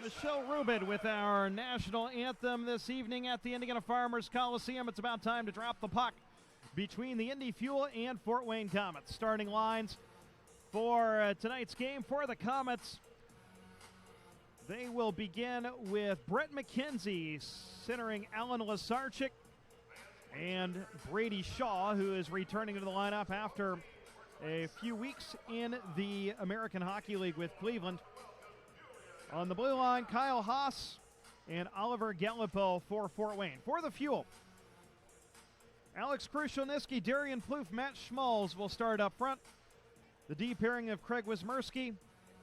Michelle Rubin with our national anthem this evening at the Indiana Farmers Coliseum. It's about time to drop the puck between the Indy Fuel and Fort Wayne Komets. Starting lines for tonight's game for the Komets. They will begin with Brett McKenzie centering Alan Łyszczarczyk and Brady Shaw, who is returning to the lineup after a few weeks in the American Hockey League with Cleveland. On the blue line, Kyle Haas and Oliver Galipo for Fort Wayne. For the Fuel, Alex Krushelnyski, Darian Plouffe, Matt Schmalz will start up front. The D pairing of Craig Wismerski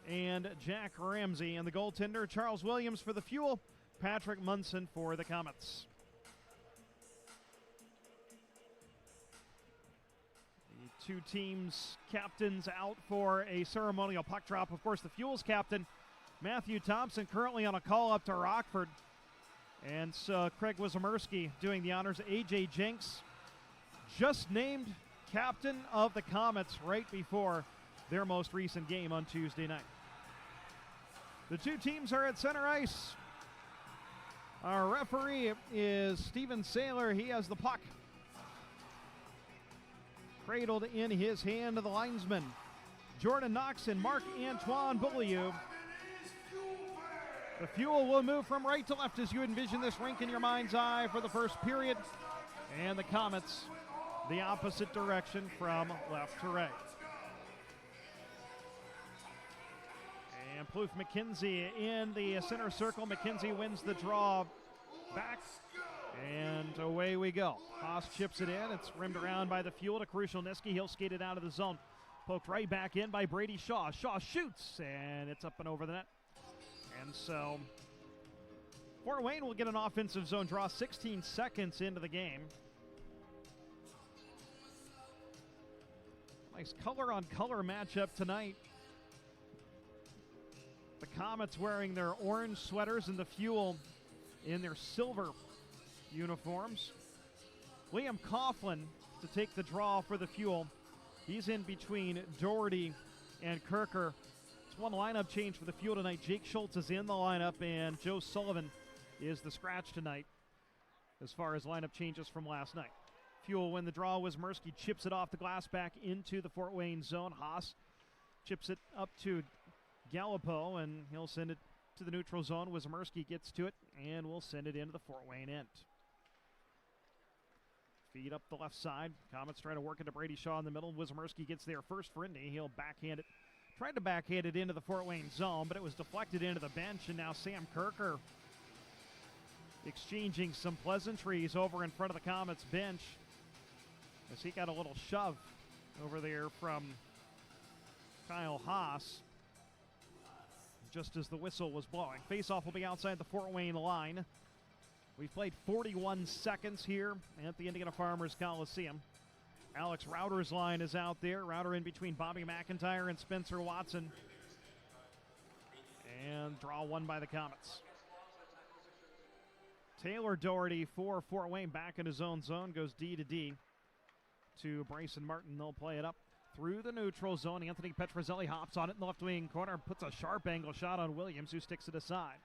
and Jack Ramsey. And the goaltender, Charles Williams for the Fuel, Patrick Munson for the Komets. The two teams' captains out for a ceremonial puck drop. Of course, the Fuel's captain, Matthew Thompson, currently on a call up to Rockford. And so Craig Wismerski doing the honors. AJ Jenks just named captain of the Komets right before their most recent game on Tuesday night. The two teams are at center ice. Our referee is Steven Saylor. He has the puck cradled in his hand of the linesman, Jordan Knox and Marc-Antoine Beaulieu. The Fuel will move from right to left as you envision this rink in your mind's eye for the first period. And the Komets the opposite direction from left to right. And Plouffe McKenzie in the center circle. McKenzie wins the draw back. And away we go. Haas chips it in. It's rimmed around by the Fuel to Krushelnyski. He'll skate it out of the zone. Poked right back in by Brady Shaw. Shaw shoots, and it's up and over the net. And so Fort Wayne will get an offensive zone draw 16 seconds into the game. Nice color-on-color matchup tonight. The Komets wearing their orange sweaters and the Fuel in their silver uniforms. Liam Coughlin to take the draw for the Fuel. He's in between Doherty and Kirker. It's one lineup change for the Fuel tonight. Jake Schultz is in the lineup, and Joe Sullivan is the scratch tonight as far as lineup changes from last night. Fuel win the draw. Wismerski chips it off the glass back into the Fort Wayne zone. Haas chips it up to Galipo, and he'll send it to the neutral zone. Wismerski gets to it, and we'll send it into the Fort Wayne end. Feed up the left side. Komets try to work into Brady Shaw in the middle. Wismerski gets there first for Indy. He'll backhand it. Tried to backhand it into the Fort Wayne zone, but it was deflected into the bench, and now Sam Kirker exchanging some pleasantries over in front of the Komets bench as he got a little shove over there from Kyle Haas just as the whistle was blowing. Faceoff will be outside the Fort Wayne line. We've played 41 seconds here at the Indiana Farmers Coliseum. Alex Rauter's line is out there. Rauter in between Bobby McIntyre and Spencer Watson. And draw one by the Komets. Taylor Doherty for Fort Wayne back in his own zone. Goes D to D to Bryson Martin. They'll play it up through the neutral zone. Anthony Petruzzelli hops on it in the left wing corner. Puts a sharp angle shot on Williams, who sticks it aside.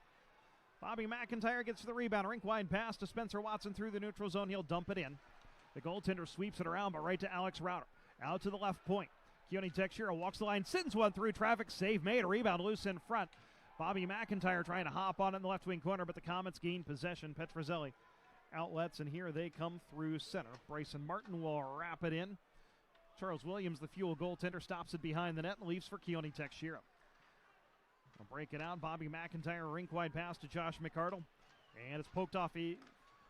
Bobby McIntyre gets the rebound. Rink wide pass to Spencer Watson through the neutral zone. He'll dump it in. The goaltender sweeps it around, but right to Alex Rauter. Out to the left point. Keone Texera walks the line, sends one through traffic. Save made. A rebound loose in front. Bobby McIntyre trying to hop on it in the left wing corner, but the Komets gain possession. Petruzzelli outlets, and here they come through center. Bryson Martin will wrap it in. Charles Williams, the Fuel goaltender, stops it behind the net and leaves for Keone Texera. We'll break it out. Bobby McIntyre, rink wide pass to Josh McArdle. And it's poked off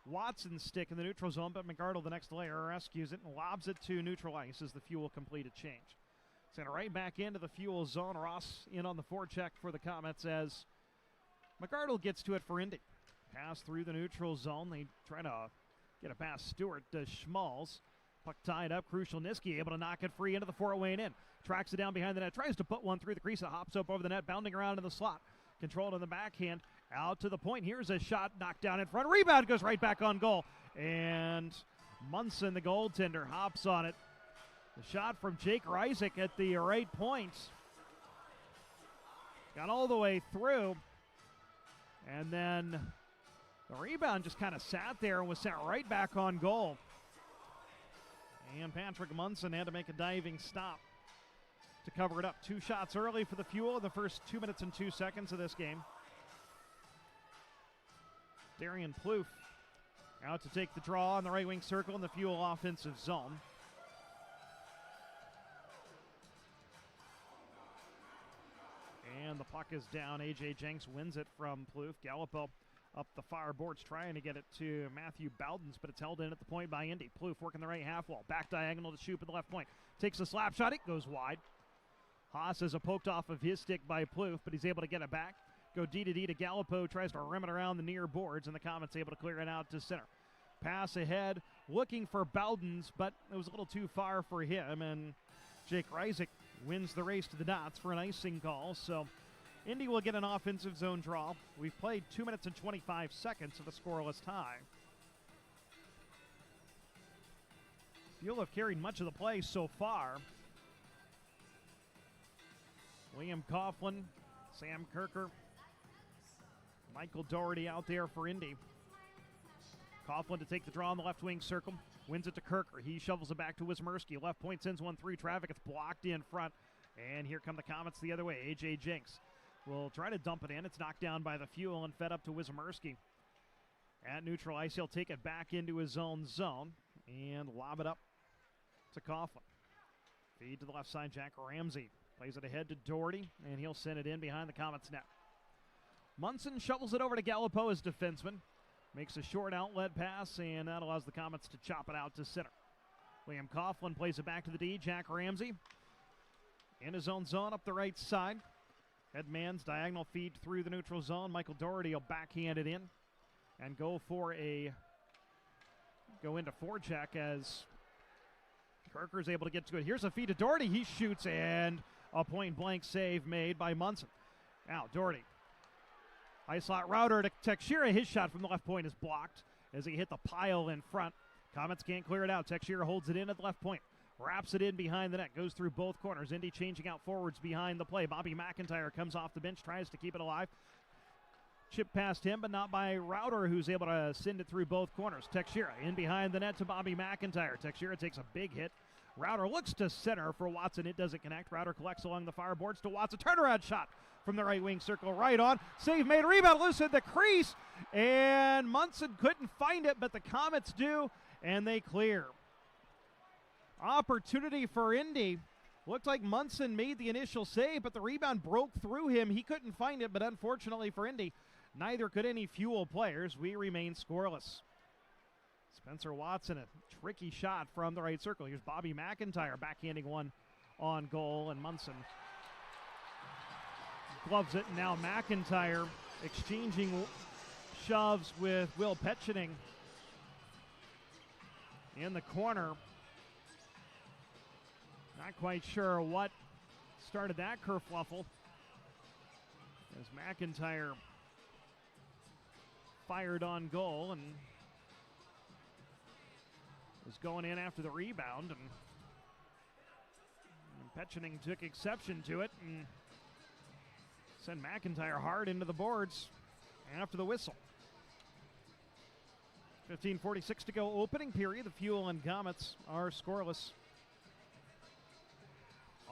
Watson's stick in the neutral zone, but McArdle, the next layer, rescues it and lobs it to neutral ice as the Fuel complete a change. Send it right back into the Fuel zone. Ross in on the forecheck for the Komets as McArdle gets to it for Indy. Pass through the neutral zone. They try to get a pass. Stewart to Schmalz. Puck tied up. Krushelnyski able to knock it free into the Fort Wayne end. Tracks it down behind the net. Tries to put one through the crease. It hops up over the net, bounding around in the slot. Controlled on the backhand. Out to the point. Here's a shot knocked down in front. Rebound goes right back on goal. And Munson, the goaltender, hops on it. The shot from Jake Reisig at the right point. Got all the way through. And then the rebound just kind of sat there and was sent right back on goal. And Patrick Munson had to make a diving stop to cover it up. 2 shots early for the Fuel in the first 2 minutes and 2 seconds of this game. Darian Plouffe out to take the draw on the right wing circle in the Fuel offensive zone. And the puck is down. A.J. Jenks wins it from Plouffe. Gallipo up the far boards trying to get it to Matthew Bowdens, but it's held in at the point by Indy. Plouffe working the right half wall. Back diagonal to Shoop at the left point. Takes a slap shot. It goes wide. Haas has a poked off of his stick by Plouffe, but he's able to get it back. Go D to Gallipo. Tries to rim it around the near boards, and the Komets able to clear it out to center. Pass ahead. Looking for Bowdens, but it was a little too far for him, and Jake Reisig wins the race to the dots for an icing call. So Indy will get an offensive zone draw. We've played 2 minutes and 25 seconds of a scoreless tie. Fuel have carried much of the play so far. William Coughlin, Sam Kirker, Michael Doherty out there for Indy. Coughlin to take the draw on the left wing circle. Wins it to Kirker. He shovels it back to Wismerski. Left point sends one through traffic. It's blocked in front. And here come the Komets the other way. A.J. Jenks will try to dump it in. It's knocked down by the Fuel and fed up to Wismerski. At neutral ice, he'll take it back into his own zone and lob it up to Coughlin. Feed to the left side, Jack Ramsey. Plays it ahead to Doherty, and he'll send it in behind the Komets net. Munson shovels it over to Gallipo as defenseman. Makes a short outlet pass, and that allows the Komets to chop it out to center. William Coughlin plays it back to the D. Jack Ramsey in his own zone up the right side. Edman's diagonal feed through the neutral zone. Michael Doherty will backhand it in and go into forecheck as Kirker's able to get to it. Here's a feed to Doherty. He shoots, and a point-blank save made by Munson. Now Doherty. High slot router to Teixeira. His shot from the left point is blocked as he hit the pile in front. Komets can't clear it out. Teixeira holds it in at the left point. Wraps it in behind the net. Goes through both corners. Indy changing out forwards behind the play. Bobby McIntyre comes off the bench. Tries to keep it alive. Chip past him, but not by Router, who's able to send it through both corners. Teixeira in behind the net to Bobby McIntyre. Teixeira takes a big hit. Router looks to center for Watson. It doesn't connect. Router collects along the far boards to Watson. Turnaround shot from the right wing circle. Right on. Save made. Rebound loose at the crease. And Munson couldn't find it, but the Komets do, and they clear. Opportunity for Indy. Looked like Munson made the initial save, but the rebound broke through him. He couldn't find it, but unfortunately for Indy, neither could any Fuel players. We remain scoreless. Spencer Watson, a tricky shot from the right circle. Here's Bobby McIntyre backhanding one on goal, and Munson gloves it. Now McIntyre exchanging shoves with Will Petchening in the corner. Not quite sure what started that kerfluffle as McIntyre fired on goal and was going in after the rebound, and Petchening took exception to it and sent McIntyre hard into the boards after the whistle. 15:46 to go, opening period. The Fuel and Komets are scoreless.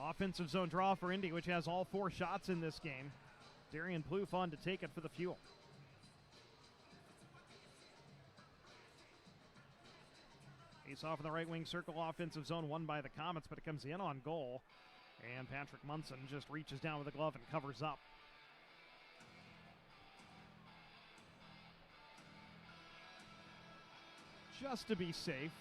Offensive zone draw for Indy, which has all 4 shots in this game. Darian Plouffe on to take it for the Fuel. Face off in the right wing circle, offensive zone won by the Komets, but it comes in on goal. And Patrick Munson just reaches down with the glove and covers up. Just to be safe.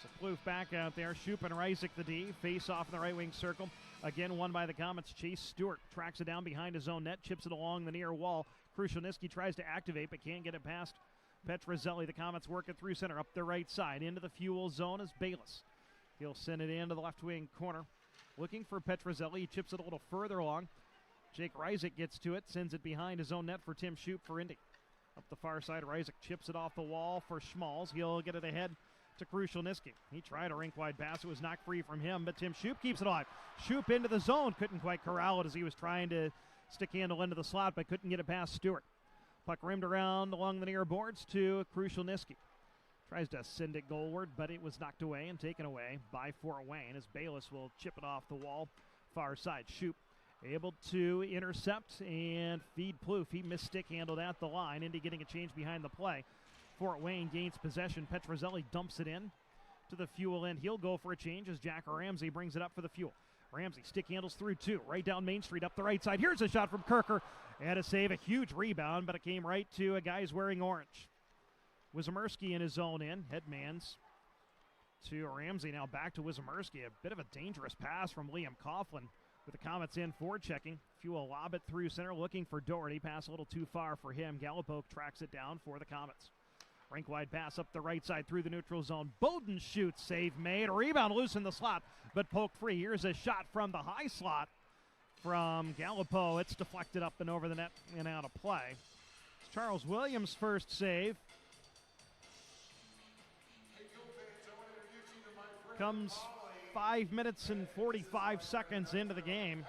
So Plouffe back out there. Shoop and Reisig the D. Face off in the right wing circle. Again won by the Komets. Chase Stewart tracks it down behind his own net. Chips it along the near wall. Krushelnyski tries to activate but can't get it past Petrozelli. The Komets work it through center up the right side. Into the Fuel zone is Baylis. He'll send it into the left wing corner. Looking for Petrozelli. He chips it a little further along. Jake Reisig gets to it. Sends it behind his own net for Tim Shoop for Indy. Up the far side, Reisig chips it off the wall for Schmalz. He'll get it ahead to Krushelnyski. He tried a rink-wide pass. It was knocked free from him, but Tim Shoop keeps it alive. Shoop into the zone. Couldn't quite corral it as he was trying to Stick handle into the slot, but couldn't get it past Stewart. Puck rimmed around along the near boards to Krushelnyski. Tries to send it goalward, but it was knocked away and taken away by Fort Wayne as Baylis will chip it off the wall. Far side, Shoop able to intercept and feed Plouffe. He missed stick handled at the line. Indy getting a change behind the play. Fort Wayne gains possession. Petrozelli dumps it in to the Fuel end. He'll go for a change as Jack Ramsey brings it up for the Fuel. Ramsey stick handles through two, right down Main Street, up the right side. Here's a shot from Kirker. And a save, a huge rebound, but it came right to a guy who's wearing orange. Łyszczarczyk in his zone in. Headmans to Ramsey. Now back to Łyszczarczyk. A bit of a dangerous pass from Liam Coughlin with the Komets in forward checking. Fuel lob it through center, looking for Doherty. Pass a little too far for him. Gallipoke tracks it down for the Komets. Rink-wide pass up the right side through the neutral zone. Bowden shoots, save made. A rebound loose in the slot, but poked free. Here's a shot from the high slot from Gallipo. It's deflected up and over the net and out of play. It's Charles Williams' first save. Comes 5 minutes and 45 seconds into the game.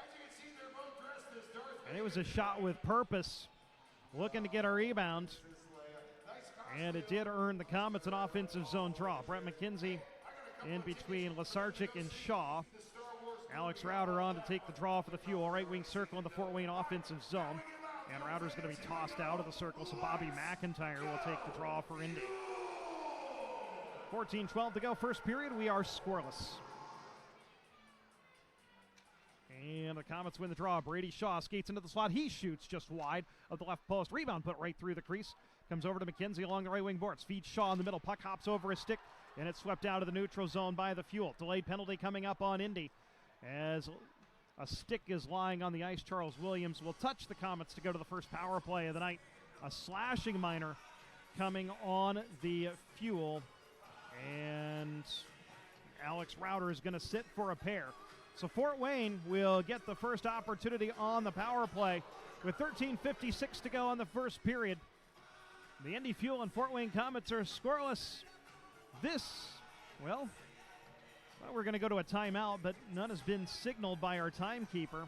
And it was a shot with purpose, looking to get a rebound. And it did earn the Komets an offensive zone draw. Brent McKenzie in between Łyszczarczyk and Shaw. Alex Rauter on to take the draw for the Fuel. Right wing circle in the Fort Wayne offensive zone. And Rauter's going to be tossed out of the circle, so Bobby McIntyre will take the draw for Indy. 14-12 to go. First period, we are scoreless. And the Komets win the draw. Brady Shaw skates into the slot. He shoots just wide of the left post. Rebound put right through the crease. Comes over to McKenzie along the right wing boards. Feeds Shaw in the middle. Puck hops over his stick, and it's swept out of the neutral zone by the Fuel. Delayed penalty coming up on Indy. As a stick is lying on the ice, Charles Williams will touch the Komets to go to the first power play of the night. A slashing minor coming on the Fuel. And Alex Rauter is going to sit for a pair. So Fort Wayne will get the first opportunity on the power play with 13:56 to go in the first period. The Indy Fuel and Fort Wayne Komets are scoreless. Well, we're going to go to a timeout, but none has been signaled by our timekeeper.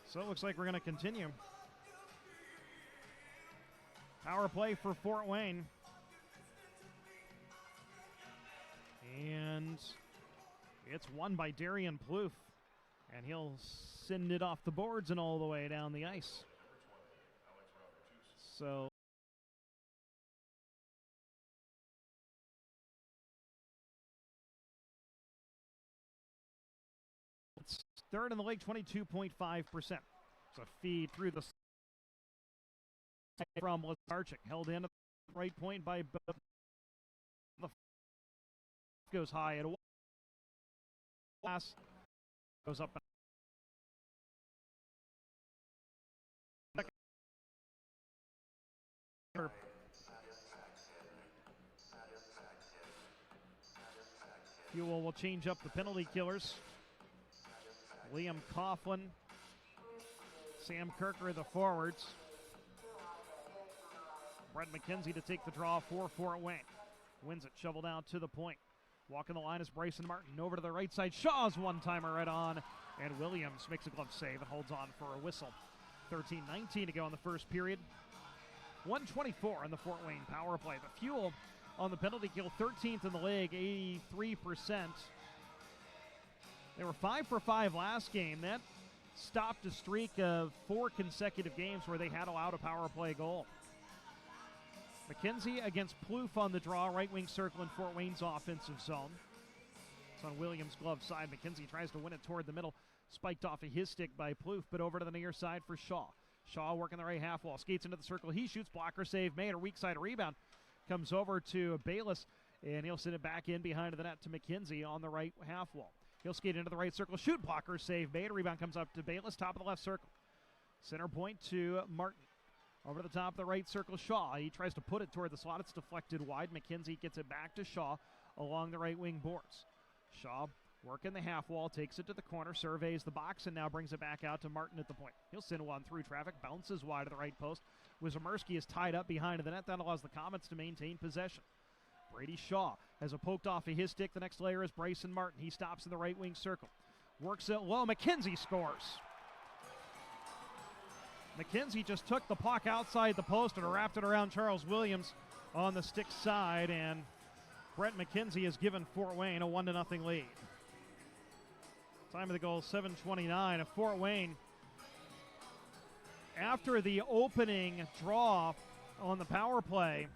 So it looks like we're going to continue. Power play for Fort Wayne. And it's won by Darian Plouffe. And he'll send it off the boards and all the way down the ice. So it's third in the league, 22.5%. It's a feed through the from Łyszczarczyk, held in at the right point by the goes high at a pass, goes up. Fuel will change up the penalty killers. Liam Coughlin, Sam Kirker, the forwards. Brett McKenzie to take the draw for Fort Wayne. Wins it, shoveled out to the point. Walking the line is Bryson Martin. Over to the right side. Shaw's one-timer right on. And Williams makes a glove save and holds on for a whistle. 13:19 to go in the first period. 124 on the Fort Wayne power play. The Fuel on the penalty kill, 13th in the league, 83%. They were 5 for 5 last game. That stopped a streak of 4 consecutive games where they had allowed a power play goal. McKenzie against Plouffe on the draw, right wing circle in Fort Wayne's offensive zone. It's on Williams' glove side. McKenzie tries to win it toward the middle. Spiked off of his stick by Plouffe, but over to the near side for Shaw. Shaw working the right half wall, skates into the circle. He shoots, blocker save made, a weak side rebound. Comes over to Baylis, and he'll send it back in behind the net to McKenzie on the right half wall. He'll skate into the right circle, shoot, blocker save made. A rebound comes up to Baylis, top of the left circle. Center point to Martin. Over to the top of the right circle, Shaw. He tries to put it toward the slot. It's deflected wide. McKenzie gets it back to Shaw along the right wing boards. Shaw working the half wall, takes it to the corner, surveys the box, and now brings it back out to Martin at the point. He'll send one through traffic, bounces wide to the right post. Łyszczarczyk is tied up behind the net. That allows the Komets to maintain possession. Brady Shaw has a poked off of his stick. The next layer is Bryson Martin. He stops in the right wing circle. Works it low. McKenzie scores. McKenzie just took the puck outside the post and wrapped it around Charles Williams on the stick side, and Brett McKenzie has given Fort Wayne a 1-0 lead. Time of the goal, 7:29. Of Fort Wayne, after the opening draw on the power play,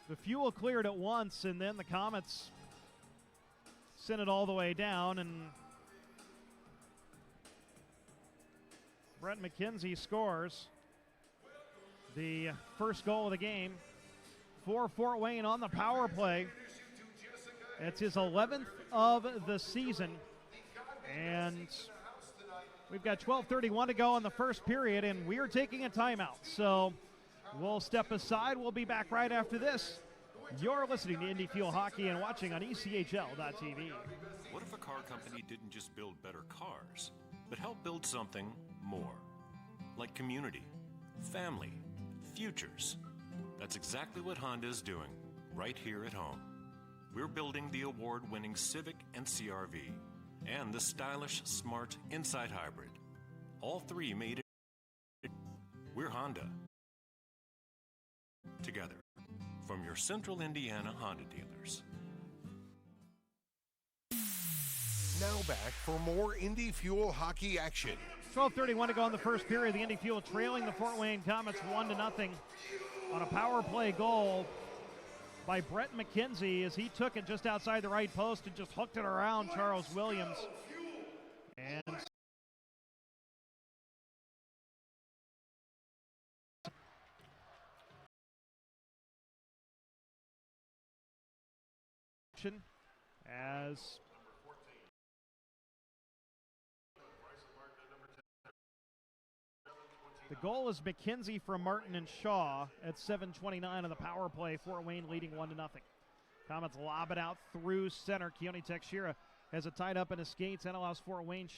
the Fuel cleared it once, and then the Komets sent it all the way down, and Brett McKenzie scores the first goal of the game for Fort Wayne on the power play. It's his 11th of the season, and we've got 12:31 to go in the first period, and we're taking a timeout. So we'll step aside. We'll be back right after this. You're listening to Indy Fuel Hockey and watching on ECHL.TV. What if a car company didn't just build better cars, but helped build something more? Like community, family, futures. That's exactly what Honda is doing right here at home. We're building the award-winning Civic and CR-V and the stylish, smart Insight Hybrid. All three made it. We're Honda. Together. From your Central Indiana Honda dealers. Now back for more Indy Fuel hockey action. 12:31 to go in the first period. The Indy Fuel trailing the Fort Wayne Komets 1-0 on a power play goal by Brett McKenzie as he took it just outside the right post and just hooked it around Charles Williams. And as the goal is McKenzie from Martin and Shaw at 7:29 on the power play. Fort Wayne leading 1-0. Komets lob it out through center. Keone Teixeira has it tied up in his skates and allows Fort Wayne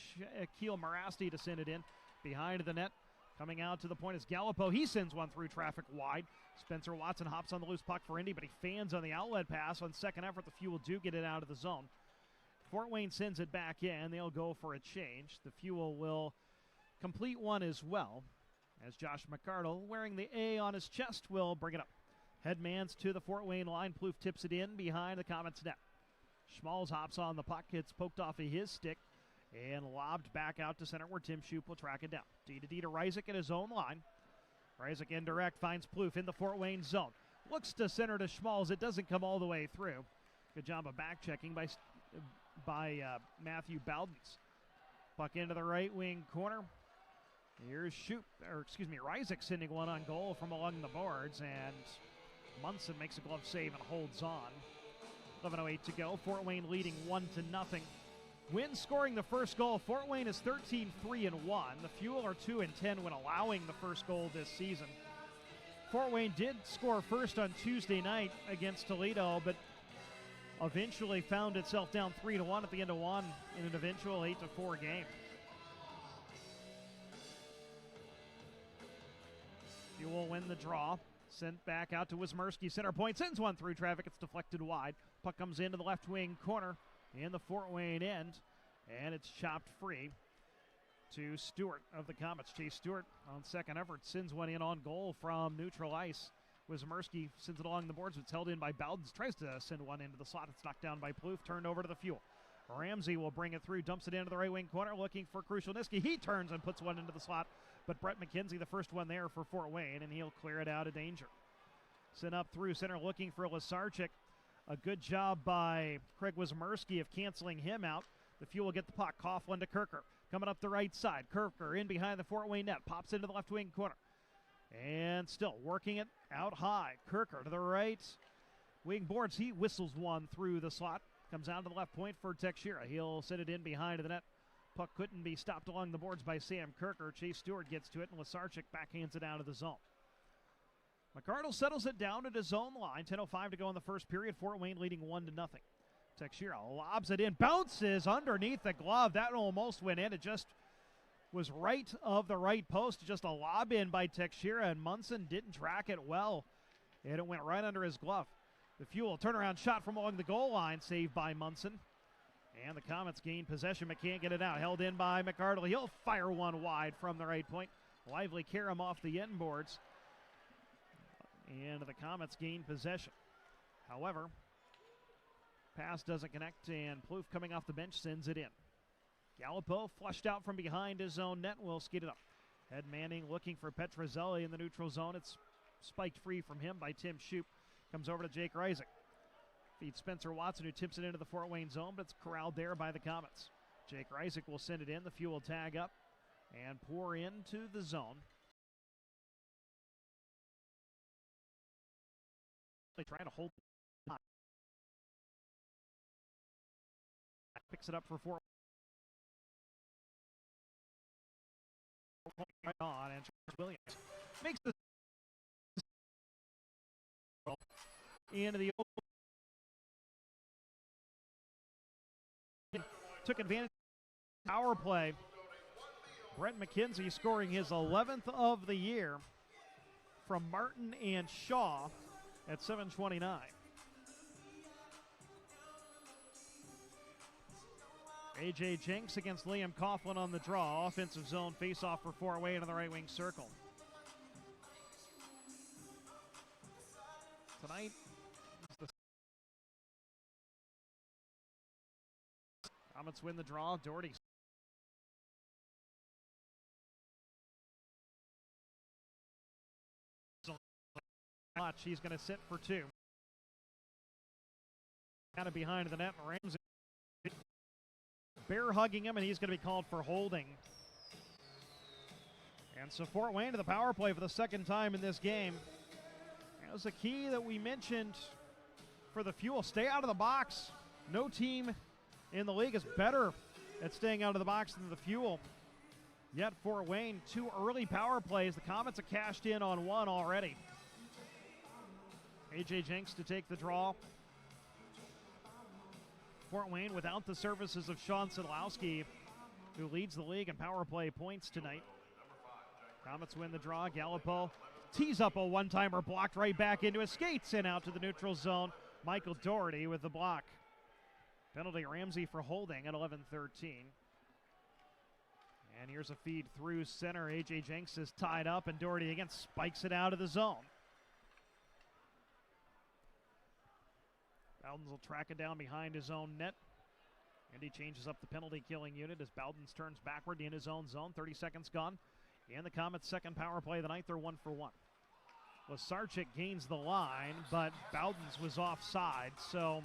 Keel Merasty to send it in behind the net. Coming out to the point is Gallipo. He sends one through traffic wide. Spencer Watson hops on the loose puck for Indy, but he fans on the outlet pass. On second effort, the Fuel do get it out of the zone. Fort Wayne sends it back in. They'll go for a change. The Fuel will complete one as well, as Josh McCardle, wearing the A on his chest, will bring it up. Headmans to the Fort Wayne line. Plouffe tips it in behind the Komets net. Schmalz hops on the puck. It's poked off of his stick and lobbed back out to center where Tim Shoup will track it down. D to Reisig at his own line. Reisig indirect finds Plouffe in the Fort Wayne zone. Looks to center to Schmalz. It doesn't come all the way through. Good job of back checking by Matthew Bowdens. Puck into the right wing corner. Here's Reisig sending one on goal from along the boards, and Munson makes a glove save and holds on. 11:08 to go. Fort Wayne leading 1-0. Wynn scoring the first goal. Fort Wayne is 13-3-1. The Fuel are 2-10 when allowing the first goal this season. Fort Wayne did score first on Tuesday night against Toledo, but eventually found itself down 3-1 at the end of one in an eventual 8-4 game. Fuel win the draw. Sent back out to Wismerski. Center point. Sends one through traffic. It's deflected wide. Puck comes into the left wing corner in the Fort Wayne end. And it's chopped free to Stewart of the Komets. Chase Stewart on second effort sends one in on goal from neutral ice. Wismerski sends it along the boards. It's held in by Bowdens. Tries to send one into the slot. It's knocked down by Plouffe. Turned over to the Fuel. Ramsey will bring it through. Dumps it into the right wing corner. Looking for Krushelnyski. He turns and puts one into the slot. But Brett McKenzie, the first one there for Fort Wayne, and he'll clear it out of danger. Sent up through center looking for Łyszczarczyk. A good job by Craig Wismerski of canceling him out. The Fuel will get the puck. Coughlin to Kirker. Coming up the right side. Kirker in behind the Fort Wayne net. Pops into the left wing corner. And still working it out high. Kirker to the right wing boards. He whistles one through the slot. Comes out to the left point for Teixeira. He'll send it in behind the net. Puck couldn't be stopped along the boards by Sam Kirker. Chase Stewart gets to it, and Łyszczarczyk backhands it out of the zone. McCardle settles it down at his own line. 10:05 to go in the first period. Fort Wayne leading 1-0. Teixeira lobs it in. Bounces underneath the glove. That almost went in. It just was right of the right post. Just a lob in by Teixeira, and Munson didn't track it well. And it went right under his glove. The Fuel turnaround shot from along the goal line, saved by Munson. And the Komets gain possession, but can't get it out. Held in by McArdle. He'll fire one wide from the right point. Lively Karam off the end boards. And the Komets gain possession. However, pass doesn't connect, and Plouffe coming off the bench sends it in. Gallipo flushed out from behind his own net, will skate it up. Head Manning looking for Petrozelli in the neutral zone. It's spiked free from him by Tim Shoup. Comes over to Jake Reisig. Feeds Spencer Watson, who tips it into the Fort Wayne zone, but it's corralled there by the Komets. Jake Reisig will send it in. The Fuel tag up and pour into the zone. They try to hold it. Picks it up for Fort right on, and Charles Williams makes the into the took advantage of the power play. Brent McKenzie scoring his 11th of the year from Martin and Shaw at 7:29. A.J. Jenks against Liam Coughlin on the draw. Offensive zone face-off for Fort Wayne in the right wing circle. Tonight, the Komets win the draw. Doherty he's going to sit for two. Kind of behind the net, Ramsey bear hugging him, and he's going to be called for holding. And so Fort Wayne to the power play for the second time in this game. That was the key that we mentioned for the Fuel. Stay out of the box. No team in the league is better at staying out of the box than the Fuel. Yet Fort Wayne, two early power plays. The Komets have cashed in on one already. A.J. Jenks to take the draw. Fort Wayne without the services of Sean Sidlowski, who leads the league in power play points tonight. Komets win the draw. Gallipo tees up a one-timer, blocked right back into his skates and out to the neutral zone. Michael Doherty with the block. Penalty Ramsey for holding at 11:13. And here's a feed through center. A.J. Jenks is tied up, and Doherty again spikes it out of the zone. Bowdens will track it down behind his own net. And he changes up the penalty killing unit as Bowdens turns backward in his own zone. 30 seconds gone. And the Komets' second power play of the night. They're 1 for 1. Łyszczarczyk gains the line, but Bowdens was offside. So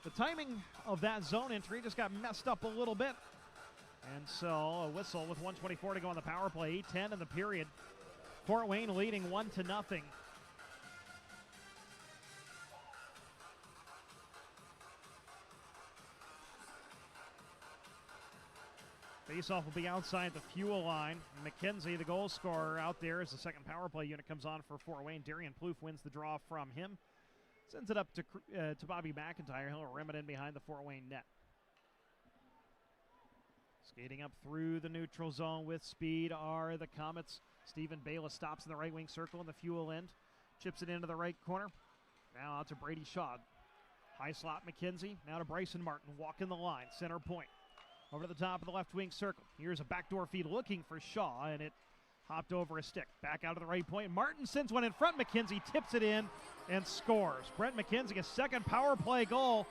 the timing of that zone entry just got messed up a little bit. And so a whistle with 1:24 to go on the power play. 8:10 in the period. Fort Wayne leading 1-0. Faceoff will be outside the Fuel line. McKenzie, the goal scorer, out there as the second power play unit comes on for Fort Wayne. Darian Plouffe wins the draw from him. Sends it up to Bobby McIntyre. He'll rim it in behind the Fort Wayne net. Skating up through the neutral zone with speed are the Komets. Stephen Baylis stops in the right wing circle in the Fuel end. Chips it into the right corner. Now out to Brady Shaw. High slot McKenzie. Now to Bryson Martin. Walking the line. Center point. Over to the top of the left wing circle. Here's a backdoor feed looking for Shaw, and it hopped over a stick. Back out of the right point. Martin sends one in front. McKenzie tips it in and scores. Brent McKenzie, a second power play goal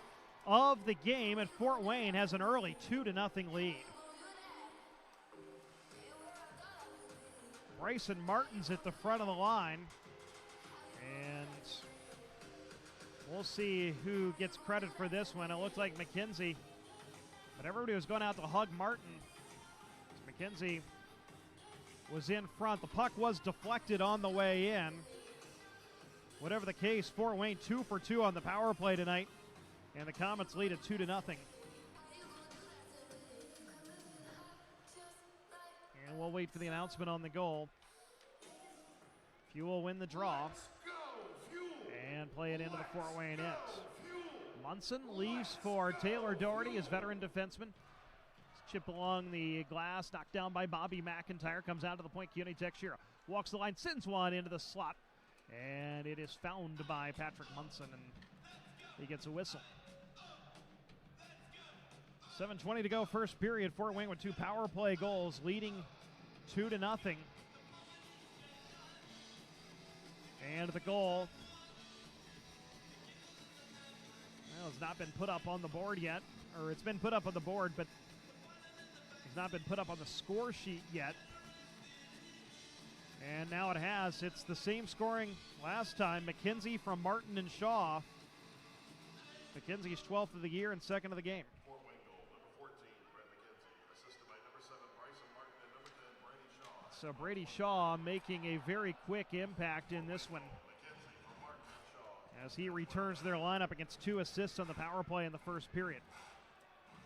of the game, and Fort Wayne has an early 2-0 lead. Bryson Martin's at the front of the line, and we'll see who gets credit for this one. It looked like McKenzie, but everybody was going out to hug Martin. McKenzie was in front. The puck was deflected on the way in. Whatever the case, Fort Wayne 2 for 2 on the power play tonight, and the Komets lead at 2-0. And we'll wait for the announcement on the goal. Fuel win the draw and play it into the Fort Wayne end. Munson leaves for Taylor Doherty, his veteran defenseman. Chip along the glass, knocked down by Bobby McIntyre. Comes out to the point, Keone Tekshira walks the line, sends one into the slot. And it is found by Patrick Munson, and he gets a whistle. 7:20 to go, first period. Fort Wayne with 2 power play goals, leading 2-0. And the goal has not been put up on the board yet, or it's been put up on the board, but it's not been put up on the score sheet yet. And now it has. It's the same scoring last time. McKenzie from Martin and Shaw. McKenzie's 12th of the year and 2nd of the game. Fort Wayne goal, number 14, Brett McKenzie, assisted by number 7, Bryson Martin, and number 10, Brady Shaw. So Brady Shaw making a very quick impact in this one, as he returns their lineup against 2 assists on the power play in the first period.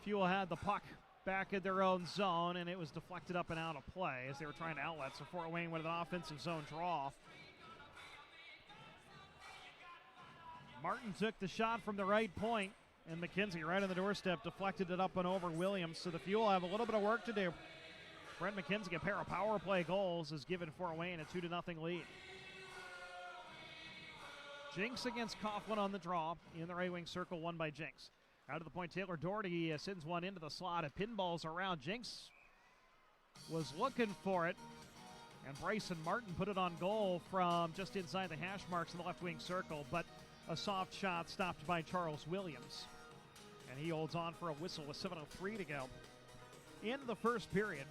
Fuel had the puck back in their own zone, and it was deflected up and out of play as they were trying to outlet. So Fort Wayne with an offensive zone draw. Martin took the shot from the right point, and McKenzie right on the doorstep deflected it up and over Williams. So the Fuel have a little bit of work to do. Brent McKenzie, a pair of power play goals, has given Fort Wayne a 2-0 lead. Jinx against Coughlin on the draw in the right wing circle, won by Jinx. Out of the point, Taylor Doherty sends one into the slot. It pinballs around. Jinx was looking for it, and Bryson Martin put it on goal from just inside the hash marks in the left wing circle, but a soft shot stopped by Charles Williams, and he holds on for a whistle with 7:03 to go in the first period.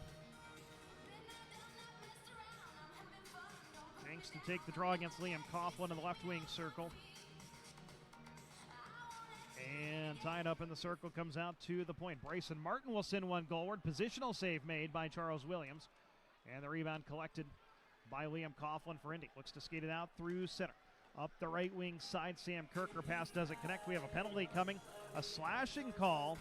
Jinx to take the draw against Liam Coughlin in the left wing circle. And tied up in the circle, comes out to the point. Bryson Martin will send one goalward. Positional save made by Charles Williams. And the rebound collected by Liam Coughlin for Indy. Looks to skate it out through center. Up the right wing side, Sam Kirker pass doesn't connect. We have a penalty coming. A slashing call.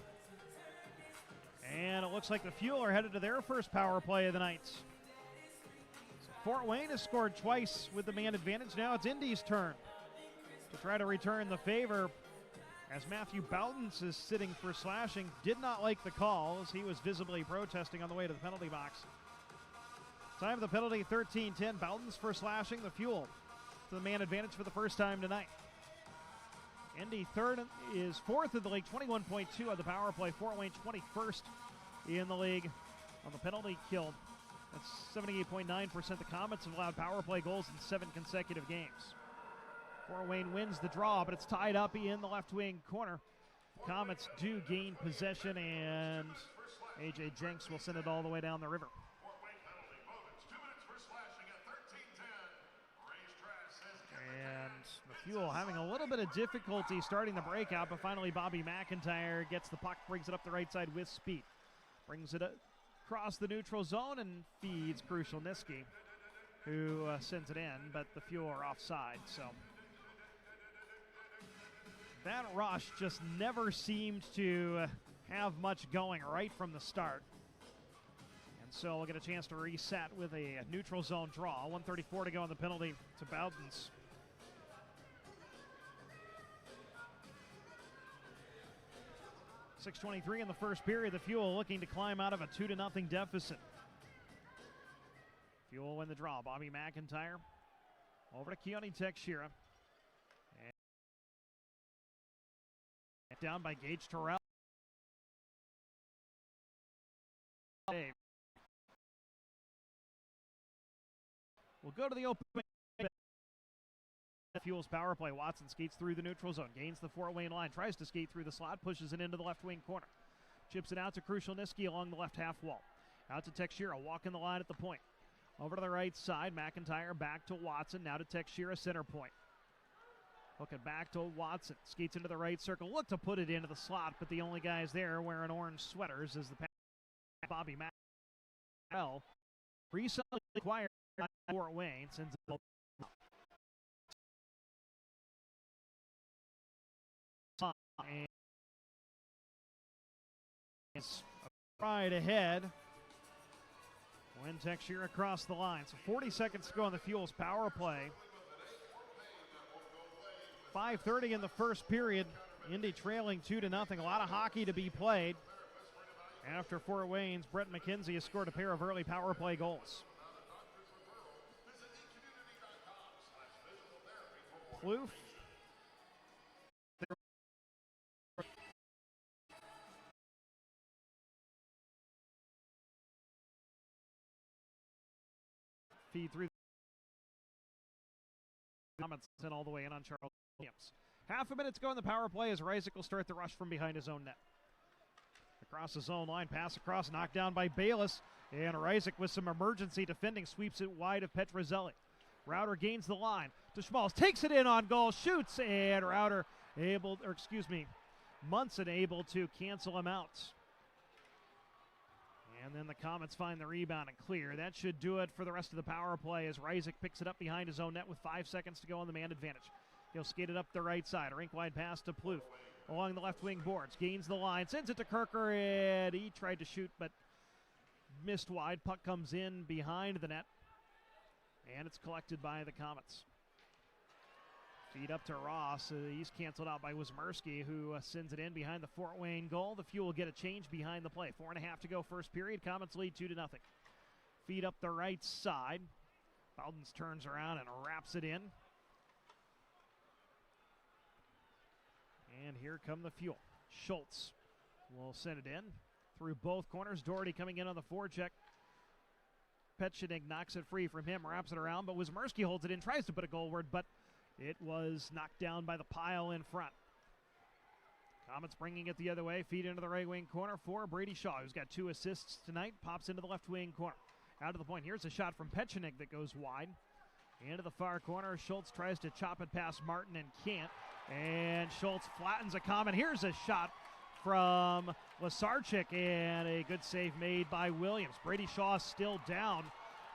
And it looks like the Fuel are headed to their first power play of the night. So Fort Wayne has scored twice with the man advantage. Now it's Indy's turn to try to return the favor, as Matthew Bowdens is sitting for slashing. Did not like the call, as he was visibly protesting on the way to the penalty box. Time of the penalty, 13-10. Bowdens for slashing. The Fuel to the man advantage for the first time tonight. Indy is 4th in the league, 21.2 on the power play. Fort Wayne 21st in the league on the penalty kill. That's 78.9%. The Komets have allowed power play goals in 7 consecutive games. Fort Wayne wins the draw, but it's tied up in the left wing corner. The Komets do gain possession, and A.J. Jenks will send it all the way down the river. And the Fuel having a little bit of difficulty starting the breakout, but finally Bobby McIntyre gets the puck, brings it up the right side with speed. Brings it across the neutral zone and feeds Krushelnyski, who sends it in, but the Fuel are offside, so that rush just never seemed to have much going right from the start. And so we'll get a chance to reset with a neutral zone draw. 1:34 to go on the penalty to Bowdens. .623 in the first period. The Fuel looking to climb out of a 2-0 deficit. Fuel win the draw. Bobby McIntyre over to Keone Tekshira. Down by Gage Torrell. We'll go to the open. Fuel's power play. Watson skates through the neutral zone, gains the Fort Wayne line, tries to skate through the slot, pushes it into the left wing corner. Chips it out to Krushelnyski along the left half wall. Out to Tekshira, walking the line at the point. Over to the right side, McIntyre back to Watson, now to Tekshira, center point. Looking back to Watson, skates into the right circle, look to put it into the slot, but the only guys there wearing orange sweaters is the Bobby McIntyre. Recently acquired by Fort Wayne, sends it and it's right ahead when Tekshira across the line. So 40 seconds to go on the Fuel's power play. 5:30 in the first period. Indy trailing 2-0. A lot of hockey to be played after Fort Wayne's Brett McKenzie has scored a pair of early power play goals. Kloof feed through the Komets and all the way in on Charles Williams. Half a minute to go in the power play as Reisig will start the rush from behind his own net. Across the zone line, pass across, knocked down by Baylis. And Reisig with some emergency defending sweeps it wide of Petrozelli. Rauter gains the line to Schmalz, takes it in on goal, shoots, and Munson able to cancel him out. And then the Komets find the rebound and clear. That should do it for the rest of the power play as Reisig picks it up behind his own net with 5 seconds to go on the man advantage. He'll skate it up the right side. A rink-wide pass to Plouffe along the left wing boards. Gains the line, sends it to Kirker, and he tried to shoot but missed wide. Puck comes in behind the net, and it's collected by the Komets. Feed up to Ross. He's canceled out by Łyszczarczyk, who sends it in behind the Fort Wayne goal. The Fuel get a change behind the play. 4.5 to go first period. Komets lead 2-0. Feed up the right side. Bowdens turns around and wraps it in. And here come the Fuel. Schultz will send it in through both corners. Doherty coming in on the forecheck. Petchenik knocks it free from him, wraps it around, but Łyszczarczyk holds it in, tries to put a goalward, but it was knocked down by the pile in front. Komets bringing it the other way. Feed into the right wing corner for Brady Shaw, who's got 2 assists tonight. Pops into the left wing corner. Out of the point. Here's a shot from Petchenik that goes wide. Into the far corner. Schultz tries to chop it past Martin and can't. And Schultz flattens a Komet. Here's a shot from Łyszczarczyk, and a good save made by Williams. Brady Shaw still down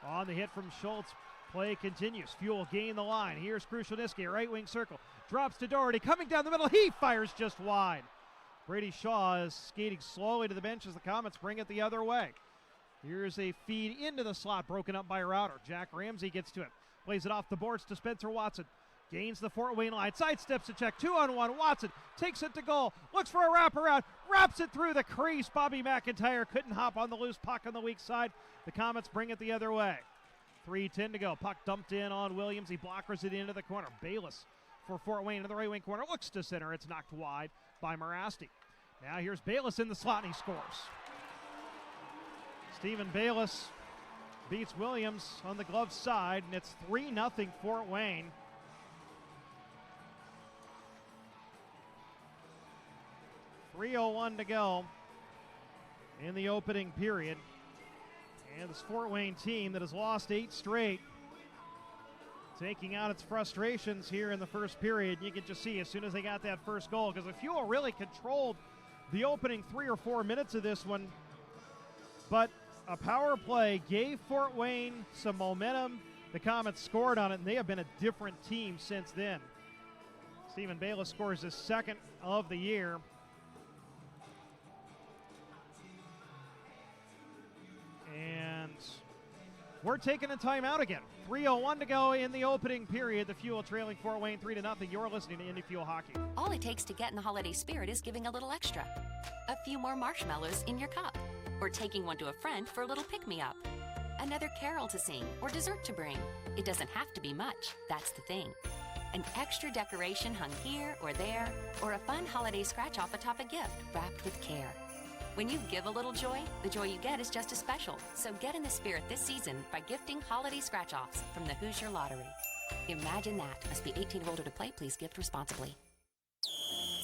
on the hit from Schultz. Play continues. Fuel gain the line. Here's Krushelnyski, right wing circle. Drops to Doherty, coming down the middle. He fires just wide. Brady Shaw is skating slowly to the bench as the Komets bring it the other way. Here's a feed into the slot, broken up by Rauter. Jack Ramsey gets to it. Plays it off the boards to Spencer Watson. Gains the Fort Wayne line, sidesteps a check, 2-on-1. Watson takes it to goal, looks for a wraparound, wraps it through the crease. Bobby McIntyre couldn't hop on the loose puck on the weak side. The Komets bring it the other way. 3:10 to go. Puck dumped in on Williams. He blockers it into the corner. Baylis for Fort Wayne in the right wing corner. Looks to center. It's knocked wide by Merasty. Now here's Baylis in the slot, and he scores. Stephen Baylis beats Williams on the glove side, and it's 3-0 Fort Wayne. .301 to go in the opening period. And this Fort Wayne team that has lost 8 straight, taking out its frustrations here in the first period. You can just see as soon as they got that first goal, because the Fuel really controlled the opening 3 or 4 minutes of this one. But a power play gave Fort Wayne some momentum. The Komets scored on it, and they have been a different team since then. Stephen Baylis scores his 2nd of the year. And we're taking a timeout again. 3:01 to go in the opening period. The Fuel trailing Fort Wayne 3-0. You're listening to Indy Fuel Hockey. All it takes to get in the holiday spirit is giving a little extra. A few more marshmallows in your cup. Or taking one to a friend for a little pick-me-up. Another carol to sing or dessert to bring. It doesn't have to be much, that's the thing. An extra decoration hung here or there, or a fun holiday scratch-off atop a gift wrapped with care. When you give a little joy, the joy you get is just as special. So get in the spirit this season by gifting holiday scratch-offs from the Hoosier Lottery. Imagine that. Must be 18 or older to play. Please gift responsibly.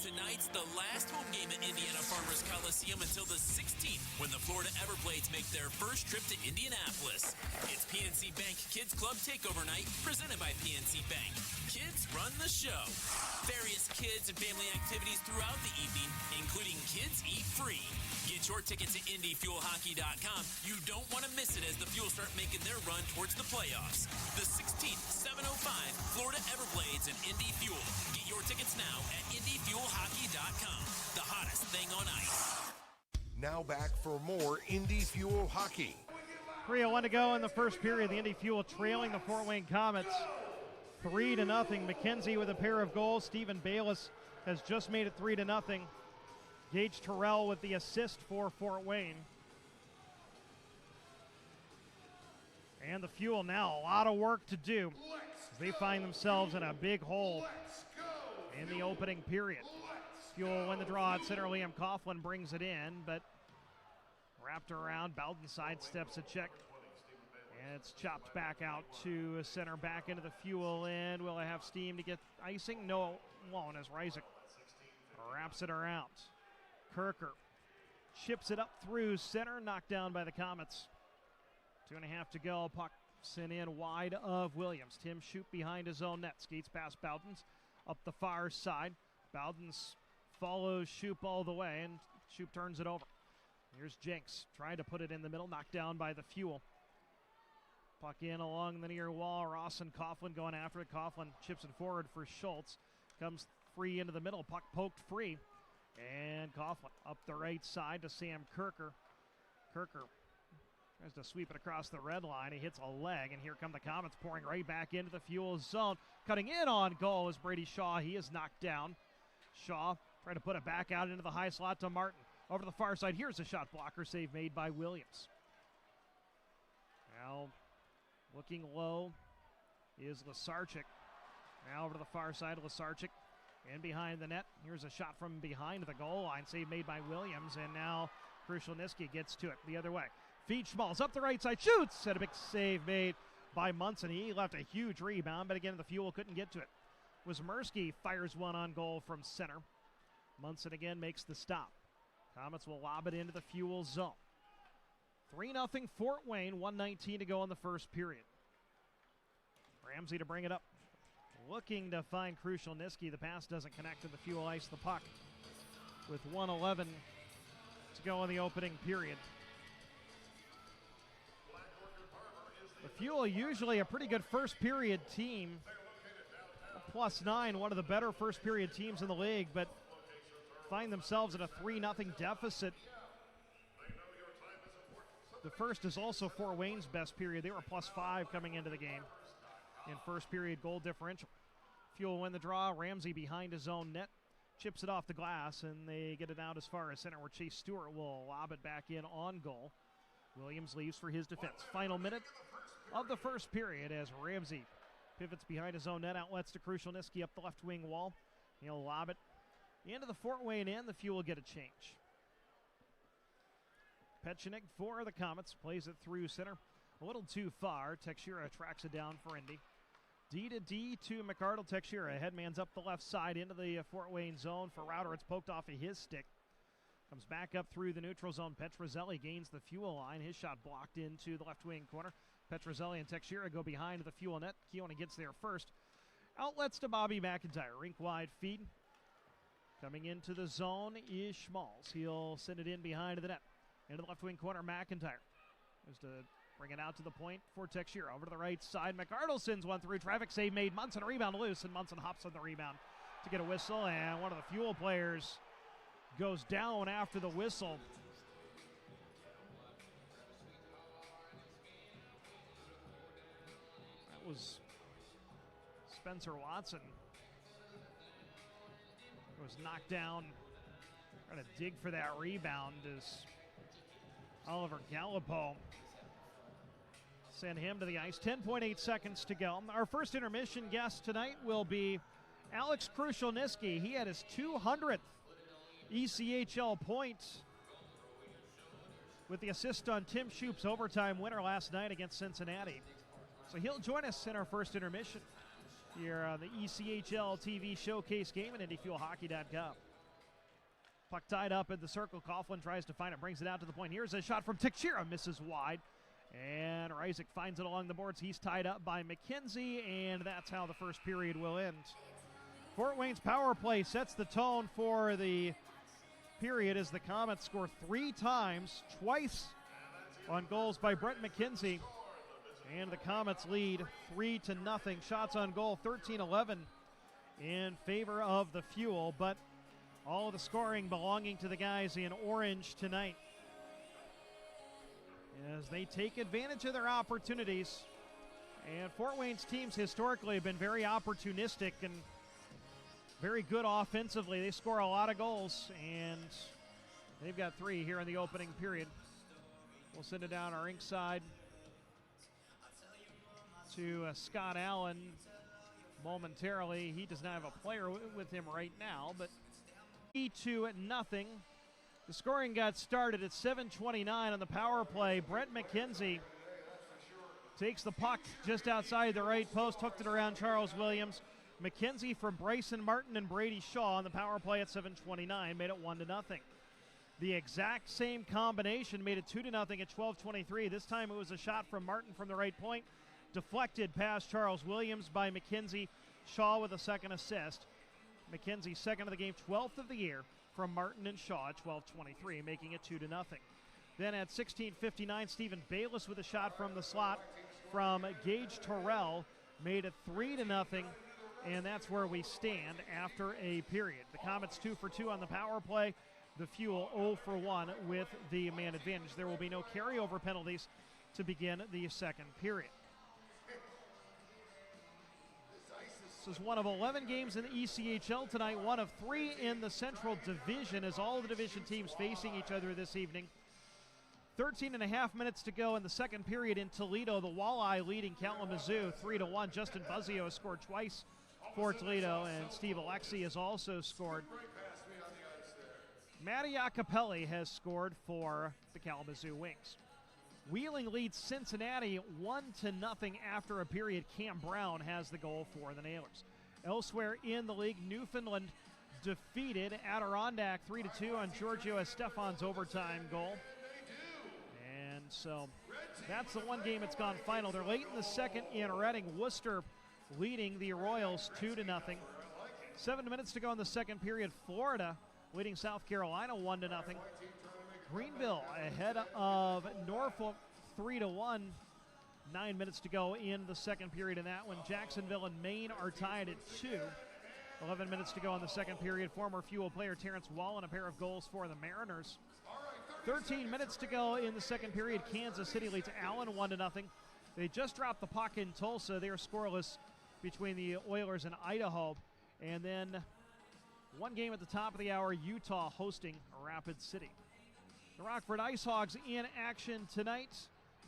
Tonight's the last home game at Indiana Farmers Coliseum until the 16th, when the Florida Everblades make their first trip to Indianapolis. It's PNC Bank Kids Club Takeover Night, presented by PNC Bank. Kids run the show. Various kids and family activities throughout the evening, including Kids Eat Free. Get your tickets at IndyFuelHockey.com. You don't want to miss it as the Fuel start making their run towards the playoffs. The 16th, 7:05, Florida Everblades and Indy Fuel. Get your tickets now at IndyFuelHockey.com. The hottest thing on ice. Now back for more Indy Fuel Hockey. 3:01 to go in the first period. The Indy Fuel trailing the Fort Wayne Komets 3-0. McKenzie with a pair of goals. Stephen Baylis has just made it 3-0. Gage Torrell with the assist for Fort Wayne. And the Fuel now, a lot of work to do as they find themselves in a big hole in the opening period. Fuel win the draw at center. Liam Coughlin brings it in, but wrapped around. Bowden sidesteps a check. It's chopped back out to center, back into the fuel end. Will it have steam to get icing? No, it won't, as Reisig wraps it around. Kirker chips it up through center, knocked down by the Komets. 2.5 to go. Puck sent in wide of Williams. Tim Shoup behind his own net. Skates past Bowdens up the far side. Bowdens follows Shoup all the way, and Shoup turns it over. Here's Jenks trying to put it in the middle, knocked down by the fuel. Puck in along the near wall. Ross and Coughlin going after it. Coughlin chips it forward for Schultz. Comes free into the middle. Puck poked free. And Coughlin up the right side to Sam Kirker. Kirker tries to sweep it across the red line. He hits a leg, and here come the Komets pouring right back into the fuel zone. Cutting in on goal is Brady Shaw. He is knocked down. Shaw trying to put it back out into the high slot to Martin. Over the far side, here's a shot blocker save made by Williams. Now looking low is Łyszczarczyk. Now over to the far side, Łyszczarczyk in behind the net. Here's a shot from behind the goal line, save made by Williams, and now Krushelnyski gets to it the other way. Feed Schmalz up the right side, shoots, and a big save made by Munson. He left a huge rebound, but again, the fuel couldn't get to it. Merasty fires one on goal from center. Munson again makes the stop. Komets will lob it into the fuel zone. 3-0 Fort Wayne, 1:19 to go in the first period. Ramsey to bring it up. Looking to find Krushelnyski. The pass doesn't connect to the fuel ice. The puck with 1:11 to go in the opening period. The Fuel usually a pretty good first period team. +9, one of the better first period teams in the league, but find themselves in a 3-0 deficit. The first is also Fort Wayne's best period. They were +5 coming into the game in first period goal differential. Fuel win the draw. Ramsey behind his own net. Chips it off the glass, and they get it out as far as center, where Chase Stewart will lob it back in on goal. Williams leaves for his defense. Final minute of the first period as Ramsey pivots behind his own net. Outlets to Krushelnyski up the left wing wall. He'll lob it into the Fort Wayne end. The Fuel get a change. Pechenik for the Komets plays it through center. A little too far. Teixeira tracks it down for Indy. D to McArdle. Teixeira headman's up the left side into the Fort Wayne zone for Router. It's poked off of his stick. Comes back up through the neutral zone. Petruzzelli gains the Fuel line. His shot blocked into the left wing corner. Petruzzelli and Teixeira go behind the Fuel net. Keone gets there first. Outlets to Bobby McIntyre. Rink wide feed. Coming into the zone is Schmalz. He'll send it in behind the net. Into the left wing corner, McIntyre. Just to bring it out to the point for Teixeira. Over to the right side, McArdle sends one through. Traffic save made. Munson rebound loose, and Munson hops on the rebound to get a whistle, and one of the Fuel players goes down after the whistle. That was Spencer Watson. He was knocked down. Trying to dig for that rebound as Oliver Gallipo sent him to the ice. 10.8 seconds to go. Our first intermission guest tonight will be Alex Krushelnyski. He had his 200th ECHL point with the assist on Tim Shoup's overtime winner last night against Cincinnati. So he'll join us in our first intermission here on the ECHL TV showcase game at IndyFuelHockey.com. Puck tied up in the circle. Coughlin tries to find it, brings it out to the point. Here's a shot from Teixeira, misses wide. And Reisig finds it along the boards. He's tied up by McKenzie, and that's how the first period will end. Fort Wayne's power play sets the tone for the period as the Komets score 3 times, twice on goals by Brent McKenzie. And the Komets lead 3-0. Shots on goal 13-11 in favor of the Fuel, but all of the scoring belonging to the guys in orange tonight as they take advantage of their opportunities. And Fort Wayne's teams historically have been very opportunistic and very good offensively. They score a lot of goals, and they've got 3 here in the opening period. We'll send it down our rink side to Scott Allen momentarily. He does not have a player with him right now, but 3-0. The scoring got started at 7:29 on the power play. Brent McKenzie takes the puck just outside the right post, hooked it around Charles Williams. McKenzie from Bryson Martin and Brady Shaw on the power play at 7:29 made it 1-0. The exact same combination made it 2-0 at 12:23. This time it was a shot from Martin from the right point, deflected past Charles Williams by McKenzie. Shaw with a second assist. McKenzie second of the game, 12th of the year from Martin and Shaw at 12:23, making it 2-0. Then at 16:59, Stephen Baylis with a shot from the slot from Gage Torrell made it 3-0, and that's where we stand after a period. The Komets 2 for 2 on the power play. The Fuel 0 for 1 with the man advantage. There will be no carryover penalties to begin the second period. This is one of 11 games in the ECHL tonight, one of 3 in the Central Division as all the division teams facing each other this evening. 13 and a half minutes to go in the second period in Toledo. The Walleye leading Kalamazoo 3-1. Justin Buzzio has scored twice for Toledo, and Steve Alexi has also scored. Matty Acapelli has scored for the Kalamazoo Wings. Wheeling leads Cincinnati 1-0 after a period. Cam Brown has the goal for the Nailers. Elsewhere in the league, Newfoundland defeated Adirondack 3-2 on Giorgio Estefan's overtime goal. And so that's the one game that's gone final. They're late in the second in Reading. Worcester leading the Royals 2-0. 7 minutes to go in the second period. Florida leading South Carolina 1-0. Greenville ahead of Norfolk 3-1. 9 minutes to go in the second period in that one. Jacksonville and Maine are tied at 2. 11 minutes to go in the second period. Former Fuel player Terrence Wallen, a pair of goals for the Mariners. 13 minutes to go in the second period. Kansas City leads Allen 1-0. They just dropped the puck in Tulsa. They are scoreless between the Oilers and Idaho. And then one game at the top of the hour, Utah hosting Rapid City. The Rockford Ice Hogs in action tonight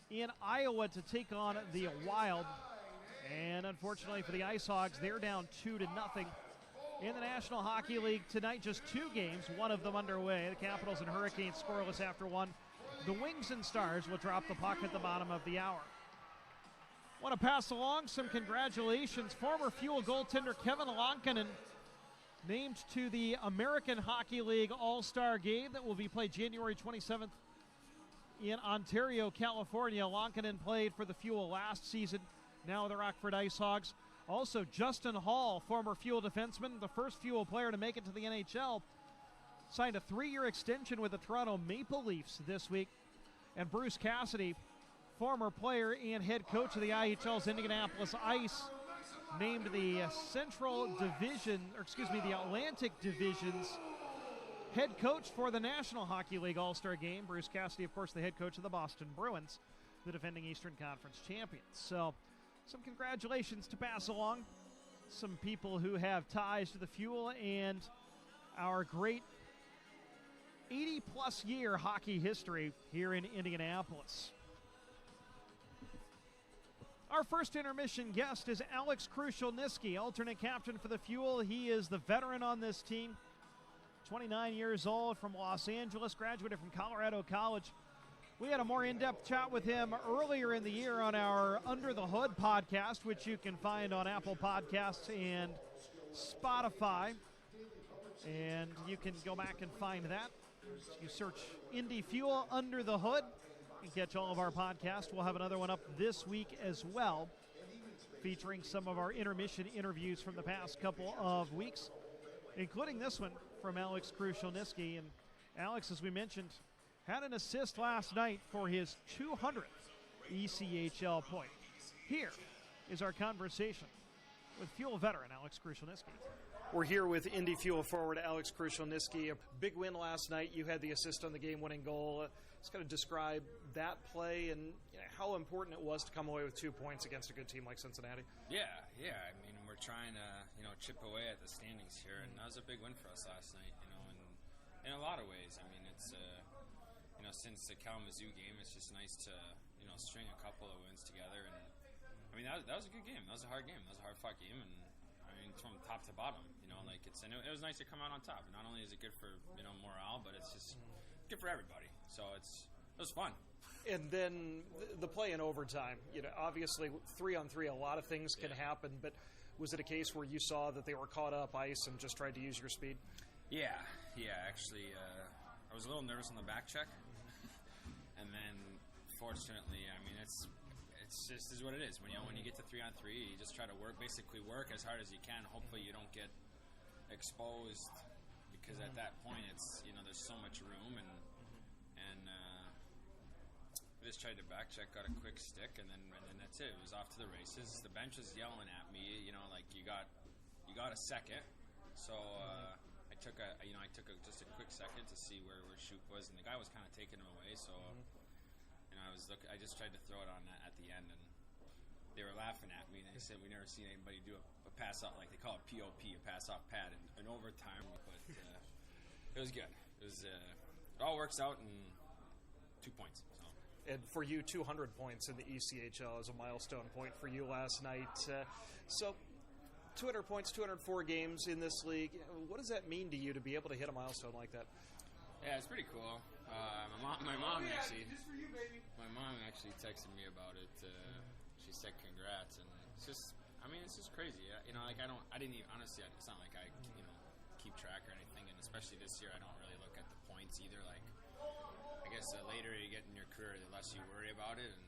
in Iowa to take on the Wild. And unfortunately for the Ice Hogs, they're down 2-0. In the National Hockey League tonight, just 2 games, one of them underway. The Capitals and Hurricanes scoreless after one. The Wings and Stars will drop the puck at the bottom of the hour. Want to pass along some congratulations. Former Fuel goaltender Kevin Lankinen named to the American Hockey League All-Star Game that will be played January 27th in Ontario, California. Lankinen played for the Fuel last season, now the Rockford Ice Hogs. Also, Justin Hall, former Fuel defenseman, the first Fuel player to make it to the NHL, signed a 3-year extension with the Toronto Maple Leafs this week. And Bruce Cassidy, former player and head coach of the IHL's Indianapolis Ice, named the the Atlantic Division's head coach for the National Hockey League All-Star Game. Bruce Cassidy, of course, the head coach of the Boston Bruins, the defending Eastern Conference champions. So, some congratulations to pass along. Some people who have ties to the Fuel and our great 80-plus year hockey history here in Indianapolis. Our first intermission guest is Alex Krushelnyski, alternate captain for the Fuel. He is the veteran on this team. 29 years old, from Los Angeles, graduated from Colorado College. We had a more in-depth chat with him earlier in the year on our Under the Hood podcast, which you can find on Apple Podcasts and Spotify. And you can go back and find that. You search Indy Fuel Under the Hood and catch all of our podcasts. We'll have another one up this week as well, featuring some of our intermission interviews from the past couple of weeks, including this one from Alex Krushelnyski. And Alex, as we mentioned, had an assist last night for his 200th ECHL point. Here is our conversation with Fuel veteran Alex Krushelnyski. We're here with Indy Fuel forward Alex Krushelnyski. A big win last night. You had the assist on the game-winning goal. Just kind of describe that play and how important it was to come away with 2 points against a good team like Cincinnati. Yeah. I mean, we're trying to, chip away at the standings here, and that was a big win for us last night, and in a lot of ways. I mean, it's, since the Kalamazoo game, it's just nice to, string a couple of wins together, and, I mean, that was a good game. That was a hard game. That was a hard-fought game, and, I mean, from top to bottom, and it was nice to come out on top. Not only is it good for, morale, but it's just good for everybody. So it was fun. And then the play in overtime. Obviously 3-on-3, a lot of things can happen. But was it a case where you saw that they were caught up ice and just tried to use your speed? Yeah. Actually, I was a little nervous on the back check, and then fortunately, I mean, it's just is what it is. When you get to 3-on-3, you just try to work as hard as you can. Hopefully, you don't get exposed, because at that point, it's there's so much room, and I just tried to back check, got a quick stick, and then that's it. It was off to the races. The bench was yelling at me, like you got a second. So I took just a quick second to see where Shoop was, and the guy was kind of taking him away. So I just tried to throw it on at the end, and they were laughing at me. And they said we never seen anybody do a pass off, like they call it POP, a pass off pad, in overtime. But it was good. It all works out in 2 points. And for you, 200 points in the ECHL is a milestone point for you last night. So 200 points, 204 games in this league. What does that mean to you to be able to hit a milestone like that? Yeah, it's pretty cool. My mom actually texted me about it. She said congrats, and it's just crazy. I didn't even, honestly, it's not like I keep track or anything, and especially this year, I don't really look at the points either. Like, I guess the later you get in your career, the less you worry about it, and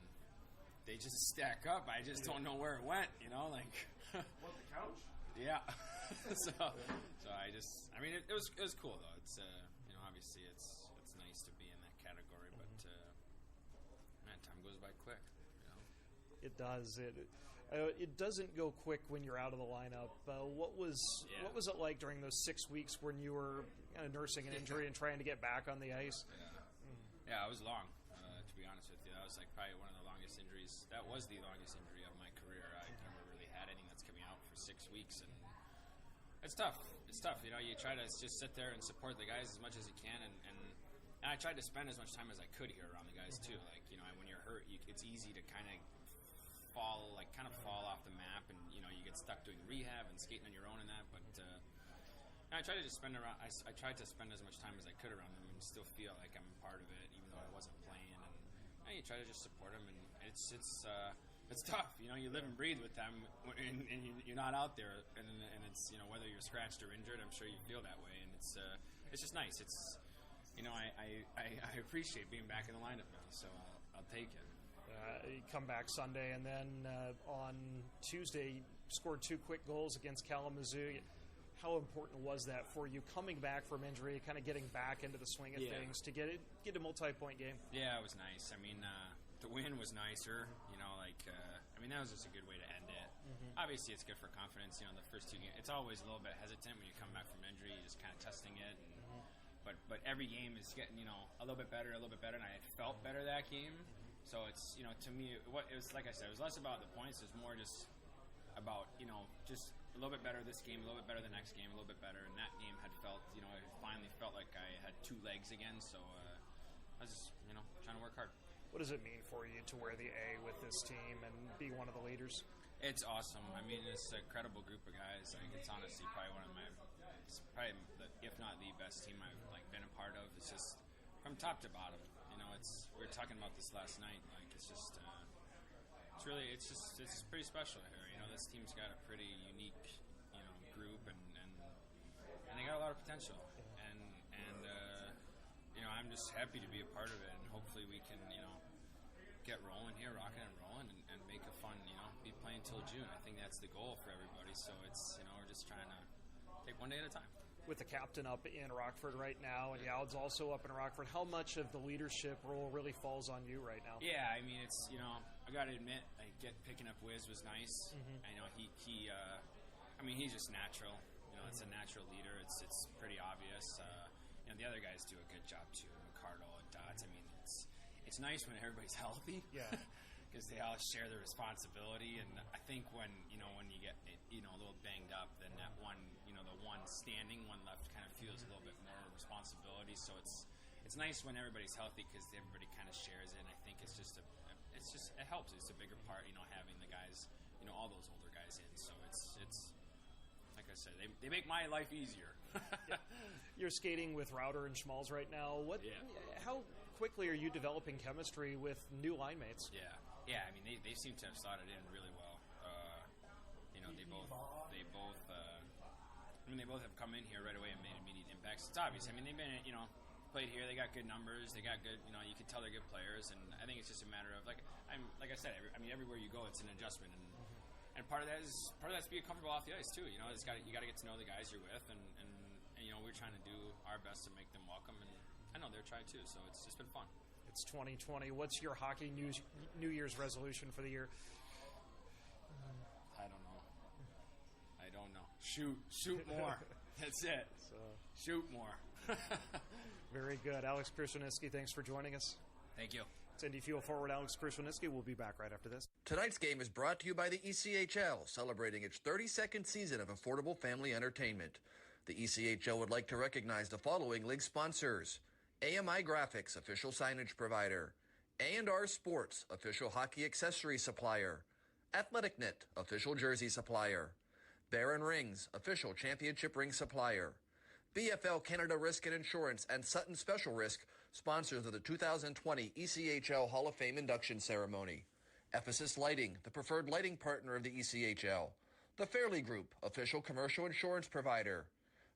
they just stack up. I just don't know where it went, like. What, the couch? Yeah. so it was cool though. It's obviously it's nice to be in that category, but man, time goes by quick. It does. It doesn't go quick when you're out of the lineup. What was it like during those 6 weeks when you were kind of nursing an injury and trying to get back on the ice? Yeah, it was long. To be honest with you, that was like probably one of the longest injuries. That was the longest injury of my career. I never really had anything that's coming out for 6 weeks, and it's tough. It's tough. You try to just sit there and support the guys as much as you can, and I tried to spend as much time as I could here around the guys too. Like when you're hurt, it's easy to kind of fall off the map, and you get stuck doing rehab and skating on your own and that. But I tried to just spend I tried to spend as much time as I could around them and still feel like I'm part of it, even though I wasn't playing. And you try to just support them, and it's tough. You live and breathe with them, and you're not out there, and it's whether you're scratched or injured, I'm sure you feel that way, and it's just nice. It's I appreciate being back in the lineup now, so I'll take it. You come back Sunday, and then on Tuesday, scored 2 quick goals against Kalamazoo. How important was that for you, coming back from injury, kind of getting back into the swing of things to get a multi-point game? Yeah, it was nice. I mean, the win was nicer. That was just a good way to end it. Mm-hmm. Obviously, it's good for confidence. The first 2 games, it's always a little bit hesitant when you come back from injury. You're just kind of testing it. And, but every game is getting a little bit better, and I felt better that game. So it's to me, it was like I said, it was less about the points. It was more just about just a little bit better this game, a little bit better the next game, a little bit better. And that game had felt it finally felt like I had 2 legs again. So I was just trying to work hard. What does it mean for you to wear the A with this team and be one of the leaders? It's awesome. I mean, it's an incredible group of guys. It's honestly probably if not the best team I've been a part of. It's just from top to bottom. We were talking about this last night. It's just it's pretty special here. This team's got a pretty unique group, and they got a lot of potential. And I'm just happy to be a part of it, and hopefully we can get rolling here, rocking and rolling, and make a fun be playing till June. I think that's the goal for everybody. So it's we're just trying to take one day at a time. With the captain up in Rockford right now, and Yaud's also up in Rockford, how much of the leadership role really falls on you right now? Yeah, I mean, it's I got to admit, picking up Wiz was nice. Mm-hmm. I know he he's just natural. It's a natural leader. It's pretty obvious. The other guys do a good job too. Ricardo and Dots. I mean, it's nice when everybody's healthy. Yeah. Because they all share the responsibility, and I think when you get a little banged up, then that one the one standing, one left kind of feels a little bit more responsibility. So it's nice when everybody's healthy because everybody kind of shares it. And I think it helps. It's a bigger part, having the guys, all those older guys in. So it's like I said, they make my life easier. You're skating with Rauter and Schmalz right now. quickly are you developing chemistry with new line mates? Yeah. I mean, they seem to have slotted in really well. They both have come in here right away and made immediate impacts. It's obvious. I mean, they've been, played here. They got good numbers. They got good, you can tell they're good players. And I think it's just a matter of, like I said, everywhere you go, it's an adjustment. And part of that is to be comfortable off the ice too. You got to get to know the guys you're with, and we're trying to do our best to make them welcome. And I know they're trying too. So it's just been fun. It's 2020. What's your hockey New Year's resolution for the year? I don't know. Shoot more. That's it. Shoot more. Very good. Alex Krusuniski, thanks for joining us. Thank you. It's Indy Fuel forward Alex Krusuniski. We'll be back right after this. Tonight's game is brought to you by the ECHL, celebrating its 32nd season of affordable family entertainment. The ECHL would like to recognize the following league sponsors: AMI Graphics, official signage provider; A&R Sports, official hockey accessory supplier; AthleticNet, official jersey supplier; Baron Rings, official championship ring supplier; BFL Canada Risk and Insurance and Sutton Special Risk, sponsors of the 2020 ECHL Hall of Fame induction ceremony; Ephesus Lighting, the preferred lighting partner of the ECHL; the Fairley Group, official commercial insurance provider;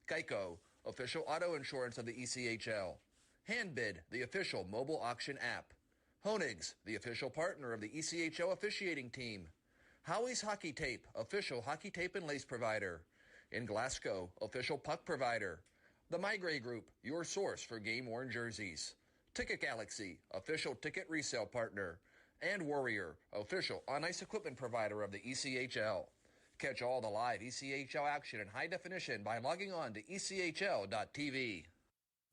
Geico, official auto insurance of the ECHL; Handbid, the official mobile auction app; Honig's, the official partner of the ECHL officiating team; Howie's Hockey Tape, official hockey tape and lace provider; in Glasgow, official puck provider; the Migray Group, your source for game-worn jerseys; Ticket Galaxy, official ticket resale partner; and Warrior, official on-ice equipment provider of the ECHL. Catch all the live ECHL action in high definition by logging on to ECHL.tv.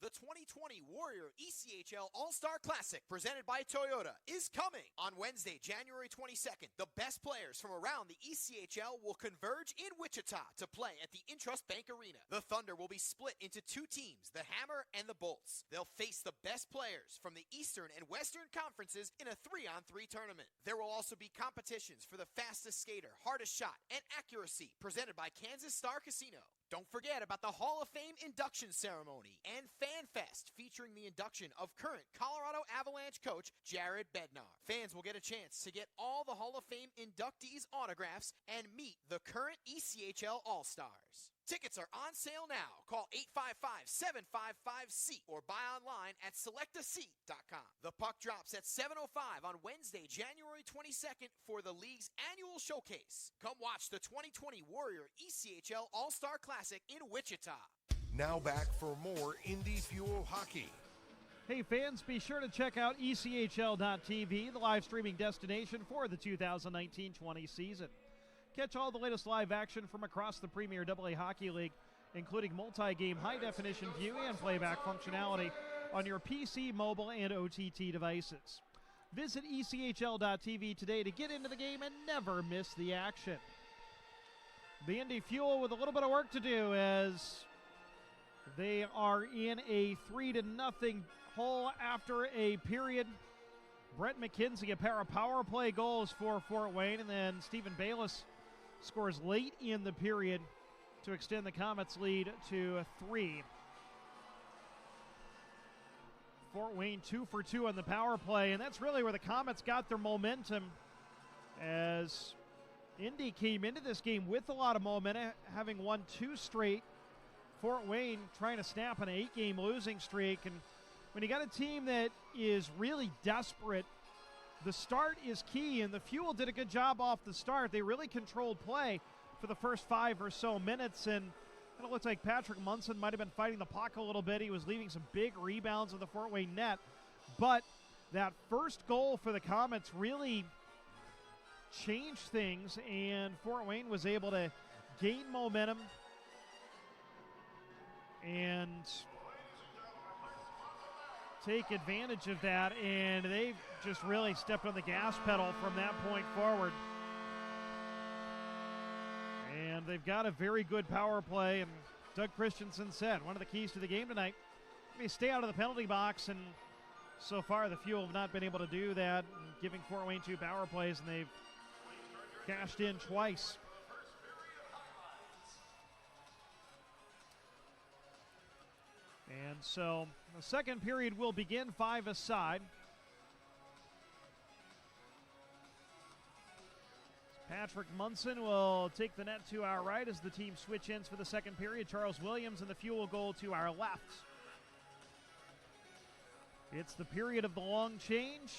The 2020 Warrior ECHL All-Star Classic, presented by Toyota, is coming on Wednesday, January 22nd. The best players from around the ECHL will converge in Wichita to play at the Intrust Bank Arena. The Thunder will be split into two teams, the Hammer and the Bolts. They'll face the best players from the Eastern and Western Conferences in a 3-on-3 tournament. There will also be competitions for the fastest skater, hardest shot, and accuracy, presented by Kansas Star Casino. Don't forget about the Hall of Fame induction ceremony and Fan Fest, featuring the induction of current Colorado Avalanche coach Jared Bednar. Fans will get a chance to get all the Hall of Fame inductees' autographs and meet the current ECHL All-Stars. Tickets are on sale now. Call 855-755-SEAT or buy online at selectaseat.com. The puck drops at 7:05 on Wednesday, January 22nd for the league's annual showcase. Come watch the 2020 Warrior ECHL All-Star Classic in Wichita. Now back for more Indy Fuel Hockey. Hey fans, be sure to check out ECHL.tv, the live streaming destination for the 2019-20 season. Catch all the latest live action from across the Premier AA Hockey League, including multi-game high-definition view and playback functionality on your PC, mobile, and OTT devices. Visit ECHL.tv today to get into the game and never miss the action. The Indy Fuel with a little bit of work to do as they are in a 3-0 hole after a period. Brett McKenzie, a pair of power play goals for Fort Wayne, and then Stephen Baylis scores late in the period to extend the Komets' lead to 3. Fort Wayne 2 for 2 on the power play, and that's really where the Komets got their momentum, as Indy came into this game with a lot of momentum, having won 2 straight. Fort Wayne trying to snap an 8-game losing streak, and when you got a team that is really desperate, the start is key, and the Fuel did a good job off the start. They really controlled play for the first 5 or so minutes, and it looked like Patrick Munson might have been fighting the puck a little bit. He was leaving some big rebounds in the Fort Wayne net, but that first goal for the Komets really changed things, and Fort Wayne was able to gain momentum and take advantage of that, and they've just really stepped on the gas pedal from that point forward. And they've got a very good power play, and Doug Christensen said one of the keys to the game tonight, may stay out of the penalty box, and so far the Fuel have not been able to do that, giving Fort Wayne 2 power plays, and they've cashed in twice. And so the second period will begin 5 aside. Patrick Munson will take the net to our right as the team switch ends for the second period. Charles Williams and the Fuel goal to our left. It's the period of the long change.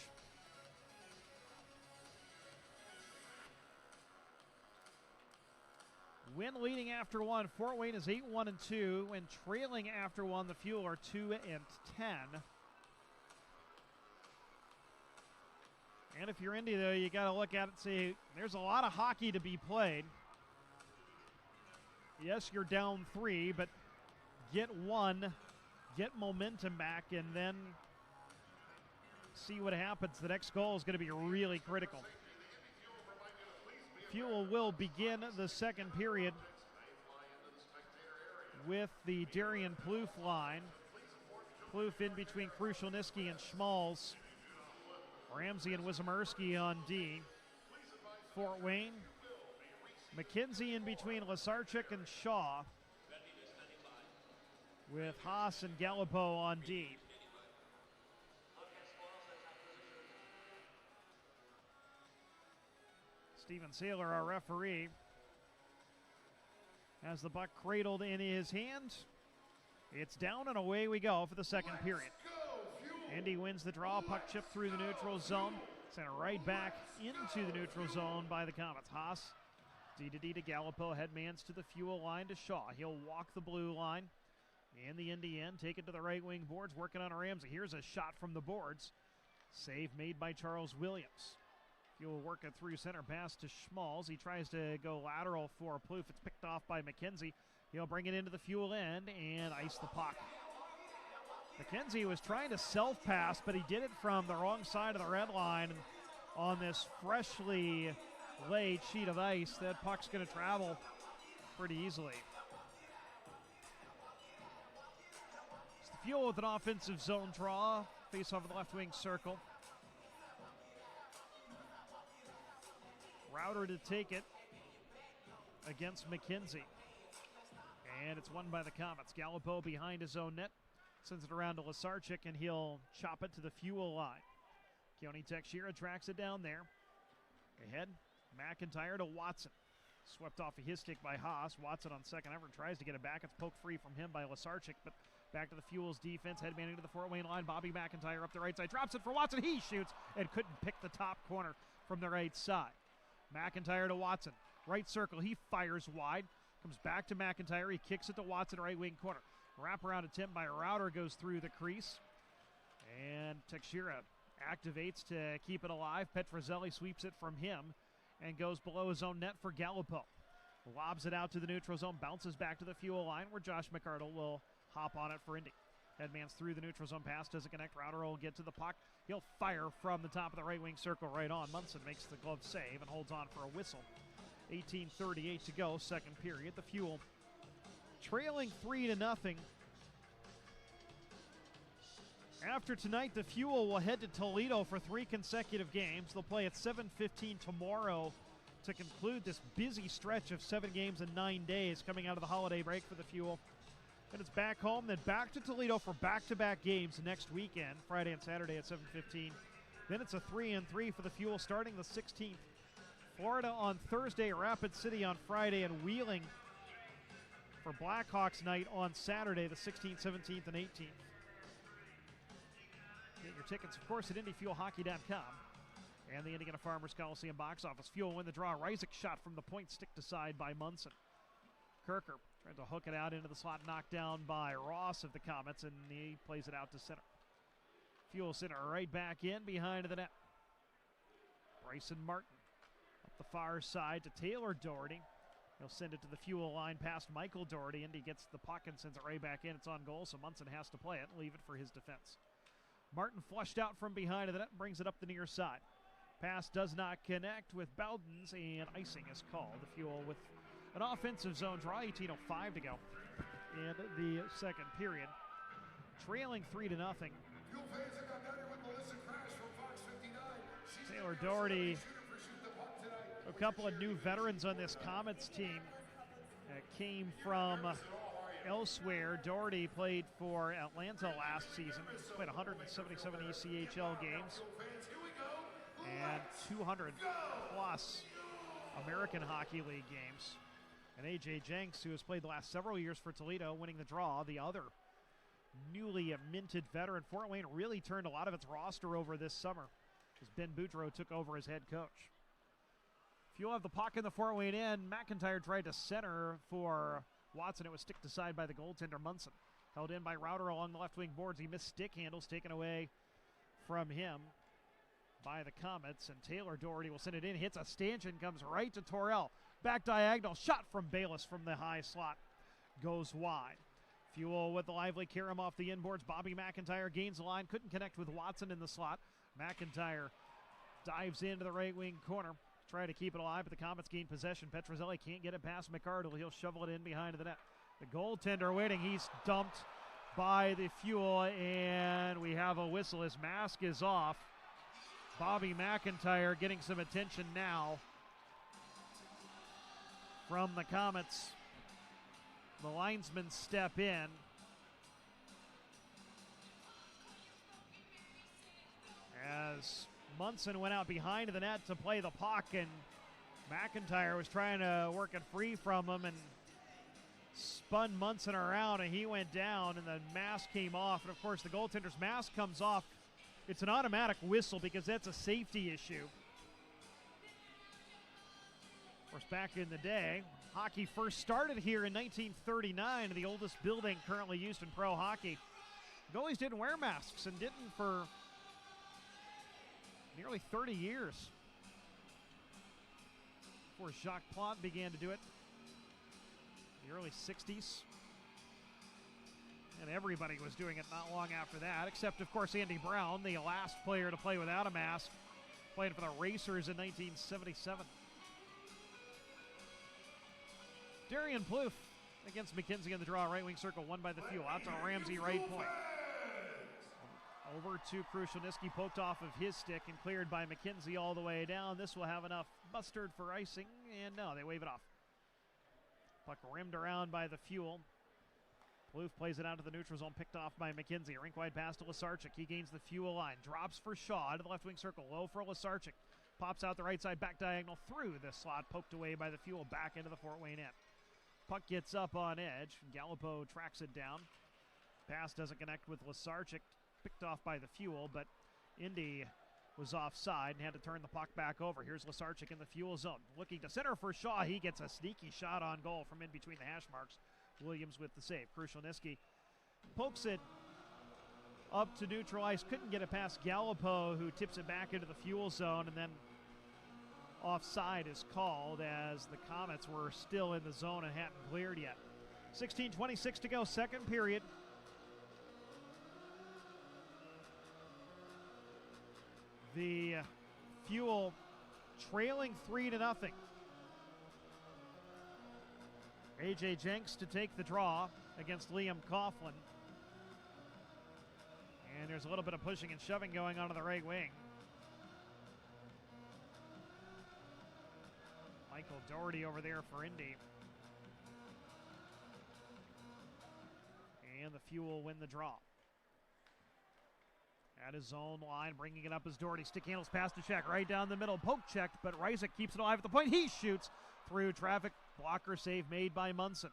Wynn leading after one. Fort Wayne is 8-1-2, and trailing after one. The Fuel are 2-10. And if you're Indy, though, you got to look at it and say, there's a lot of hockey to be played. Yes, you're down 3, but get one, get momentum back, and then see what happens. The next goal is going to be really critical. Fuel will begin the second period with the Darian Plouffe line. Plouffe in between Krushelnyski and Schmalz. Ramsey and Wismerski on D. Fort Wayne. McKenzie in between Łyszczarczyk and Shaw. With Haas and Gallipo on D. Steven Saylor, our referee, has the puck cradled in his hand. It's down and away we go for the second period. Indy wins the draw, puck chip through the neutral zone. Sent right back into the neutral zone by the Komets. Haas, D to Gallipo, headmans to the Fuel line to Shaw. He'll walk the blue line. In the Indy end, take it to the right wing boards, working on Ramsey. Here's a shot from the boards. Save made by Charles Williams. Fuel work it through center, pass to Schmalz. He tries to go lateral for Plouffe. It's picked off by McKenzie. He'll bring it into the Fuel end and ice the puck. McKenzie was trying to self-pass, but he did it from the wrong side of the red line. And on this freshly laid sheet of ice, that puck's going to travel pretty easily. It's the Fuel with an offensive zone draw. Face off of the left wing circle. Router to take it against McKenzie. And it's won by the Komets. Gallipo behind his own net. Sends it around to Łyszczarczyk, and he'll chop it to the Fuel line. Keone Teixeira tracks it down there. Ahead, McIntyre to Watson. Swept off of his stick by Haas. Watson on second effort tries to get it back. It's poked free from him by Łyszczarczyk, but back to the Fuel's defense. Headman into the Fort Wayne line. Bobby McIntyre up the right side. Drops it for Watson. He shoots and couldn't pick the top corner from the right side. McIntyre to Watson. Right circle. He fires wide. Comes back to McIntyre. He kicks it to Watson, right wing corner. Wraparound attempt by Router goes through the crease. And Teixeira activates to keep it alive. Petrozelli sweeps it from him and goes below his own net for Gallipo. Lobs it out to the neutral zone. Bounces back to the Fuel line where Josh McArdle will hop on it for Indy. Headman's through the neutral zone pass. Doesn't connect. Router will get to the puck. He'll fire from the top of the right wing circle right on. Munson makes the glove save and holds on for a whistle. 18:38 to go, second period. The Fuel trailing 3-0. After tonight, the Fuel will head to Toledo for 3 consecutive games. They'll play at 7:15 tomorrow to conclude this busy stretch of 7 games in 9 days coming out of the holiday break for the Fuel. Then it's back home, then back to Toledo for back-to-back games next weekend, Friday and Saturday at 7:15. Then it's a 3-3 for the Fuel starting the 16th. Florida on Thursday, Rapid City on Friday, and Wheeling for Blackhawks night on Saturday, the 16th, 17th, and 18th. Get your tickets, of course, at IndyFuelHockey.com and the Indiana Farmers Coliseum box office. Fuel win the draw. Rysick shot from the point, sticked aside by Munson. Kirker trying to hook it out into the slot, knocked down by Ross of the Komets, and he plays it out to center. Fuel center right back in behind the net. Bryson Martin up the far side to Taylor Doherty. He'll send it to the Fuel line past Michael Doherty, and he gets the puck and sends it right back in. It's on goal, so Munson has to play it and leave it for his defense. Martin flushed out from behind the net and brings it up the near side. Pass does not connect with Bowdens, and icing is called. The Fuel with an offensive zone draw, 18:05 to go in the second period. Trailing 3-0. Taylor Doherty, a couple of new veterans on this Komets team, came from elsewhere. Doherty played for Atlanta last season. Played 177 ECHL games and 200 plus American Hockey League games. And A.J. Jenks, who has played the last several years for Toledo, winning the draw, the other newly minted veteran. Fort Wayne really turned a lot of its roster over this summer as Ben Boudreau took over as head coach. Fuel have the puck in the Fort Wayne end. McIntyre tried to center for Watson. It was sticked aside by the goaltender Munson. Held in by Router along the left wing boards. He missed stick handles, taken away from him by the Komets. And Taylor Doherty will send it in. Hits a stanchion, comes right to Torrell. Back diagonal, shot from Baylis from the high slot. Goes wide. Fuel with the lively Karam off the inboards. Bobby McIntyre gains the line. Couldn't connect with Watson in the slot. McIntyre dives into the right wing corner. Try to keep it alive, but the Komets gain possession. Petrozelli can't get it past McArdle. He'll shovel it in behind the net. The goaltender waiting. He's dumped by the Fuel, and we have a whistle. His mask is off. Bobby McIntyre getting some attention now from the Komets. The linesmen step in. As Munson went out behind the net to play the puck, and McIntyre was trying to work it free from him and spun Munson around, and he went down, and the mask came off. And, of course, the goaltender's mask comes off. It's an automatic whistle because that's a safety issue. Of course, back in the day, hockey first started here in 1939, the oldest building currently used in pro hockey. Goalies didn't wear masks and didn't for nearly 30 years before Jacques Plante began to do it in the early 60s. And everybody was doing it not long after that, except, of course, Andy Brown, the last player to play without a mask, played for the Racers in 1977. Darian Plouffe against McKenzie in the draw, right wing circle, won by the Fuel. Out to Ramsey, right point. Over to Krushelnyski, poked off of his stick and cleared by McKenzie all the way down. This will have enough mustard for icing, and no, they wave it off. Puck rimmed around by the Fuel. Plouffe plays it out to the neutral zone, picked off by McKenzie. Rink wide pass to Łyszczarczyk. He gains the Fuel line, drops for Shaw into the left wing circle, low for Łyszczarczyk. Pops out the right side, back diagonal through the slot, poked away by the Fuel, back into the Fort Wayne end. Puck gets up on edge. Gallipo tracks it down. Pass doesn't connect with Łyszczarczyk. Picked off by the Fuel, but Indy was offside and had to turn the puck back over. Here's Łyszczarczyk in the Fuel zone. Looking to center for Shaw. He gets a sneaky shot on goal from in between the hash marks. Williams with the save. Krushelnyski pokes it up to neutral ice. Couldn't get it past Gallipo, who tips it back into the Fuel zone, and then offside is called as the Komets were still in the zone and hadn't cleared yet. 16:26 to go, second period. The Fuel trailing 3-0. A.J. Jenks to take the draw against Liam Coughlin. And there's a little bit of pushing and shoving going on the right wing. Michael Doherty over there for Indy. And the Fuel win the draw. At his own line, bringing it up as Doherty. Stick handles pass to check right down the middle. Poke checked, but Rysick keeps it alive at the point. He shoots through traffic. Blocker save made by Munson.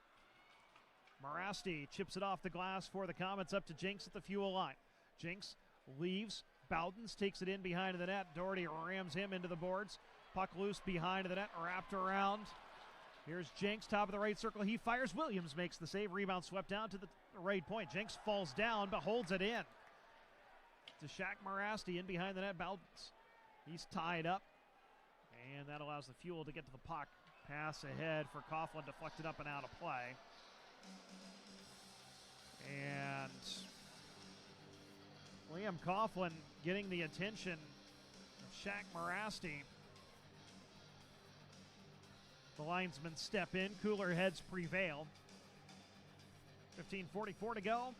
Merasty chips it off the glass for the Komets up to Jenks at the Fuel line. Jenks leaves. Bowdens takes it in behind the net. Doherty rams him into the boards. Puck loose behind the net, wrapped around. Here's Jenks, top of the right circle. He fires. Williams makes the save. Rebound swept down to the right point. Jenks falls down, but holds it in. To Shaq Merasty in behind the net. Bowdens. He's tied up. And that allows the Fuel to get to the puck. Pass ahead for Coughlin, deflected up and out of play. And Liam Coughlin getting the attention of Shaq Merasty. The linesmen step in. Cooler heads prevail. 15:44 to go.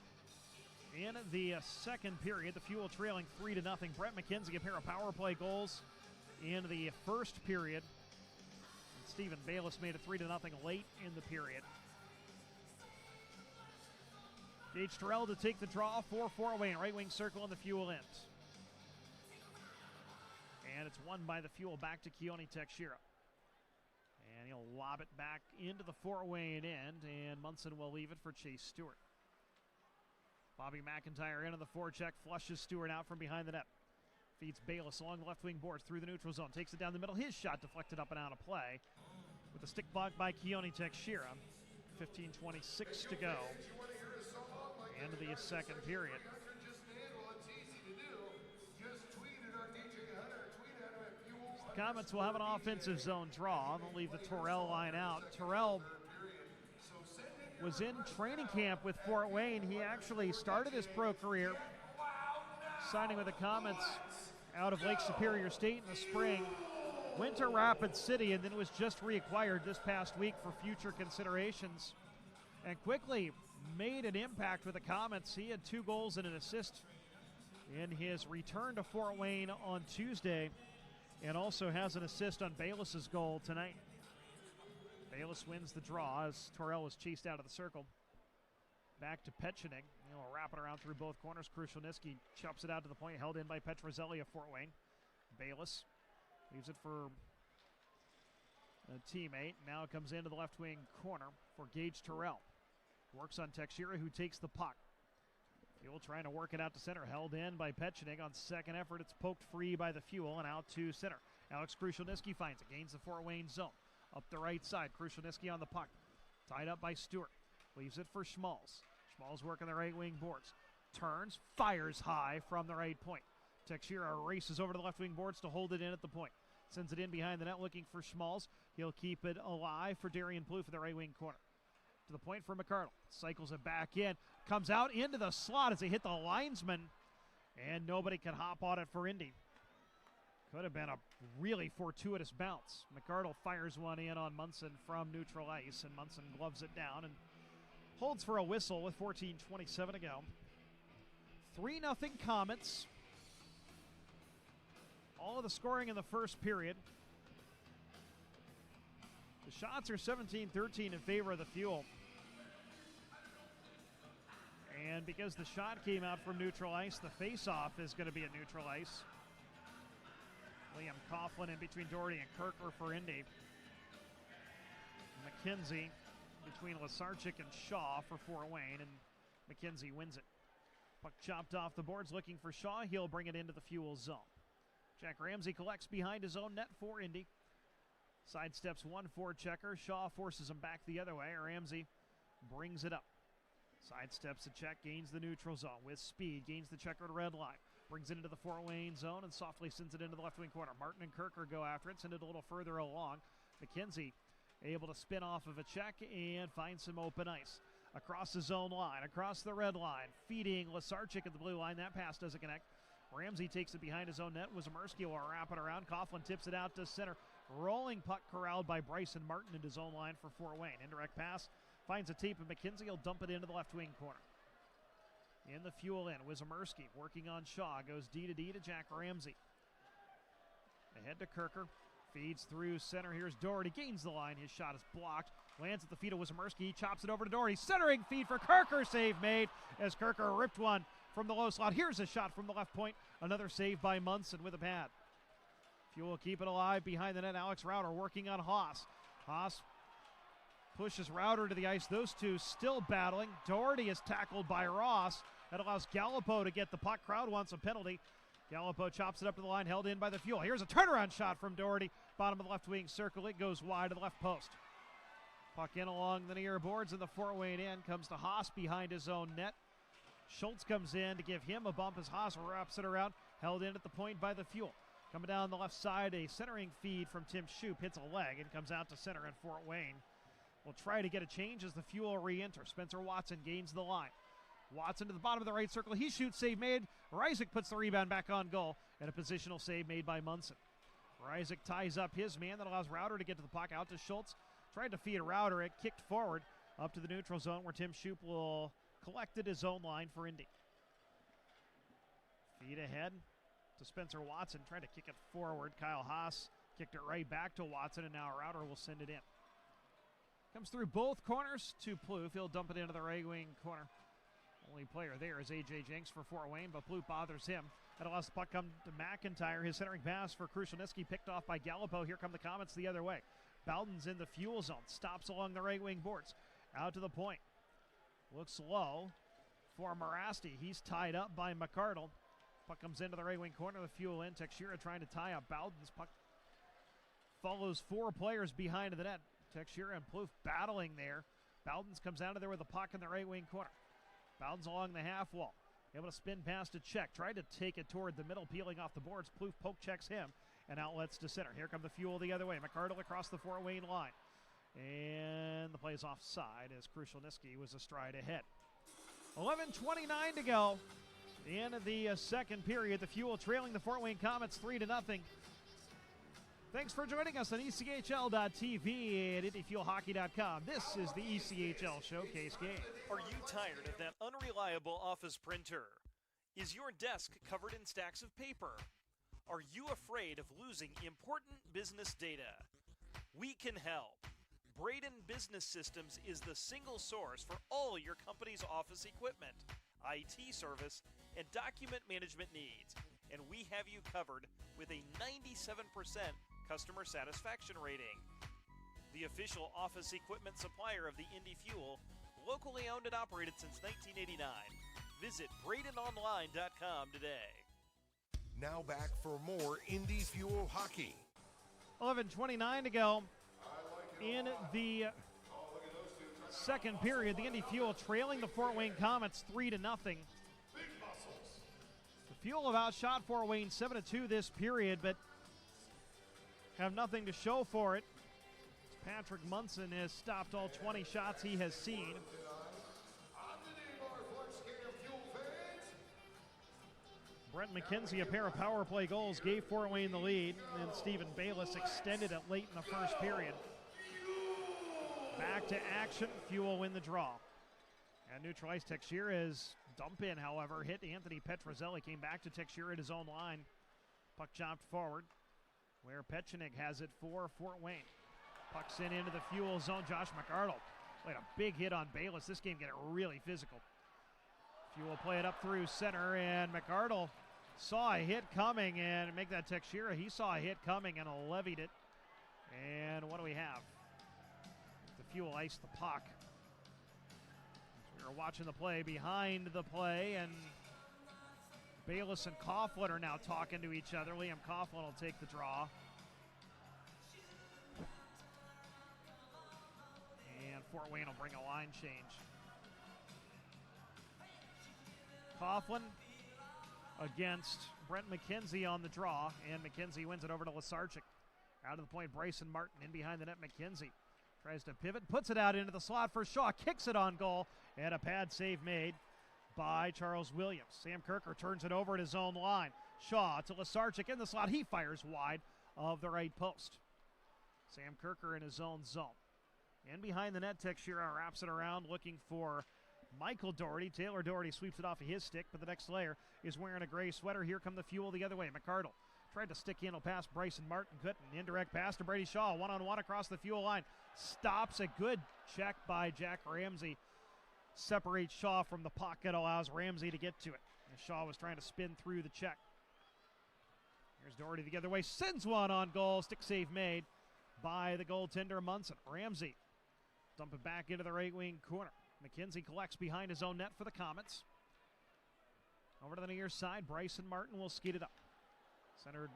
In the second period, the Fuel trailing 3-0. Brett McKenzie, a pair of power play goals in the first period. And Stephen Baylis made it 3-0 late in the period. Gage Torrell to take the draw, 4-4 away in right wing circle in the Fuel end. And it's won by the Fuel back to Keone Tekshira. And he'll lob it back into the 4-way end, and Munson will leave it for Chase Stewart. Bobby McIntyre into the forecheck, flushes Stewart out from behind the net. Feeds Baylis along the left wing boards through the neutral zone, takes it down the middle. His shot deflected up and out of play with a stick block by Keone Tekshira. 15:26 to go. End of the second period. The Komets will have an offensive zone draw. They'll leave the Torrell line out. Torrell was in training camp with Fort Wayne. He actually started his pro career signing with the Komets out of Lake Superior State in the spring. Went to Rapid City and then was just reacquired this past week for future considerations. And quickly made an impact with the Komets. He had 2 goals and an assist in his return to Fort Wayne on Tuesday, and also has an assist on Baylis' goal tonight. Baylis wins the draw as Torrell was chased out of the circle. Back to Petchening. He'll wrap it around through both corners. Krushelnyski chops it out to the point, held in by Petrozelli of Fort Wayne. Baylis leaves it for a teammate. Now it comes into the left wing corner for Gage Torrell. Works on Tekshira, who takes the puck. Fuel trying to work it out to center. Held in by Petchening on second effort. It's poked free by the Fuel and out to center. Alex Krushelnyski finds it. Gains the Fort Wayne zone. Up the right side. Krushelnyski on the puck. Tied up by Stewart. Leaves it for Schmalz. Schmalz working the right wing boards. Turns. Fires high from the right point. Tekshira races over to the left wing boards to hold it in at the point. Sends it in behind the net looking for Schmalz. He'll keep it alive for Darian Plouffe for the right wing corner. To the point for McCardle. Cycles it back in. Comes out into the slot as they hit the linesman. And nobody can hop on it for Indy. Could have been a really fortuitous bounce. McCardle fires one in on Munson from neutral ice, and Munson gloves it down and holds for a whistle with 14:27 to go. 3-0 Komets. All of the scoring in the first period. The shots are 17-13 in favor of the Fuel. And because the shot came out from neutral ice, the face-off is going to be at neutral ice. Liam Coughlin in between Doherty and Kirker for Indy. McKenzie between Łyszczarczyk and Shaw for Fort Wayne, and McKenzie wins it. Puck chopped off the boards looking for Shaw. He'll bring it into the Fuel zone. Jack Ramsey collects behind his own net for Indy. Sidesteps one forechecker. Shaw forces him back the other way. Ramsey brings it up. Sidesteps the check, gains the neutral zone with speed, gains the checkered red line. Brings it into the Fort Wayne zone and softly sends it into the left wing corner. Martin and Kirker go after it, send it a little further along. McKenzie able to spin off of a check and find some open ice. Across the zone line, across the red line, feeding Łyszczarczyk at the blue line. That pass doesn't connect. Ramsey takes it behind his own net. Łyszczarczyk will wrap it around. Coughlin tips it out to center. Rolling puck corralled by Bryson Martin into zone line for Fort Wayne. Indirect pass. Finds a tape of McKenzie. He'll dump it into the left wing corner. In the Fuel end, Łyszczarczyk working on Shaw. Goes D to Jack Ramsey. Ahead to Kirker. Feeds through center. Here's Doherty. Gains the line. His shot is blocked. Lands at the feet of Łyszczarczyk. He chops it over to Doherty. Centering feed for Kirker. Save made as Kirker ripped one from the low slot. Here's a shot from the left point. Another save by Munson with a pad. Fuel will keep it alive behind the net. Alex Rauter working on Haas. Haas pushes Rauter to the ice. Those two still battling. Doherty is tackled by Ross. That allows Gallipo to get the puck. Crowd wants a penalty. Gallipo chops it up to the line, held in by the Fuel. Here's a turnaround shot from Doherty. Bottom of the left wing circle. It goes wide to the left post. Puck in along the near boards, and the Fort Wayne end comes to Haas behind his own net. Schultz comes in to give him a bump as Haas wraps it around. Held in at the point by the Fuel. Coming down the left side, a centering feed from Tim Shoup hits a leg and comes out to center, and Fort Wayne will try to get a change as the Fuel re-enter. Spencer Watson gains the line. Watson to the bottom of the right circle. He shoots, save made. Rysick puts the rebound back on goal, and a positional save made by Munson. Rysick ties up his man. That allows Rauter to get to the puck. Out to Schultz. Tried to feed Rauter. It kicked forward up to the neutral zone where Tim Shoup will collect at his own line for Indy. Feed ahead to Spencer Watson. Trying to kick it forward. Kyle Haas kicked it right back to Watson, and now Rauter will send it in. Comes through both corners to Plouffe. He'll dump it into the right wing corner Only player there is A.J. Jenks for Fort Wayne, but Plouffe bothers him. That'll allows the puck come to McIntyre. His centering pass for Krushelnyski picked off by Gallipo. Here come the Komets the other way. Bowden's in the fuel zone. Stops along the right wing boards. Out to the point. Looks low for Merasty. He's tied up by McCardle. Puck comes into the right wing corner. The fuel in. Teixeira trying to tie up Bowden's puck. Follows 4 players behind the net. Teixeira and Plouffe battling there. Bowden's comes out of there with the puck in the right wing corner. Bowden's along the half wall. Able to spin past to check. Tried to take it toward the middle, peeling off the boards. Plouffe poke checks him and outlets to center. Here come the fuel the other way. McCardle across the Fort Wayne line. And the play is offside as Krushelnyski was a stride ahead. 11:29 to go in the second period. The fuel trailing the Fort Wayne Komets 3-0. Thanks for joining us on ECHL.TV and IndyFuelHockey.com. This is the ECHL Showcase game. Are you tired of that unreliable office printer? Is your desk covered in stacks of paper? Are you afraid of losing important business data? We can help. Braden Business Systems is the single source for all your company's office equipment, IT service, and document management needs. And we have you covered with a 97% customer satisfaction rating. The official office equipment supplier of the Indy Fuel, locally owned and operated since 1989. Visit BradenOnline.com today. Now back for more Indy Fuel Hockey. 11:29 to go in the second period. The Indy Fuel trailing the Fort Wayne Komets 3-0. The Fuel have outshot Fort Wayne 7-2 this period, but have nothing to show for it. Patrick Munson has stopped all 20 shots he has seen. Brent McKenzie, a pair of power play goals, gave Fort Wayne the lead, and Stephen Baylis extended it late in the first period. Back to action, Fuel win the draw. And neutralized Teixeira's dump in, however, hit Anthony Petrozelli, came back to Teixeira at his own line. Puck chopped forward, where Pechenik has it for Fort Wayne. Puck's in into the Fuel zone. Josh McArdle played a big hit on Baylis. This game getting really physical. Fuel play it up through center, and McArdle saw a hit coming, and make that Teixeira. He saw a hit coming and levied it. And what do we have? The Fuel iced the puck. We were watching the play behind the play, and Baylis and Coughlin are now talking to each other. Liam Coughlin will take the draw. And Fort Wayne will bring a line change. Coughlin against Brent McKenzie on the draw, and McKenzie wins it over to Łyszczarczyk. Out of the point, Bryson Martin in behind the net. McKenzie tries to pivot, puts it out into the slot for Shaw, kicks it on goal, and a pad save made by Charles Williams. Sam Kirker turns it over at his own line. Shaw to Łyszczarczyk in the slot. He fires wide of the right post. Sam Kirker in his own zone. And behind the net, Teixeira wraps it around looking for Michael Doherty. Taylor Doherty sweeps it off of his stick, but the next layer is wearing a gray sweater. Here come the Fuel the other way. McArdle tried to stick handle past Bryson Martin. Couldn't. Indirect pass to Brady Shaw. One-on-one across the Fuel line. Stops. A good check by Jack Ramsey. Separates Shaw from the pocket. Allows Ramsey to get to it. And Shaw was trying to spin through the check. Here's Doherty the other way. Sends one on goal. Stick save made by the goaltender Munson. Ramsey dump it back into the right wing corner. McKenzie collects behind his own net for the Komets. Over to the near side, Bryson Martin will skate it up. Centered,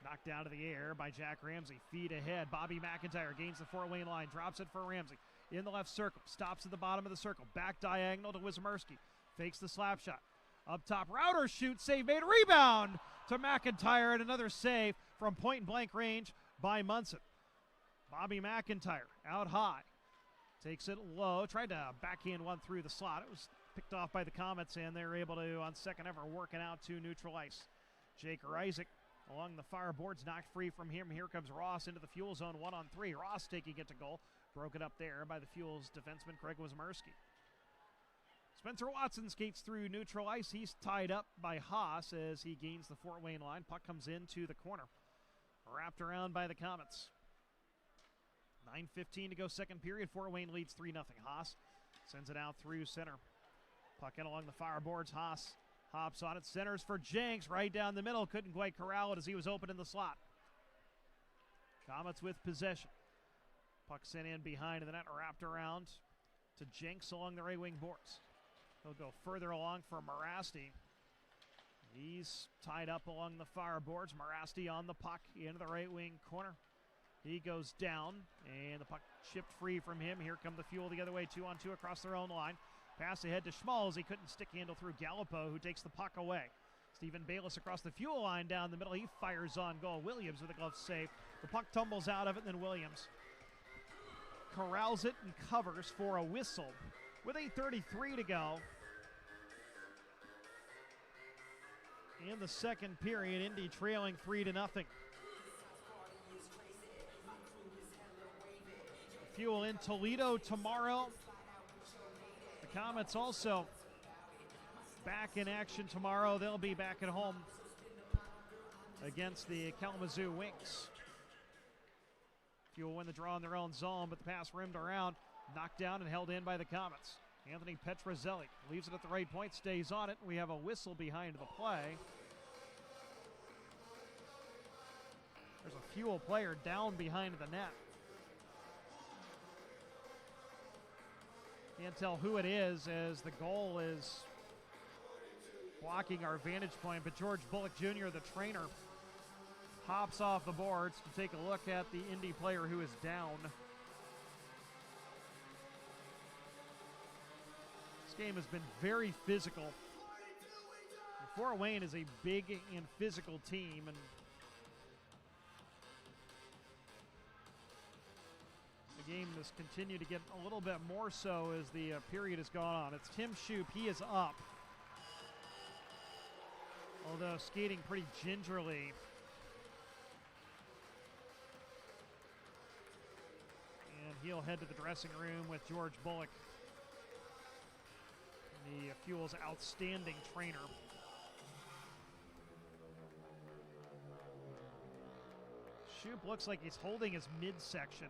knocked out of the air by Jack Ramsey. Feed ahead, Bobby McIntyre gains the Fort Wayne line, drops it for Ramsey. In the left circle, stops at the bottom of the circle. Back diagonal to Wismerski. Fakes the slap shot. Up top, Router shoots, save made, rebound to McIntyre, and another save from point blank range by Munson. Bobby McIntyre out high. Takes it low, tried to backhand one through the slot. It was picked off by the Komets, and they're able to, on second effort, work it out to neutral ice. Jake Isaac along the far boards, knocked free from him. Here comes Ross into the Fuel zone, 1-on-3. Ross taking it to goal. Broke it up there by the Fuel's defenseman, Craig Wismerski. Spencer Watson skates through neutral ice. He's tied up by Haas as he gains the Fort Wayne line. Puck comes into the corner. Wrapped around by the Komets. 9:15 to go second period. Fort Wayne leads 3-0. Haas sends it out through center. Puck in along the far boards. Haas hops on it. Centers for Jenks. Right down the middle. Couldn't quite corral it as he was open in the slot. Komets with possession. Puck sent in behind the net. Wrapped around to Jenks along the right wing boards. He'll go further along for Merasty. He's tied up along the far boards. Merasty on the puck into the right wing corner. He goes down, and the puck chipped free from him. Here come the Fuel the other way, 2-on-2 across their own line. Pass ahead to Schmalz. He couldn't stick handle through Gallipo, who takes the puck away. Stephen Baylis across the Fuel line down the middle. He fires on goal. Williams with a glove save. The puck tumbles out of it, and then Williams corrals it and covers for a whistle. With 8:33 to go in the second period, Indy trailing 3-0. Fuel in Toledo tomorrow. The Komets also back in action tomorrow. They'll be back at home against the Kalamazoo Wings. Fuel win the draw in their own zone, but the pass rimmed around, knocked down and held in by the Komets. Anthony Petrozelli leaves it at the right point, stays on it. We have a whistle behind the play. There's a Fuel player down behind the net. Can't tell who it is as the goal is blocking our vantage point, but George Bullock Jr., the trainer, hops off the boards to take a look at the Indy player who is down. This game has been very physical. Fort Wayne is a big and physical team, and the game has continued to get a little bit more so as the period has gone on. It's Tim Shoup. He is up, although skating pretty gingerly. And he'll head to the dressing room with George Bullock, the Fuel's outstanding trainer. Shoup looks like he's holding his midsection.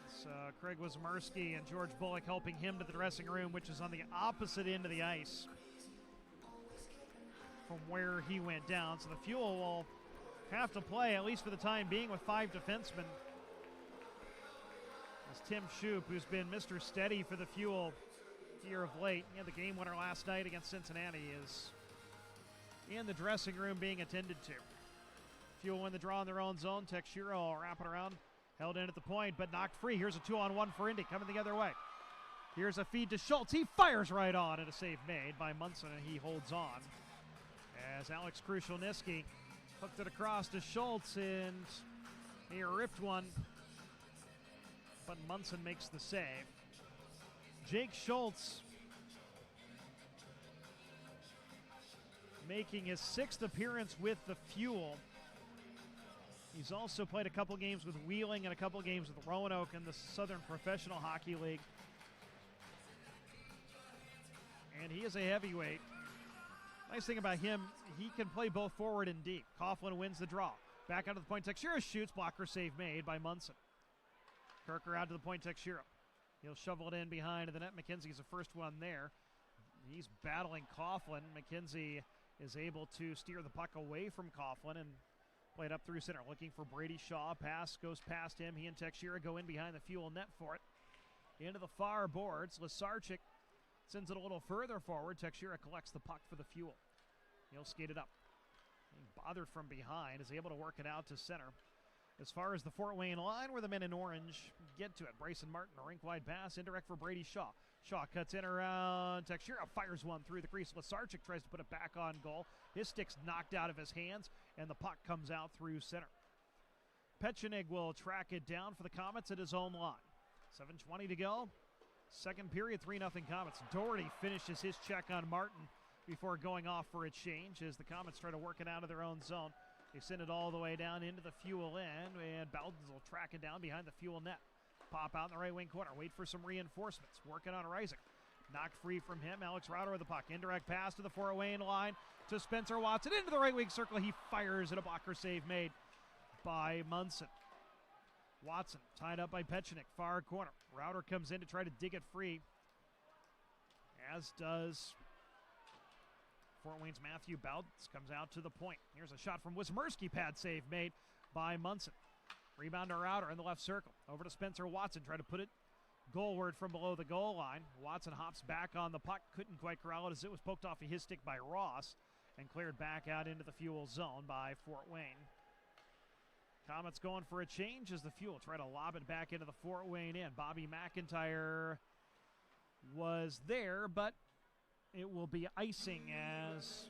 It's Craig Wismerski and George Bullock helping him to the dressing room, which is on the opposite end of the ice from where he went down. So the Fuel will have to play, at least for the time being, with 5 defensemen. As Tim Shoup, who's been Mr. Steady for the Fuel here of late, he had the game winner last night against Cincinnati, is in the dressing room being attended to. Fuel win the draw in their own zone. Texura will wrap it around. Held in at the point, but knocked free. Here's a 2-on-1 for Indy, coming the other way. Here's a feed to Schultz. He fires right on, and a save made by Munson, and he holds on. As Alex Krushelnyski hooked it across to Schultz, and he ripped one, but Munson makes the save. Jake Schultz making his 6th appearance with the Fuel. He's also played a couple games with Wheeling and a couple games with Roanoke in the Southern Professional Hockey League. And he is a heavyweight. Nice thing about him, he can play both forward and deep. Coughlin wins the draw. Back out of the point, Texura shoots. Blocker save made by Munson. Kirker out to the point, Texura. He'll shovel it in behind the net. McKenzie's the first one there. He's battling Coughlin. McKenzie is able to steer the puck away from Coughlin and play it up through center. Looking for Brady Shaw. Pass goes past him. He and Texura go in behind the Fuel net for it. Into the far boards. Łyszczarczyk sends it a little further forward. Texura collects the puck for the Fuel. He'll skate it up. Being bothered from behind, is able to work it out to center. As far as the Fort Wayne line, where the men in orange get to it. Bryson Martin, a rink-wide pass, indirect for Brady Shaw. Shaw cuts in around Texura, fires one through the crease. Łyszczarczyk tries to put it back on goal. His stick's knocked out of his hands, and the puck comes out through center. Pechenig will track it down for the Komets at his own line. 7:20 to go. Second period, 3-0 Komets. Doherty finishes his check on Martin before going off for a change as the Komets try to work it out of their own zone. They send it all the way down into the Fuel end, and Bowdens will track it down behind the Fuel net. Pop out in the right wing corner. Wait for some reinforcements. Working on Reising. Knocked free from him. Alex Rauter with the puck. Indirect pass to the Fort Wayne line to Spencer Watson. Into the right wing circle. He fires, and a blocker save made by Munson. Watson tied up by Petchenik, far corner. Router comes in to try to dig it free, as does Fort Wayne's Matthew Bowdens. Comes out to the point. Here's a shot from Łyszczarczyk, pad save made by Munson. Rebound to Router in the left circle. Over to Spencer Watson, try to put it goalward from below the goal line. Watson hops back on the puck, couldn't quite corral it as it was poked off of his stick by Ross and cleared back out into the Fuel zone by Fort Wayne. Komets going for a change as the Fuel try to lob it back into the Fort Wayne end. Bobby McIntyre was there, but it will be icing as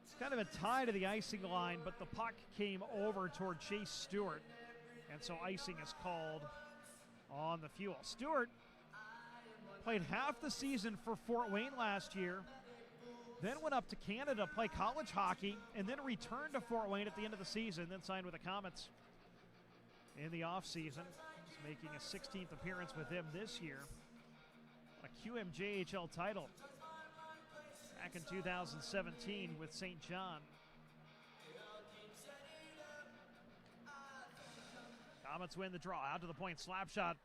it's kind of a tie to the icing line, but the puck came over toward Chase Stewart, and so icing is called on the Fuel. Stewart played half the season for Fort Wayne last year, then went up to Canada to play college hockey, and then returned to Fort Wayne at the end of the season, then signed with the Komets in the offseason. He's making a 16th appearance with them this year. A QMJHL title back in 2017 with St. John. Komets win the draw. Out to the point. Slap shot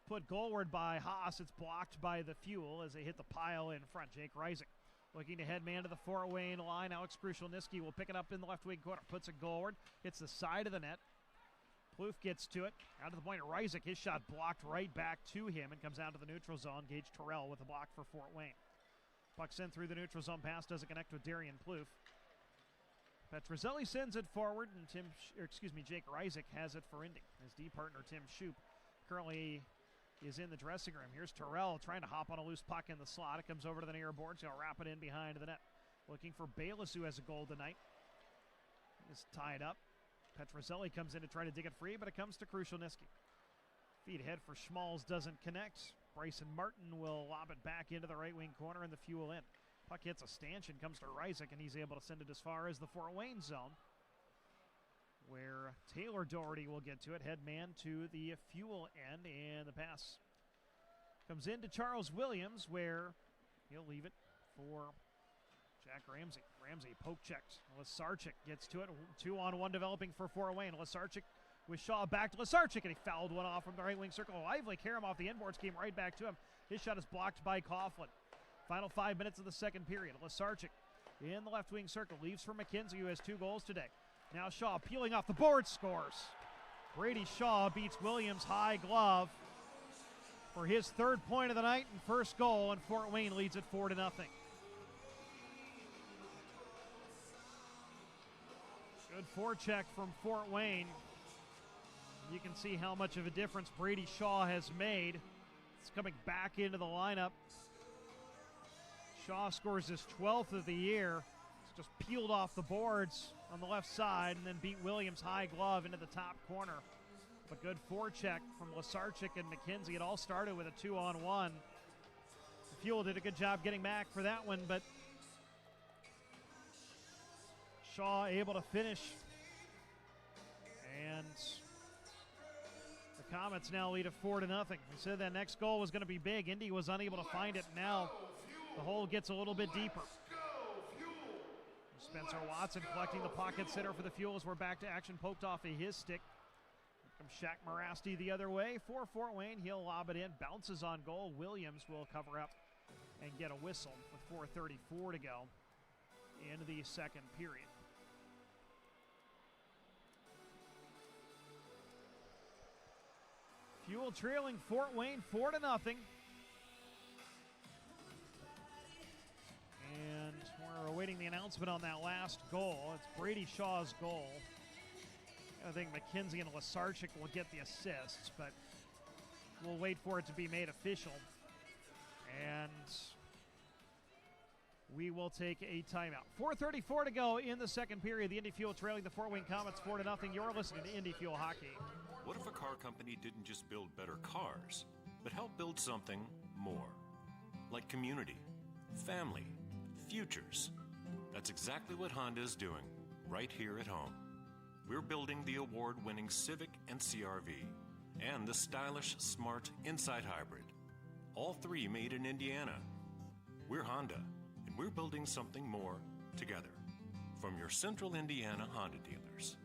put goalward by Haas. It's blocked by the Fuel as they hit the pile in front. Jake Reisig looking to head man to the Fort Wayne line. Alex Krushelniski will pick it up in the left wing corner. Puts it goalward. Hits the side of the net. Plouffe gets to it. Out to the point. Reisig. His shot blocked right back to him and comes out to the neutral zone. Gage Torrell with a block for Fort Wayne. Puck sent through the neutral zone. Pass doesn't connect with Darian Plouffe. Petrozelli sends it forward, and Jake Reisig has it for Indy. His D partner Tim Shoup currently is in the dressing room. Here's Torrell trying to hop on a loose puck in the slot. It comes over to the near boards. He'll wrap it in behind the net. Looking for Baylis, who has a goal tonight. Is tied up. Petrozelli comes in to try to dig it free, but it comes to Krushelniski. Feed ahead for Schmalz, doesn't connect. Bryson Martin will lob it back into the right wing corner and the Fuel in. Puck hits a stanchion, comes to Reisig, and he's able to send it as far as the Fort Wayne zone, where Taylor Doherty will get to it. Head man to the Fuel end, and the pass comes into Charles Williams, where he'll leave it for Jack Ramsey. Ramsey poke checked. Łyszczarczyk gets to it. 2-on-1 developing for Fort Wayne. Łyszczarczyk with Shaw back to Łyszczarczyk, and he fouled one off from the right wing circle. Lively Karam off the inboards, came right back to him. His shot is blocked by Coughlin. Final 5 minutes of the second period. Łyszczarczyk in the left wing circle. Leaves for McKenzie, who has 2 goals today. Now Shaw peeling off the board, scores. Brady Shaw beats Williams high glove for his 3rd point of the night and first goal, and Fort Wayne leads it 4-0. Good forecheck from Fort Wayne. You can see how much of a difference Brady Shaw has made. It's coming back into the lineup. Shaw scores his 12th of the year. It's just peeled off the boards on the left side and then beat Williams high glove into the top corner. A good forecheck from Łyszczarczyk and McKenzie. It all started with a 2-on-1. The Fuel did a good job getting back for that one, but Shaw able to finish. And the Komets now lead it 4-0. We said that next goal was going to be big. Indy was unable to find it. Now the hole gets a little bit deeper. Spencer Watson collecting the pocket center for the Fuel as we're back to action. Poked off of his stick. Here comes Shaq Merasty the other way for Fort Wayne. He'll lob it in. Bounces on goal. Williams will cover up and get a whistle with 4:34 to go in the second period. Fuel trailing Fort Wayne 4-0. And we're awaiting the announcement on that last goal. It's Brady Shaw's goal. I think McKenzie and Łyszczarczyk will get the assists, but we'll wait for it to be made official. And we will take a timeout. 4:34 to go in the second period. The Indy Fuel trailing the Fort Wayne Komets 4-0. You're listening to Indy Fuel Hockey. What if a car company didn't just build better cars, but help build something more? Like community, family, futures. That's exactly what Honda is doing right here at home. We're building the award-winning Civic and CR-V and the stylish, smart Insight Hybrid. All 3 made in Indiana. We're Honda, and we're building something more together. From your Central Indiana Honda dealers.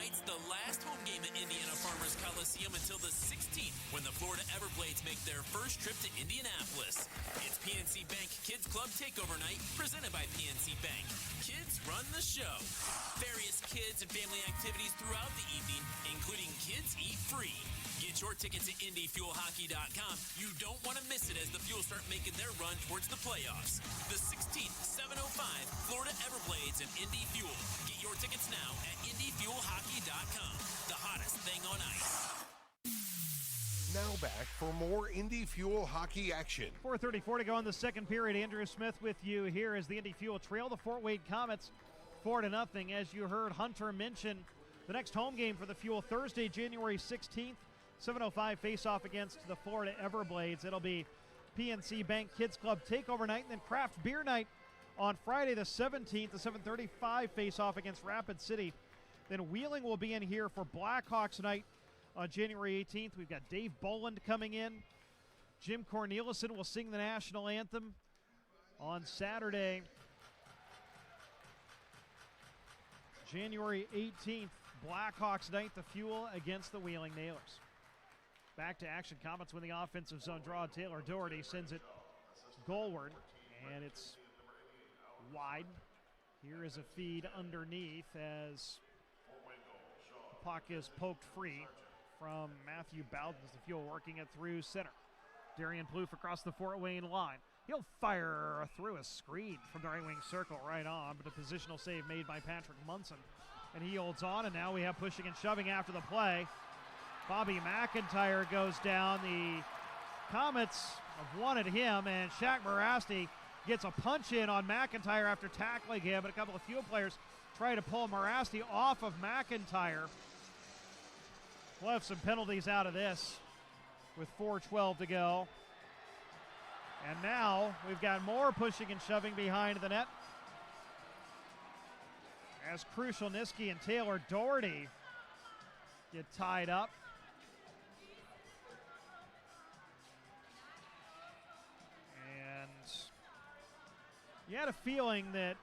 Tonight's the last home game at Indiana Farmers Coliseum until the 16th, when the Florida Everblades make their first trip to Indianapolis. It's PNC Bank Kids Club Takeover Night, presented by PNC Bank. Kids run the show. Various kids and family activities throughout the evening, including Kids Eat Free. Get your tickets at IndyFuelHockey.com. You don't want to miss it as the Fuel start making their run towards the playoffs. The 16th, 7:05, Florida Everblades and Indy Fuel. Get your tickets now at IndyFuelHockey.com. The hottest thing on ice. Now back for more Indy Fuel hockey action. 4:34 to go in the second period. Andrew Smith with you here as the Indy Fuel trail the Fort Wayne Komets 4-0. As you heard Hunter mention, the next home game for the Fuel Thursday, January 16th, 7:05 face-off against the Florida Everblades. It'll be PNC Bank Kids Club Takeover Night and then Craft Beer Night on Friday the 17th, the 7:35 face-off against Rapid City. Then Wheeling will be in here for Blackhawks Night on January 18th. We've got Dave Boland coming in. Jim Cornelison will sing the national anthem on Saturday, January 18th. Blackhawks Night, the Fuel against the Wheeling Nailers. Back to action. Komets win the offensive zone draw. Taylor Doherty sends it goalward, and it's wide. Here is a feed underneath as the puck is poked free from Matthew Bowden as the Fuel working it through center. Darian Plouffe across the Fort Wayne line. He'll fire through a screen from the right wing circle right on, but a positional save made by Patrick Munson. And he holds on, and now we have pushing and shoving after the play. Bobby McIntyre goes down. The Komets have wanted him, and Shaq Merasty gets a punch in on McIntyre after tackling him, but a couple of Fuel players try to pull Merasty off of McIntyre. We'll have some penalties out of this with 4:12 to go. And now we've got more pushing and shoving behind the net as Krushelnyski and Taylor Doherty get tied up. And you had a feeling that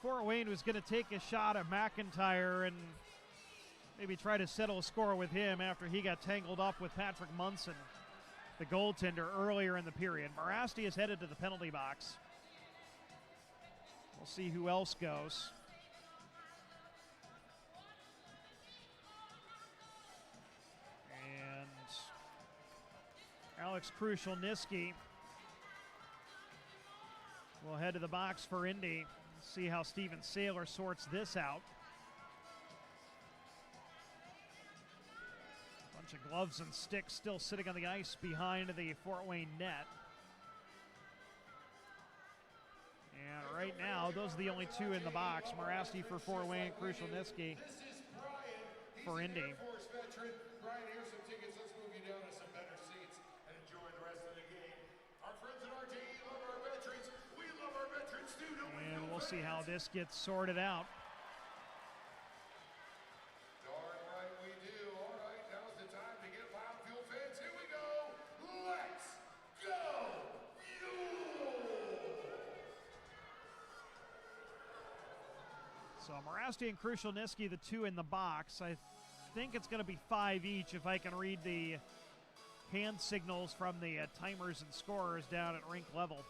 Fort Wayne was going to take a shot at McIntyre and maybe try to settle a score with him after he got tangled up with Patrick Munson, the goaltender, earlier in the period. Merasty is headed to the penalty box. We'll see who else goes. And Alex Krushelnyski will head to the box for Indy. See how Steven Saylor sorts this out. Bunch of gloves and sticks still sitting on the ice behind the Fort Wayne net. And right now, those are the only two in the box. Merasty for Fort Wayne, Krushelnyski for Indy. Brian, here's some tickets. Let's move you down to some better seats and enjoy the rest of the game. Our friends at RTE love our veterans. We love our veterans too, don't we? And we'll see how this gets sorted out. Darn right we do. All right, now's the time to get loud, Fuel fans. Here we go. Let's go, Fuel! So Merasty and Krushelnyski, the two in the box. I think it's going to be 5 each if I can read the hand signals from the timers and scorers down at rink level.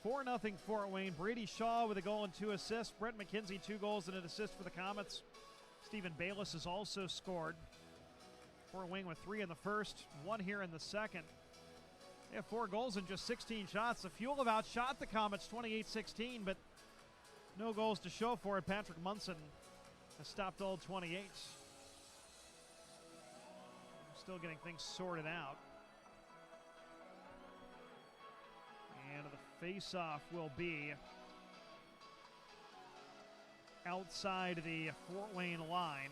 4-0 Fort Wayne. Brady Shaw with a goal and 2 assists. Brett McKenzie, 2 goals and an assist for the Komets. Stephen Baylis has also scored. Fort Wayne with 3 in the first, 1 here in the second. They have 4 goals and just 16 shots. The Fuel have outshot the Komets 28-16, but no goals to show for it. Patrick Munson has stopped all 28. Still getting things sorted out. And the face-off will be outside the Fort Wayne line.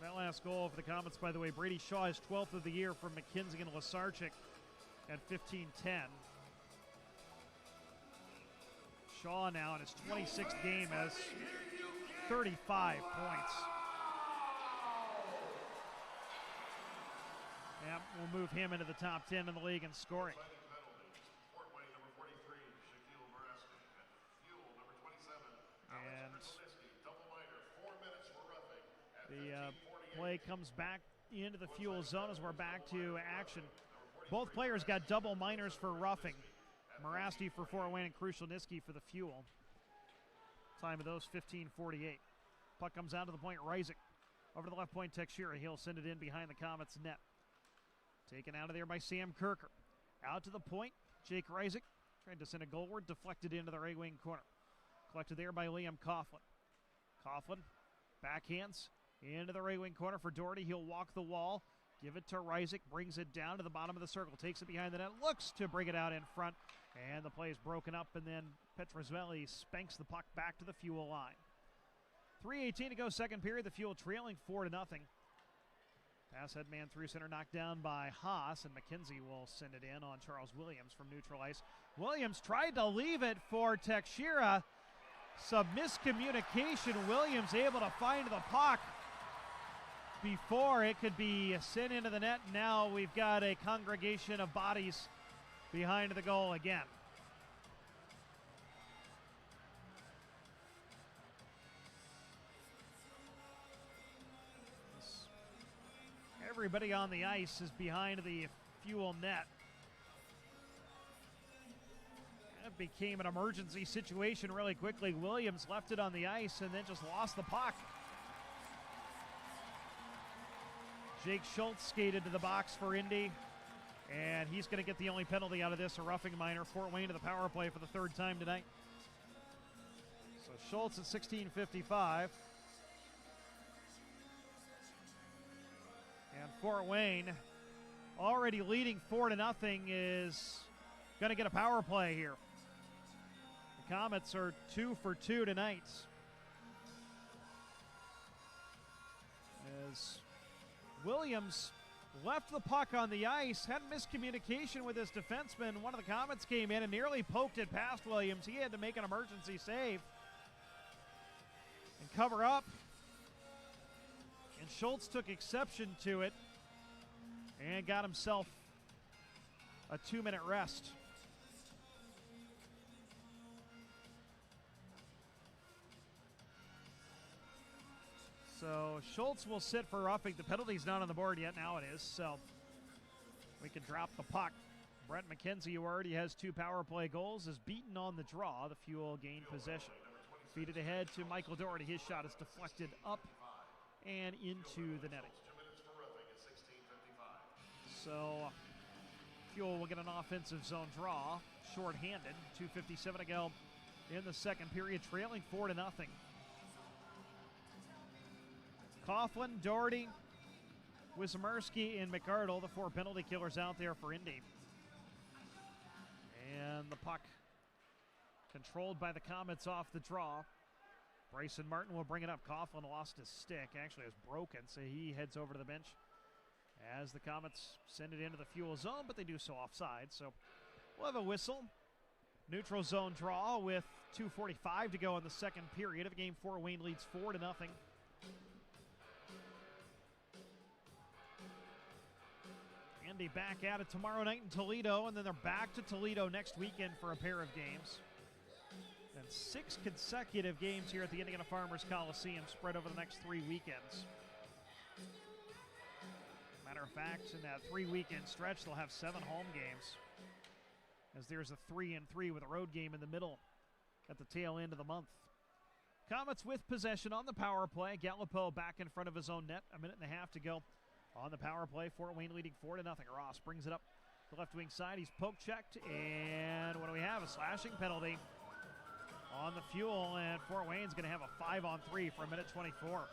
That last goal for the Komets, by the way, Brady Shaw is 12th of the year from McKenzie and Łyszczarczyk at 15-10. Shaw now in his 26th game has 35 points. Yeah, we'll move him into the top 10 in the league in scoring. The play comes back into the fuel zone as we're back to action. Both players got double minors for roughing. Merasty for Fort Wayne and Krushelniski for the fuel. Time of those 15:48. Puck comes out to the point. Reisig over to the left point. Teixeira. He'll send it in behind the Komets net. Taken out of there by Sam Kirker. Out to the point. Jake Reisig tried to send a goalward. Deflected into the right wing corner. Collected there by Liam Coughlin. Coughlin backhands into the right wing corner for Doherty. He'll walk the wall. Give it to Reisig. Brings it down to the bottom of the circle. Takes it behind the net. Looks to bring it out in front. And the play is broken up. And then Petrozzelli spanks the puck back to the fuel line. 3:18 to go, second period. The fuel trailing 4-0. Pass headman through center, knocked down by Haas, and McKenzie will send it in on Charles Williams from neutral ice. Williams tried to leave it for Teixeira. Some miscommunication. Williams able to find the puck before it could be sent into the net. Now we've got a congregation of bodies behind the goal again. Everybody on the ice is behind the fuel net. It became an emergency situation really quickly. Williams left it on the ice and then just lost the puck. Jake Schultz skated to the box for Indy, and he's going to get the only penalty out of this, a roughing minor. Fort Wayne to the power play for the third time tonight. So Schultz at 16:55. And Fort Wayne, already leading 4-0, is going to get a power play here. The Komets are 2 for 2 tonight. As Williams left the puck on the ice, had miscommunication with his defenseman. One of the Komets came in and nearly poked it past Williams. He had to make an emergency save and cover up. And Schultz took exception to it and got himself a 2-minute rest. So Schultz will sit for roughing. The penalty's not on the board yet. Now it is. So we can drop the puck. Brent McKenzie, who already has 2 power play goals, is beaten on the draw. The Fuel gained possession. Feed it ahead to Michael Doherty. His shot is deflected up and into the netting. So Fuel will get an offensive zone draw, shorthanded. 2:57 to go in the second period, trailing 4-0. Coughlin, Doherty, Wismerski, and McArdle, the 4 penalty killers out there for Indy. And the puck controlled by the Komets off the draw. Bryson Martin will bring it up. Coughlin lost his stick, actually is broken, so he heads over to the bench as the Komets send it into the Fuel zone, but they do so offside. So we'll have a whistle. Neutral zone draw with 2:45 to go in the second period of game 4. Wayne leads 4-0. Andy back at it tomorrow night in Toledo, and then they're back to Toledo next weekend for a pair of games. And 6 consecutive games here at the Indiana Farmers Coliseum spread over the next 3 weekends. Matter of fact, in that 3-weekend stretch, they'll have 7 home games, as there's a 3-3 with a road game in the middle at the tail end of the month. Komets with possession on the power play. Gallipo back in front of his own net. 1.5 to go on the power play. Fort Wayne leading 4-0. Ross brings it up the left wing side. He's poke checked, and what do we have? A slashing penalty on the Fuel, and Fort Wayne's going to have a 5-on-3 for 1:24.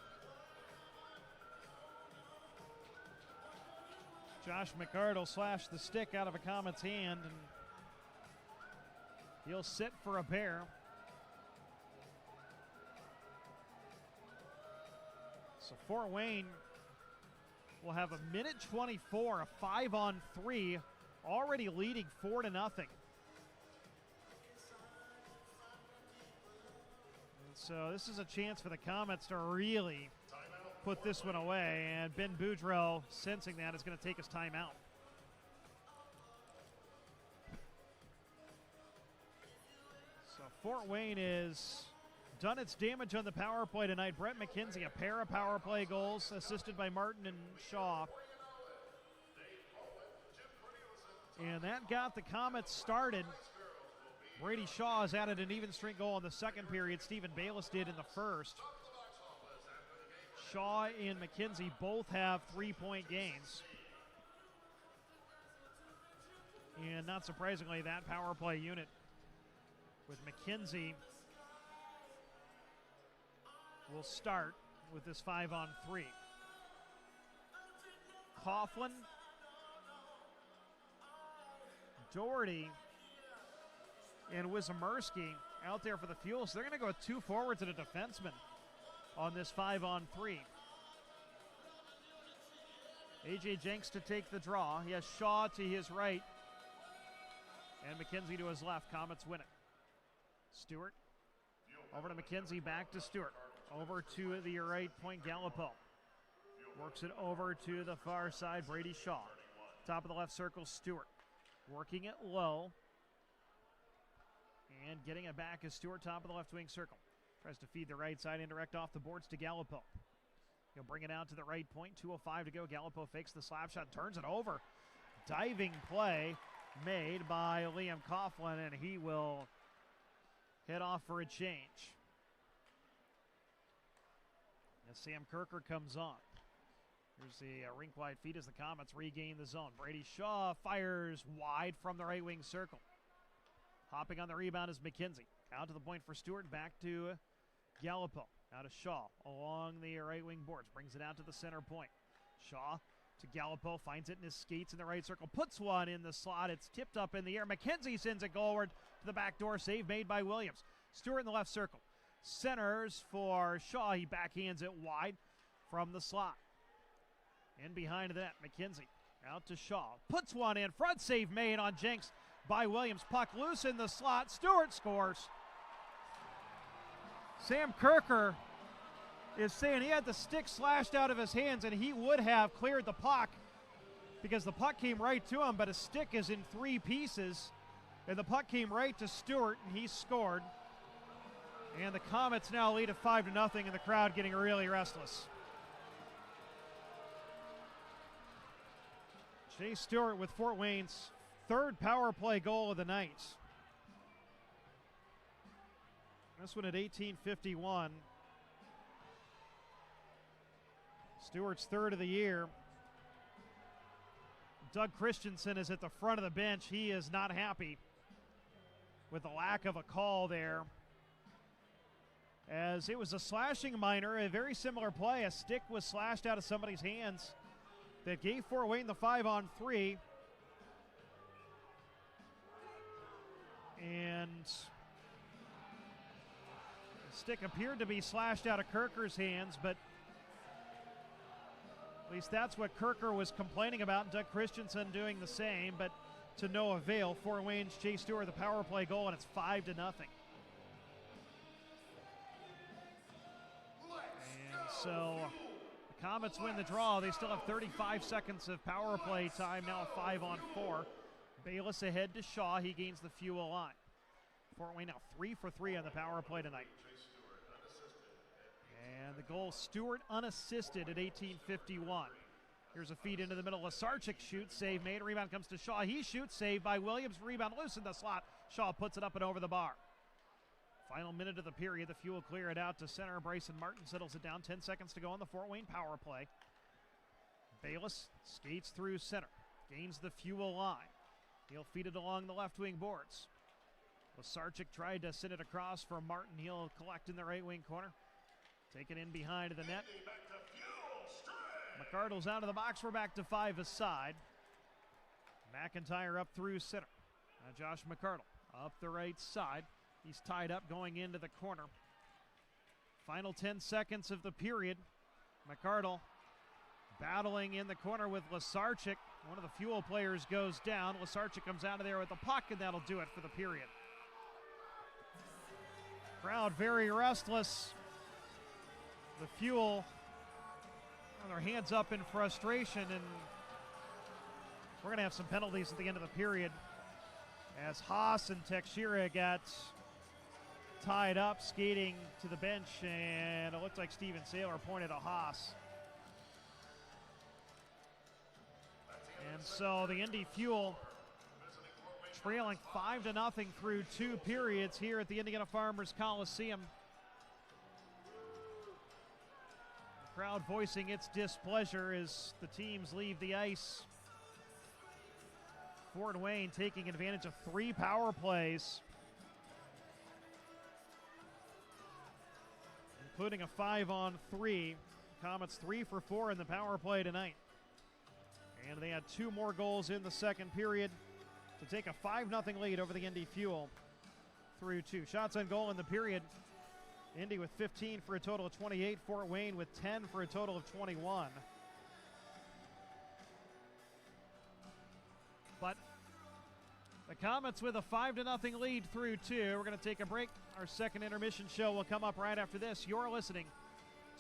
Josh McArdle slashed the stick out of a Komet's hand, and he'll sit for a pair. So Fort Wayne will have a 1:24, a 5-on-3, already leading 4-0. So this is a chance for the Komets to really put this one away, and Ben Boudreau, sensing that, is going to take his timeout. So Fort Wayne is done its damage on the power play tonight. Brett McKenzie, a pair of power play goals, assisted by Martin and Shaw. And that got the Komets started. Brady Shaw has added an even strength goal in the second period. Stephen Baylis did in the first. Shaw and McKenzie both have 3-point gains. And not surprisingly, that power play unit with McKenzie will start with this 5-on-3. Coughlin, Doherty, and Łyszczarczyk out there for the Fuel. So they're going to go with 2 forwards and a defenseman on this 5-on-3. A.J. Jenks to take the draw. He has Shaw to his right and McKenzie to his left. Komets win it. Stewart over to McKenzie, back to Stewart. Over to the right point, Gallipo. Works it over to the far side, Brady Shaw. Top of the left circle, Stewart. Working it low. And getting it back is Stewart, top of the left wing circle. Tries to feed the right side, indirect off the boards to Gallipo. He'll bring it out to the right point, 2:05 to go. Gallipo fakes the slap shot, turns it over. Diving play made by Liam Coughlin, and he will head off for a change. As Sam Kirker comes on. Here's the rink-wide feed as the Komets regain the zone. Brady Shaw fires wide from the right wing circle. Hopping on the rebound is McKenzie. Out to the point for Stewart, back to Gallipo. Out of Shaw along the right wing boards. Brings it out to the center point. Shaw to Gallipo, finds it in his skates in the right circle. Puts one in the slot. It's tipped up in the air. McKenzie sends it goalward to the back door. Save made by Williams. Stewart in the left circle. Centers for Shaw. He backhands it wide from the slot. In behind that, McKenzie out to Shaw. Puts one in. Front save made on Jenks by Williams. Puck loose in the slot. Stewart scores. Sam Kirker is saying he had the stick slashed out of his hands and he would have cleared the puck because the puck came right to him, but his stick is in 3 pieces and the puck came right to Stewart and he scored. And the Komets now lead at 5-0 and the crowd getting really restless. Jay Stewart with Fort Wayne's 3rd power play goal of the night. This one at 18:51. Stewart's 3rd of the year. Doug Christensen is at the front of the bench. He is not happy with the lack of a call there. As it was a slashing minor, a very similar play. A stick was slashed out of somebody's hands that gave Fort Wayne the 5-on-3. And the stick appeared to be slashed out of Kirker's hands, but at least that's what Kirker was complaining about, and Doug Christensen doing the same, but to no avail. Fort Wayne's Chase Stewart, the power play goal, and it's 5-0. And so the Komets win the draw. They still have 35 seconds of power play time, now 5-on-4. Baylis ahead to Shaw. He gains the Fuel line. Fort Wayne now 3 for 3 on the power play tonight. And the goal, Stewart unassisted at 18:51. Here's a feed into the middle. Łyszczarczyk shoots, save made. Rebound comes to Shaw. He shoots, save by Williams. Rebound loose in the slot. Shaw puts it up and over the bar. Final minute of the period. The Fuel clear it out to center. Bryson Martin settles it down. 10 seconds to go on the Fort Wayne power play. Baylis skates through center. Gains the Fuel line. He'll feed it along the left wing boards. Łyszczarczyk tried to send it across for Martin. He'll collect in the right wing corner. Taken in behind the net. McArdle's out of the box. We're back to 5 aside. McIntyre up through center. Now Josh McArdle up the right side. He's tied up going into the corner. Final 10 seconds of the period. McArdle battling in the corner with Łyszczarczyk. One of the Fuel players goes down. Łyszczarczyk comes out of there with the puck, and that'll do it for the period. Crowd very restless. The Fuel with their hands up in frustration, and we're going to have some penalties at the end of the period as Haas and Teixeira got tied up, skating to the bench, and it looked like Steven Saylor pointed a Haas. And so the Indy Fuel trailing 5-0 through 2 periods here at the Indiana Farmers Coliseum. The crowd voicing its displeasure as the teams leave the ice. Fort Wayne taking advantage of 3 power plays, including a 5-on-3. Komets 3 for 4 in the power play tonight. And they had 2 more goals in the second period to take a 5-0 lead over the Indy Fuel through 2. Shots on goal in the period. Indy with 15 for a total of 28. Fort Wayne with 10 for a total of 21. But the Komets with a 5-0 lead through 2. We're going to take a break. Our second intermission show will come up right after this. You're listening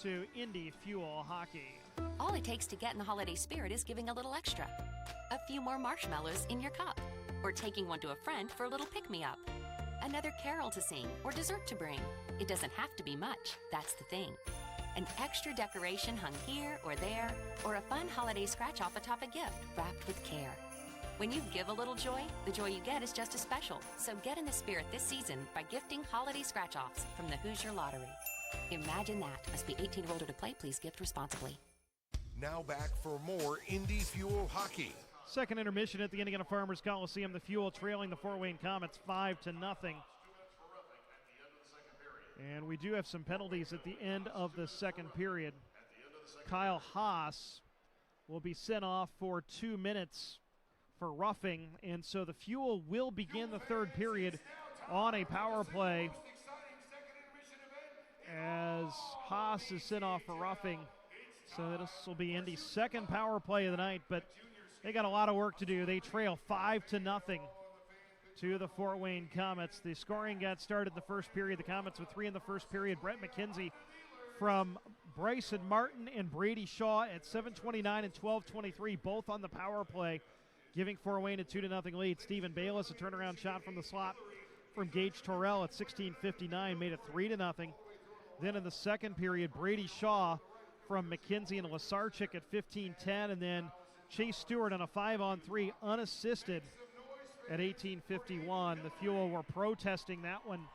to Indy Fuel Hockey. All it takes to get in the holiday spirit is giving a little extra. A few more marshmallows in your cup, or taking one to a friend for a little pick-me-up. Another carol to sing or dessert to bring. It doesn't have to be much, that's the thing. An extra decoration hung here or there, or a fun holiday scratch-off atop a gift wrapped with care. When you give a little joy, the joy you get is just as special. So get in the spirit this season by gifting holiday scratch-offs from the Hoosier Lottery. Imagine that. Must be 18 or older to play. Please gift responsibly. Now back for more Indy Fuel Hockey. Second intermission at the Indiana Farmers Coliseum. The Fuel trailing the Fort Wayne Komets 5-0. And we do have some penalties at the end of the second period. Kyle Haas will be sent off for 2 minutes for roughing, and so the Fuel will begin the third period on a power play as Haas is sent off for roughing. So this will be Indy's second power play of the night, but they got a lot of work to do. They trail 5-0 to the Fort Wayne Komets. The scoring got started in the first period. The Komets with 3 in the first period. Brett McKenzie from Bryson Martin and Brady Shaw at 7:29 and 12:23, both on the power play, giving Fort Wayne a 2-0 lead. Stephen Baylis, a turnaround shot from the slot from Gage Torrell at 16:59, made it 3-0. Then in the second period, Brady Shaw from McKenzie and Łyszczarczyk at 15:10, and then Chase Stewart on a 5-on-3 unassisted at 18:51. The Fuel were protesting that one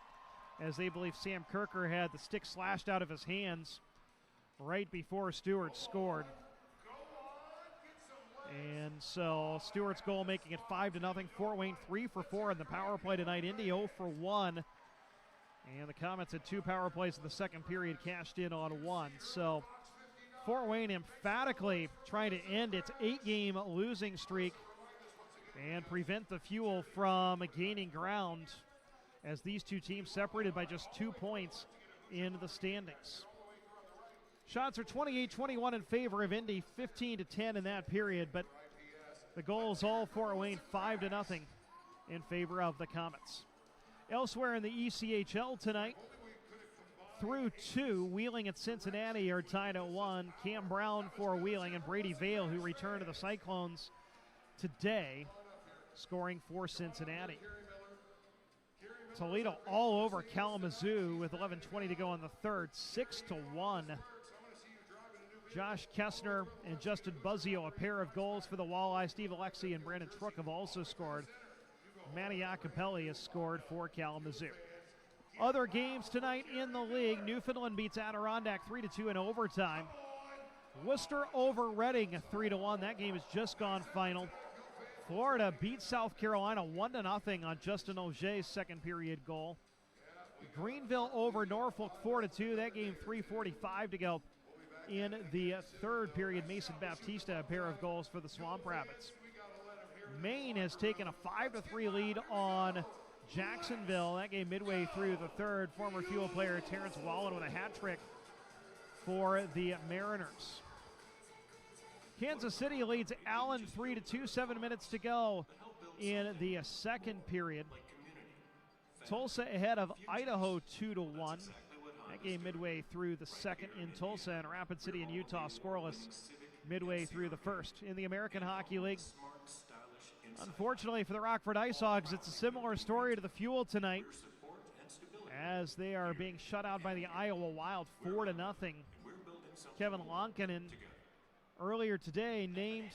as they believe Sam Kirker had the stick slashed out of his hands right before Stewart scored. And so Stewart's goal making it 5-0. Fort Wayne 3 for 4 in the power play tonight. Indy 0 for 1. And the Komets had 2 power plays in the second period, cashed in on 1. So Fort Wayne emphatically trying to end its 8-game losing streak and prevent the Fuel from gaining ground as these two teams separated by just 2 points in the standings. Shots are 28-21 in favor of Indy, 15-10 in that period, but the goals all Fort Wayne 5-0 in favor of the Komets. Elsewhere in the ECHL tonight, through 2, Wheeling at Cincinnati are tied at 1. Cam Brown for Wheeling and Brady Vale, who returned to the Cyclones today, scoring for Cincinnati. Toledo all over Kalamazoo with 11:20 to go in the third, 6-1. Josh Kessner and Justin Buzzio, a pair of goals for the Walleye. Steve Alexi and Brandon Truck have also scored. Matty Acapelli has scored for Kalamazoo. Other games tonight in the league. Newfoundland beats Adirondack 3-2 in overtime. Worcester over Reading 3-1. That game has just gone final. Florida beats South Carolina 1-0 on Justin Auger's second period goal. Greenville over Norfolk 4-2. That game 3:45 to go in the third period. Mason Baptista, a pair of goals for the Swamp Rabbits. Maine has taken a 5-3 lead on Jacksonville. That game midway through the third. Former Fuel player Terrence Wallen with a hat trick for the Mariners. Kansas City leads Allen 3-2, 7 minutes to go in the second period. Tulsa ahead of Idaho 2-1. That game midway through the second in Tulsa, and Rapid City and Utah scoreless midway through the first. In the American Hockey League, unfortunately for the Rockford Ice Hogs, it's a similar story to the Fuel tonight, as they are being shut out by the Iowa Wild 4-0. Kevin Lonkinen earlier today named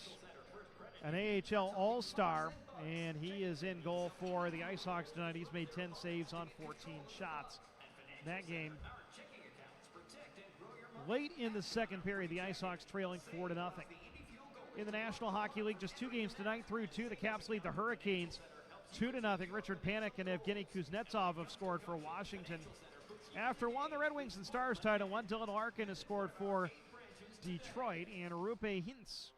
an AHL All-Star, and he is in goal for the Ice Hawks tonight. He's made 10 saves on 14 shots in that game. Late in the second period, the Ice Hawks trailing 4-0. In the National Hockey League, just 2 games tonight through 2. The Caps lead the Hurricanes 2-0. Richard Panik and Evgeny Kuznetsov have scored for Washington. After 1, the Red Wings and Stars tied at 1. Dylan Larkin has scored for Detroit, and Rupe Hintz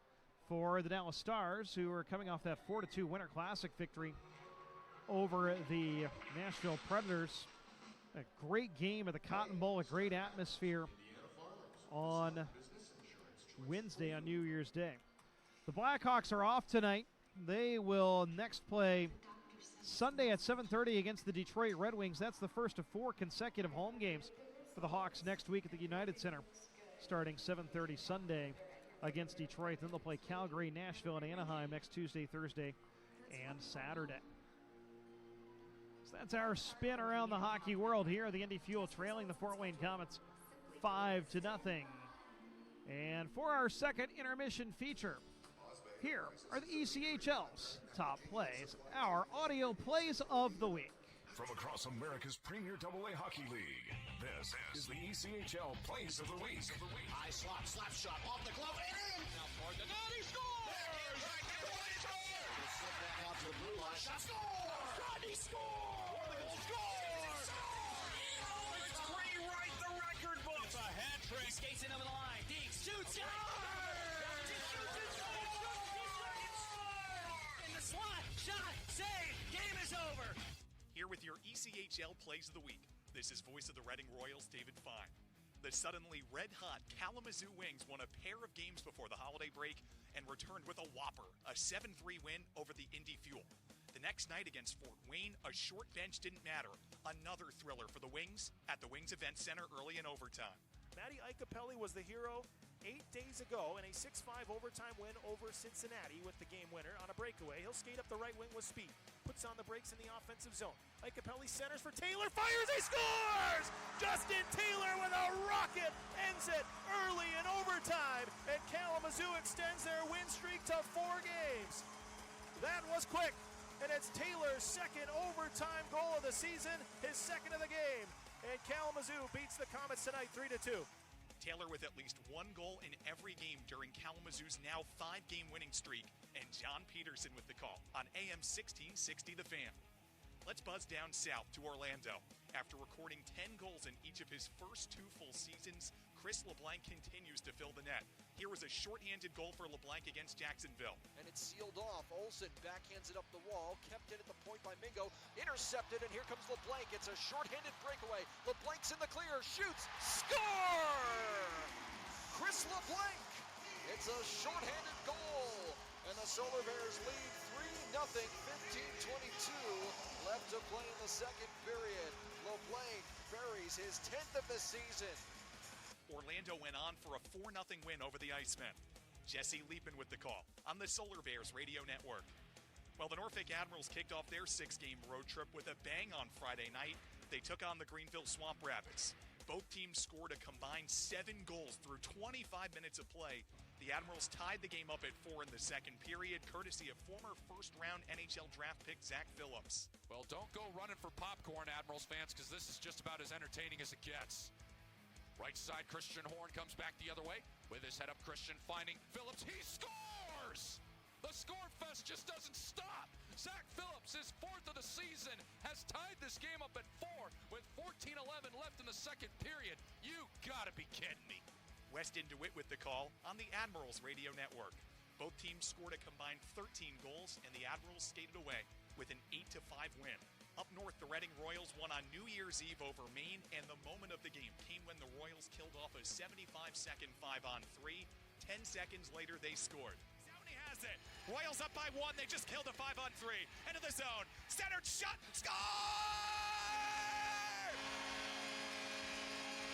for the Dallas Stars, who are coming off that 4-2 Winter Classic victory over the Nashville Predators. A great game at the Cotton Bowl, a great atmosphere on Wednesday, on New Year's Day. The Blackhawks are off tonight. They will next play Sunday at 7:30 against the Detroit Red Wings. That's the first of 4 consecutive home games for the Hawks next week at the United Center, starting 7:30 Sunday against Detroit. Then they'll play Calgary, Nashville, and Anaheim next Tuesday, Thursday, and Saturday. So that's our spin around the hockey world here. The Indy Fuel trailing the Fort Wayne Komets 5-0. And for our second intermission feature, here are the ECHL's top plays, our audio plays of the week. From across America's premier AA hockey league, this is the ECHL Plays of the Week. High slot, slap shot, off the glove, and in! Now for the net, he scores! Slip back out to the blue line, shot, score! Rodney scores! Scores! Let's rewrite the record book! It's a hat trick. He skates into the line, Deeks shoots, slot, shot, save, game is over. Here with your ECHL Plays of the Week, this is voice of the Reading Royals, David Fine. The suddenly red-hot Kalamazoo Wings won a pair of games before the holiday break and returned with a whopper, a 7-3 win over the Indy Fuel. The next night against Fort Wayne, a short bench didn't matter. Another thriller for the Wings at the Wings Event Center early in overtime. Matty Icapelli was the hero 8 days ago in a 6-5 overtime win over Cincinnati with the game winner on a breakaway. He'll skate up the right wing with speed, puts on the brakes in the offensive zone. Icapelli centers for Taylor, fires, he scores! Justin Taylor with a rocket ends it early in overtime, and Kalamazoo extends their win streak to 4 games. That was quick, and it's Taylor's second overtime goal of the season, his second of the game, and Kalamazoo beats the Komets tonight 3-2. Taylor with at least 1 goal in every game during Kalamazoo's now 5-game winning streak, and John Peterson with the call on AM 1660 The Fan. Let's buzz down south to Orlando. After recording 10 goals in each of his first 2 full seasons, Chris LeBlanc continues to fill the net. Here was a shorthanded goal for LeBlanc against Jacksonville. And it's sealed off. Olsen backhands it up the wall, kept in at the point by Mingo, intercepted, and here comes LeBlanc. It's a shorthanded breakaway. LeBlanc's in the clear, shoots, score! Chris LeBlanc. It's a shorthanded goal, and the Solar Bears lead 3-0, 15:22 left to play in the second period. LeBlanc buries his 10th of the season. Orlando went on for a 4-0 win over the Icemen. Jesse Leapin with the call on the Solar Bears radio network. Well, the Norfolk Admirals kicked off their 6-game road trip with a bang on Friday night. They took on the Greenville Swamp Rabbits. Both teams scored a combined 7 goals through 25 minutes of play. The Admirals tied the game up at 4 in the second period, courtesy of former first-round NHL draft pick Zach Phillips. Well, don't go running for popcorn, Admirals fans, because this is just about as entertaining as it gets. Right side, Christian Horn comes back the other way. With his head up, Christian finding Phillips. He scores! The score fest just doesn't stop. Zach Phillips, his 4th of the season, has tied this game up at 4 with 14:11 left in the second period. You gotta be kidding me. Weston DeWitt with the call on the Admirals radio network. Both teams scored a combined 13 goals, and the Admirals skated away with an 8-5 win. Up north, the Reading Royals won on New Year's Eve over Maine, and the moment of the game came when the Royals killed off a 75-second 5-on-3. 10 seconds later, they scored. Downey has it. Royals up by 1. They just killed a 5-on-3. Into the zone. Centered shot. Score!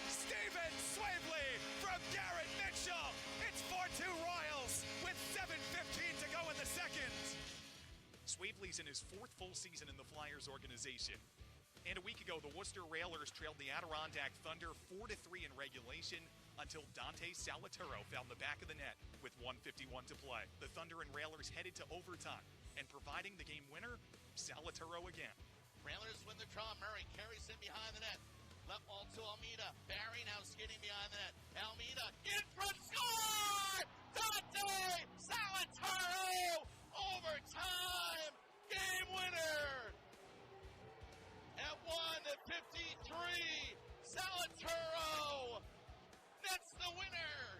Steven Swavely from Garrett Mitchell. It's 4-2 Royals with 7:15 to go in the second. Swavely's in his 4th full season in the Flyers organization. And a week ago, the Worcester Railers trailed the Adirondack Thunder 4-3 in regulation until Dante Salaturo found the back of the net with 1:51 to play. The Thunder and Railers headed to overtime, and providing the game winner, Salaturo again. Railers win the draw. Murray carries in behind the net. Left ball to Almeida. Barry now skating behind the net. Almeida in front, score! Dante Salaturo! Overtime! Game winner! At 1:53, Salaturo nets the winner.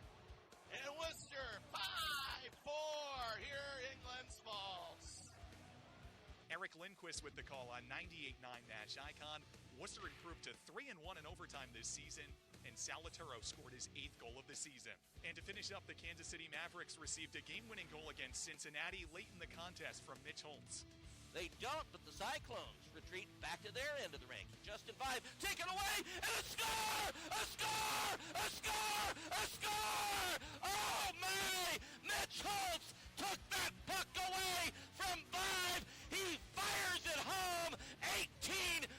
And Worcester 5-4 here in Glens Falls. Eric Lindquist with the call on 98.9 Nash Icon. Worcester improved to 3-1 in overtime this season, and Salaturo scored his 8th goal of the season. And to finish up, the Kansas City Mavericks received a game-winning goal against Cincinnati late in the contest from Mitch Holtz. They don't, but the Cyclones retreat back to their end of the rink. Justin 5, taken away, and a score! A score! A score! A score! Oh, my! Mitch Holtz took that puck away from 5. He fires it home. 18.9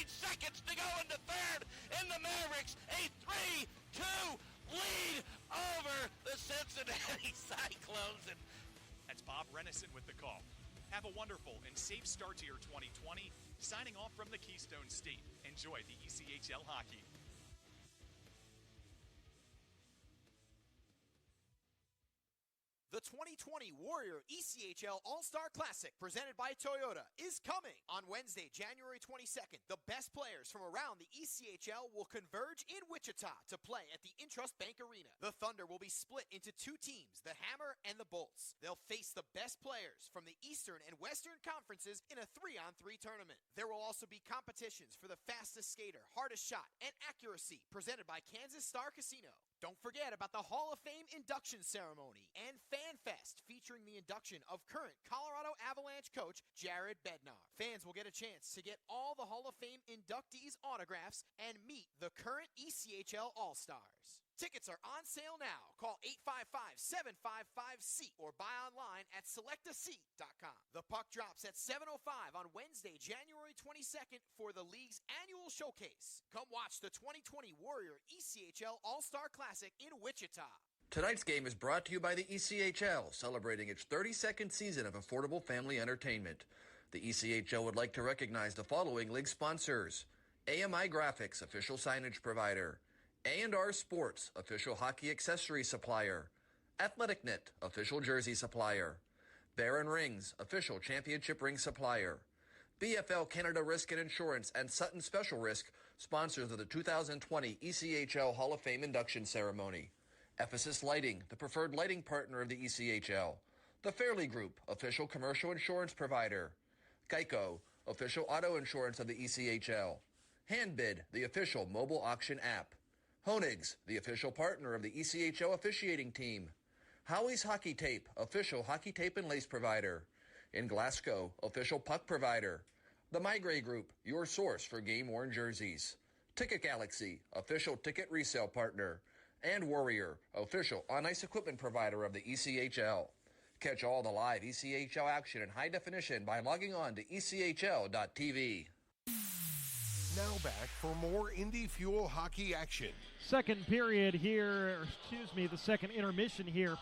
seconds to go into third, and the Mavericks a 3-2 lead over the Cincinnati Cyclones. And that's Bob Renison with the call. Have a wonderful and safe start to your 2020. Signing off from the Keystone State. Enjoy the ECHL hockey. The 2020 Warrior ECHL All-Star Classic, presented by Toyota, is coming on Wednesday, January 22nd. The best players from around the ECHL will converge in Wichita to play at the Intrust Bank Arena. The Thunder will be split into two teams, the Hammer and the Bolts. They'll face the best players from the Eastern and Western Conferences in a 3-on-3 tournament. There will also be competitions for the fastest skater, hardest shot, and accuracy, presented by Kansas Star Casino. Don't forget about the Hall of Fame induction ceremony and Fan Fest, featuring the induction of current Colorado Avalanche coach Jared Bednar. Fans will get a chance to get all the Hall of Fame inductees' autographs and meet the current ECHL All-Stars. Tickets are on sale now. Call 855-755-SEAT or buy online at selectaseat.com. The puck drops at 7:05 on Wednesday, January 22nd for the league's annual showcase. Come watch the 2020 Warrior ECHL All-Star Classic in Wichita. Tonight's game is brought to you by the ECHL, celebrating its 32nd season of affordable family entertainment. The ECHL would like to recognize the following league sponsors: AMI Graphics, official signage provider; A&R Sports, official hockey accessory supplier; AthleticNet, official jersey supplier; Baron Rings, official championship ring supplier; BFL Canada Risk and Insurance and Sutton Special Risk, sponsors of the 2020 ECHL Hall of Fame induction ceremony; Ephesus Lighting, the preferred lighting partner of the ECHL; The Fairley Group, official commercial insurance provider; Geico, official auto insurance of the ECHL; Handbid, the official mobile auction app; Honig's, the official partner of the ECHL officiating team; Howie's Hockey Tape, official hockey tape and lace provider; in Glasgow, official puck provider; the Migray Group, your source for game-worn jerseys; Ticket Galaxy, official ticket resale partner; and Warrior, official on-ice equipment provider of the ECHL. Catch all the live ECHL action in high definition by logging on to ECHL.tv. Now back for more Indy Fuel hockey action. Second period here, the second intermission here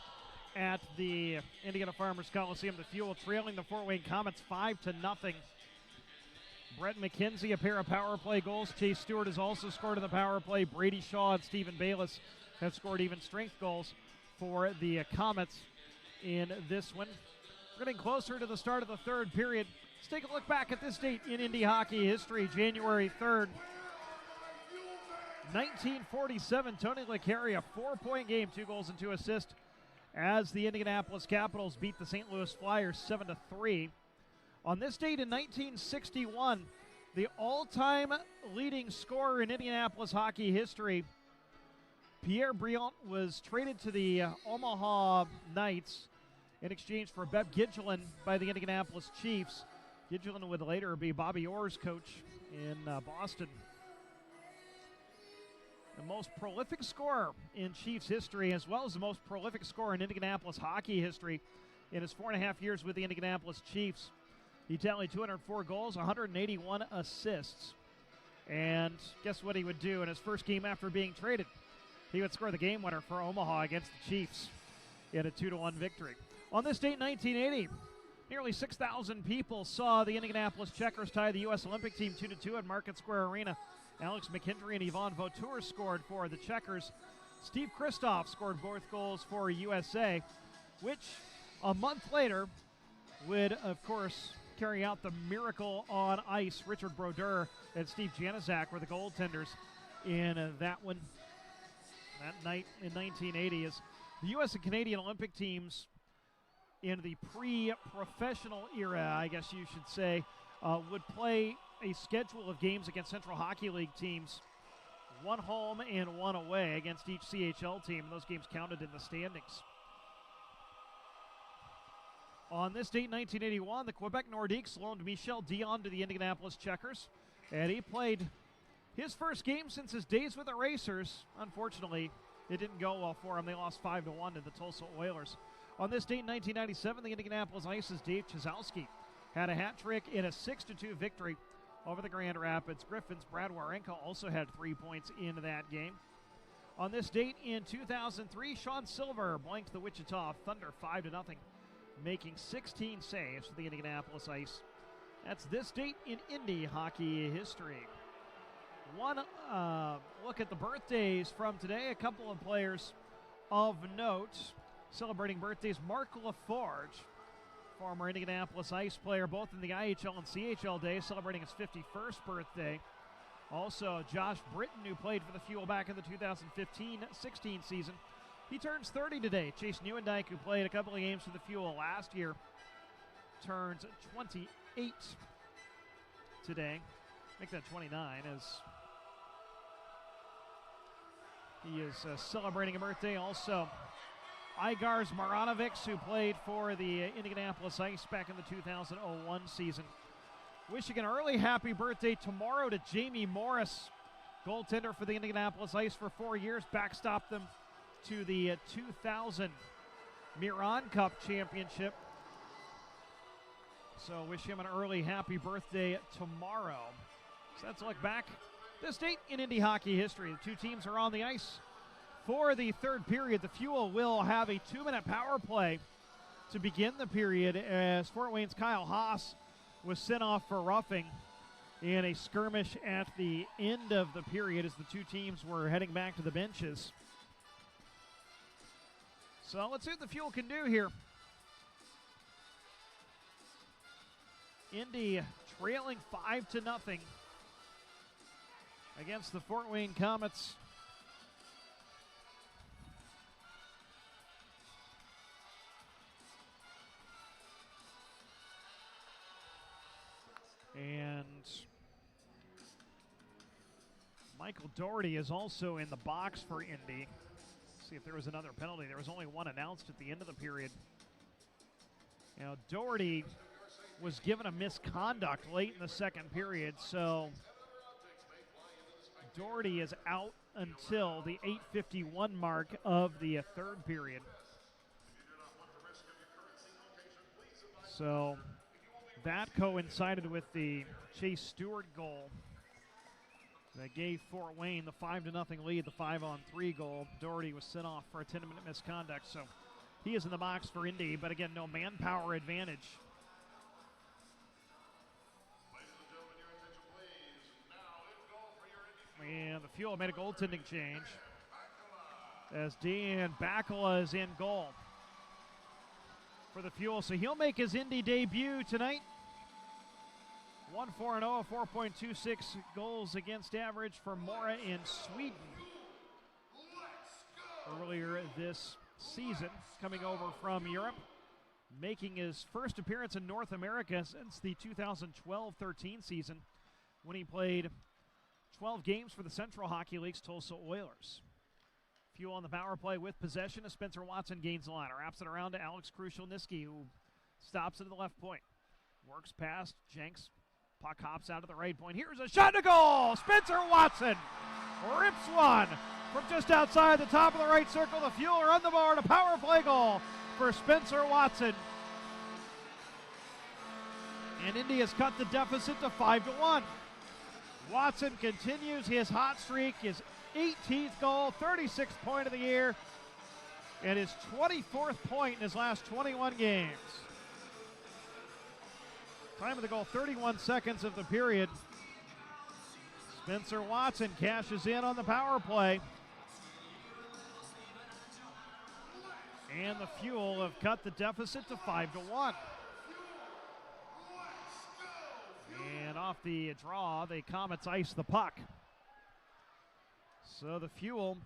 at the Indiana Farmers Coliseum. The Fuel trailing the Fort Wayne Komets 5-0. Brett McKenzie, a pair of power play goals. Chase Stewart has also scored in the power play. Brady Shaw and Stephen Baylis have scored even strength goals for the Komets in this one. We're getting closer to the start of the third period. Let's take a look back at this date in Indy hockey history. January 3rd, 1947, Tony LeCarry, a 4-point game, 2 goals and 2 assists, as the Indianapolis Capitals beat the St. Louis Flyers 7-3. On this date in 1961, the all-time leading scorer in Indianapolis hockey history, Pierre Briant, was traded to the Omaha Knights in exchange for Beb Gidgelin by the Indianapolis Chiefs. Gidgelin would later be Bobby Orr's coach in Boston. The most prolific scorer in Chiefs history, as well as the most prolific scorer in Indianapolis hockey history in his 4.5 years with the Indianapolis Chiefs, He tallied 204 goals, 181 assists. And guess what he would do in his first game after being traded? He would score the game winner for Omaha against the Chiefs in a 2-1 victory. On this date in 1980, nearly 6,000 people saw the Indianapolis Checkers tie the U.S. Olympic team 2-2 at Market Square Arena. Alex McKenzie and Yvonne Vautour scored for the Checkers. Steve Kristoff scored both goals for USA, which a month later would, of course, carry out the miracle on ice. Richard Brodeur and Steve Janaszak were the goaltenders in that one. That night in 1980, as the U.S. and Canadian Olympic teams in the pre-professional era, I guess you should say, would play a schedule of games against Central Hockey League teams, one home and one away against each CHL team, and those games counted in the standings. On this date, 1981, the Quebec Nordiques loaned Michel Dion to the Indianapolis Checkers, and he played his first game since his days with the Racers. Unfortunately, it didn't go well for him. They lost 5-1 to the Tulsa Oilers. On this date, 1997, the Indianapolis Ice's Dave Chizowski had a hat trick in a 6-2 victory over the Grand Rapids Griffins. Brad Warenko also had 3 points in that game. On this date in 2003, Sean Silver blanked the Wichita Thunder 5-0, making 16 saves for the Indianapolis Ice. That's this date in Indy hockey history. One look at the birthdays from today. A couple of players of note celebrating birthdays. Mark LaForge, former Indianapolis Ice player, both in the IHL and CHL days, celebrating his 51st birthday. Also, Josh Britton, who played for the Fuel back in the 2015-16 season. He turns 30 today. Chase Nieuwendyk, who played a couple of games for the Fuel last year, turns 28 today. Make that 29 as he is celebrating a birthday. Also, Igars Maranovics, who played for the Indianapolis Ice back in the 2001 season. Wishing an early happy birthday tomorrow to Jamie Morris, goaltender for the Indianapolis Ice for 4 years, backstopped them to the 2000 Miran Cup championship. So wish him an early happy birthday tomorrow. So let's look back this date in Indy hockey history. The two teams are on the ice for the third period. The Fuel will have a 2-minute power play to begin the period as Fort Wayne's Kyle Haas was sent off for roughing in a skirmish at the end of the period as the two teams were heading back to the benches. So let's see what the Fuel can do here. Indy trailing 5-0 against the Fort Wayne Komets. And Michael Doherty is also in the box for Indy. See if there was another penalty. There was only one announced at the end of the period. You know, Doherty was given a misconduct late in the second period, so Doherty is out until the 8:51 mark of the third period. So that coincided with the Chase Stewart goal that gave Fort Wayne the 5-0 lead, the 5-on-3 goal. Doherty was sent off for a 10-minute misconduct, so he is in the box for Indy, but again, no manpower advantage. And the Fuel made a goaltending change as Dan Bakala is in goal for the Fuel. So he'll make his Indy debut tonight. 1-4-0, 4.26 goals against average for Mora in Sweden earlier this season, coming over from Europe, making his first appearance in North America since the 2012-13 season when he played 12 games for the Central Hockey League's Tulsa Oilers. Fuel on the power play with possession as Spencer Watson gains the line. Wraps it around to Alex Krushel-Niski, who stops it at the left point. Works past Jenks. Puck hops out of the right point. Here's a shot to goal! Spencer Watson rips one from just outside the top of the right circle. The Fuel are on the board. A power play goal for Spencer Watson. And Indy has cut the deficit to 5-1. Watson continues his hot streak, his 18th goal, 36th point of the year, and his 24th point in his last 21 games. Time of the goal, 31 seconds of the period. Spencer Watson cashes in on the power play. And the Fuel have cut the deficit to 5-1. And off the draw, the Komets ice the puck. So the Fuel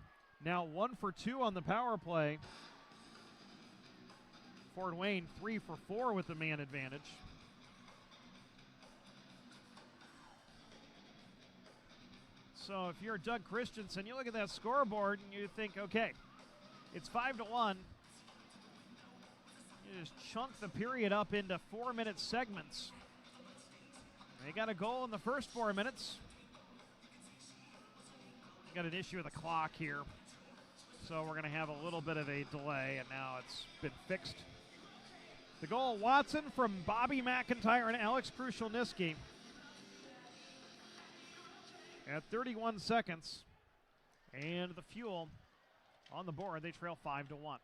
now 1 for 2 on the power play. Fort Wayne 3 for 4 with the man advantage. So if you're Doug Christensen, you look at that scoreboard and you think, okay, it's 5-1. You just chunk the period up into 4-minute segments. They got a goal in the first 4 minutes. Got an issue with the clock here. So we're going to have a little bit of a delay, and now it's been fixed. The goal, Watson from Bobby McIntyre and Alex Krushelnyski. At 31 seconds. And the Fuel on the board. They trail 5-1.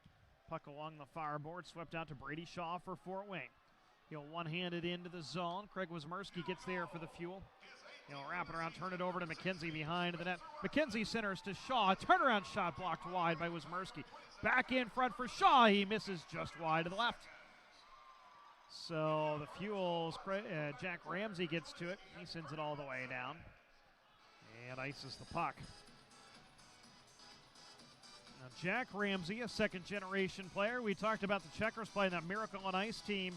Puck along the far board, swept out to Brady Shaw for Fort Wayne. He'll one-handed into the zone. Craig Wismerski gets there for the Fuel. He'll wrap it around, turn it over to McKenzie behind the net. McKenzie centers to Shaw. Turnaround shot blocked wide by Wismerski. Back in front for Shaw. He misses just wide to the left. So the Fuel's Jack Ramsey gets to it. He sends it all the way down and ices the puck. Now Jack Ramsey, a second-generation player. We talked about the Checkers playing that Miracle on Ice team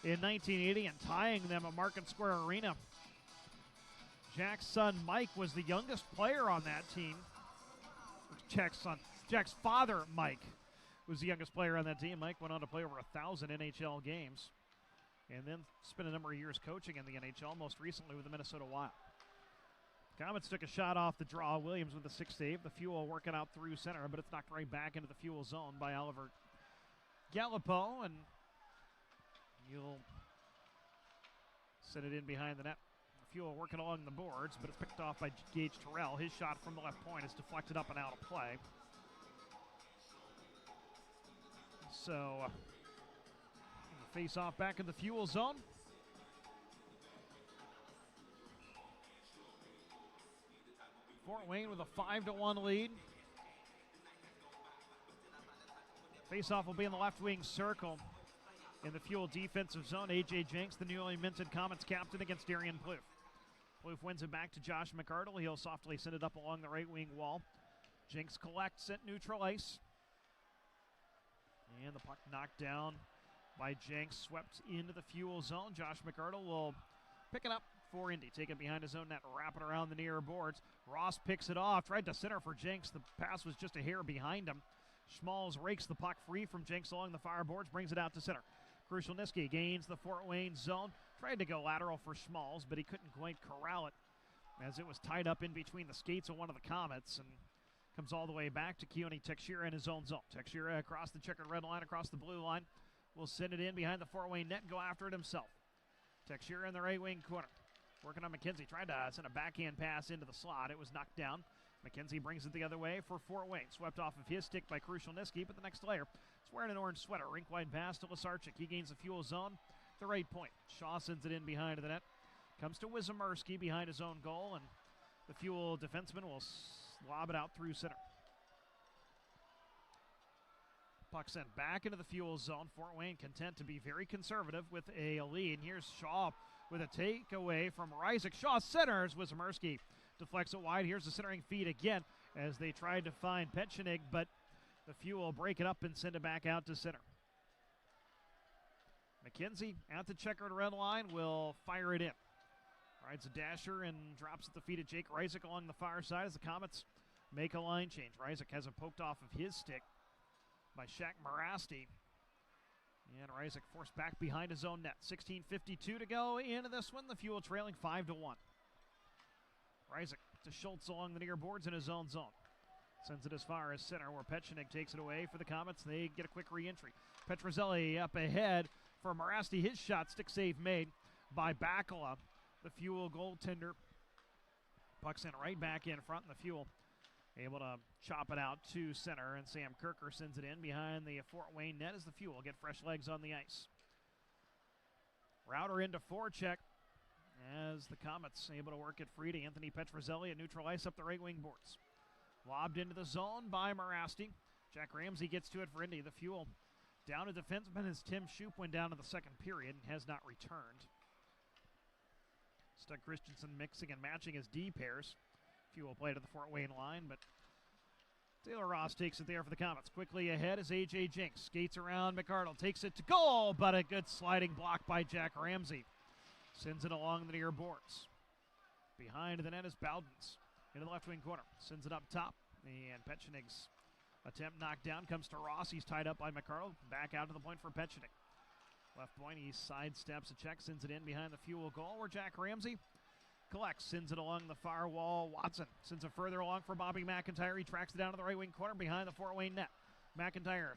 in 1980 and tying them at Market Square Arena. Jack's son, Mike, was the youngest player on that team. Jack's father, Mike, was the youngest player on that team. Mike went on to play over 1,000 NHL games and then spent a number of years coaching in the NHL, most recently with the Minnesota Wild. Komets took a shot off the draw. Williams with a 6 save. The Fuel working out through center, but it's knocked right back into the Fuel zone by Oliver Gallipo, and you'll set it in behind the net. Fuel working along the boards, but it's picked off by Gage Torrell. His shot from the left point is deflected up and out of play. So, face off back in the Fuel zone. Fort Wayne with a 5-1 lead. Face off will be in the left wing circle. In the Fuel defensive zone, A.J. Jenks, the newly minted Komets captain, against Darian Plouffe. Plouffe wins it back to Josh McArdle. He'll softly send it up along the right wing wall. Jenks collects at neutral ice. And the puck knocked down by Jenks, swept into the Fuel zone. Josh McArdle will pick it up for Indy. Take it behind his own net, wrap it around the near boards. Ross picks it off, tried to center for Jenks. The pass was just a hair behind him. Schmalz rakes the puck free from Jenks along the far boards, brings it out to center. Krushelnyski gains the Fort Wayne zone. Tried to go lateral for Schmalz, but he couldn't quite corral it as it was tied up in between the skates of one of the Komets, and comes all the way back to Keone Teixeira in his own zone. Teixeira across the checkered red line, across the blue line. Will send it in behind the Fort Wayne net and go after it himself. Teixeira in the right wing corner. Working on McKenzie. Tried to send a backhand pass into the slot. It was knocked down. McKenzie brings it the other way for Fort Wayne. Swept off of his stick by Krushelnyski, but the next player is wearing an orange sweater. Rink-wide pass to Łyszczarczyk. He gains the Fuel zone. The right point. Shaw sends it in behind the net. Comes to Wismerski behind his own goal, and the Fuel defenseman will lob it out through center. Puck sent back into the Fuel zone. Fort Wayne content to be very conservative with a lead. And here's Shaw with a takeaway from Rysick. Shaw centers. Wismerski deflects it wide. Here's the centering feed again as they tried to find Petchenig, but the Fuel break it up and send it back out to center. McKenzie at the checkered red line will fire it in. Rides a dasher and drops at the feet of Jake Rysick along the far side as the Komets make a line change. Rysick has it poked off of his stick by Shaq Merasty. And Rysick forced back behind his own net. 16:52 to go into this one. The Fuel trailing 5-1. Rysick to Schultz along the near boards in his own zone. Sends it as far as center where Petchenig takes it away for the Komets. They get a quick re-entry. Petrozelli up ahead for Merasty. His shot, stick save made by Bakala, the Fuel goaltender. Puck sent right back in front, and the Fuel able to chop it out to center, and Sam Kirker sends it in behind the Fort Wayne net as the Fuel get fresh legs on the ice. Router into forecheck as the Komets able to work it free to Anthony Petrozelli at neutral ice up the right wing boards. Lobbed into the zone by Merasty. Jack Ramsey gets to it for Indy. The Fuel down a defenseman as Tim Shoup went down in the second period and has not returned. Stuck Christensen mixing and matching his D pairs. Fuel play to the Fort Wayne line, but Taylor Ross takes it there for the Komets. Quickly ahead is A.J. Jinks. Skates around McArdle. Takes it to goal, but a good sliding block by Jack Ramsey. Sends it along the near boards. Behind the net is Bowdens. Into the left wing corner. Sends it up top. And Petchenig's attempt knocked down. Comes to Ross. He's tied up by McArdle. Back out to the point for Petchenig. Left point, he sidesteps a check. Sends it in behind the Fuel goal where Jack Ramsey collects, sends it along the far wall. Watson sends it further along for Bobby McIntyre. He tracks it down to the right wing corner behind the Fort Wayne net. McIntyre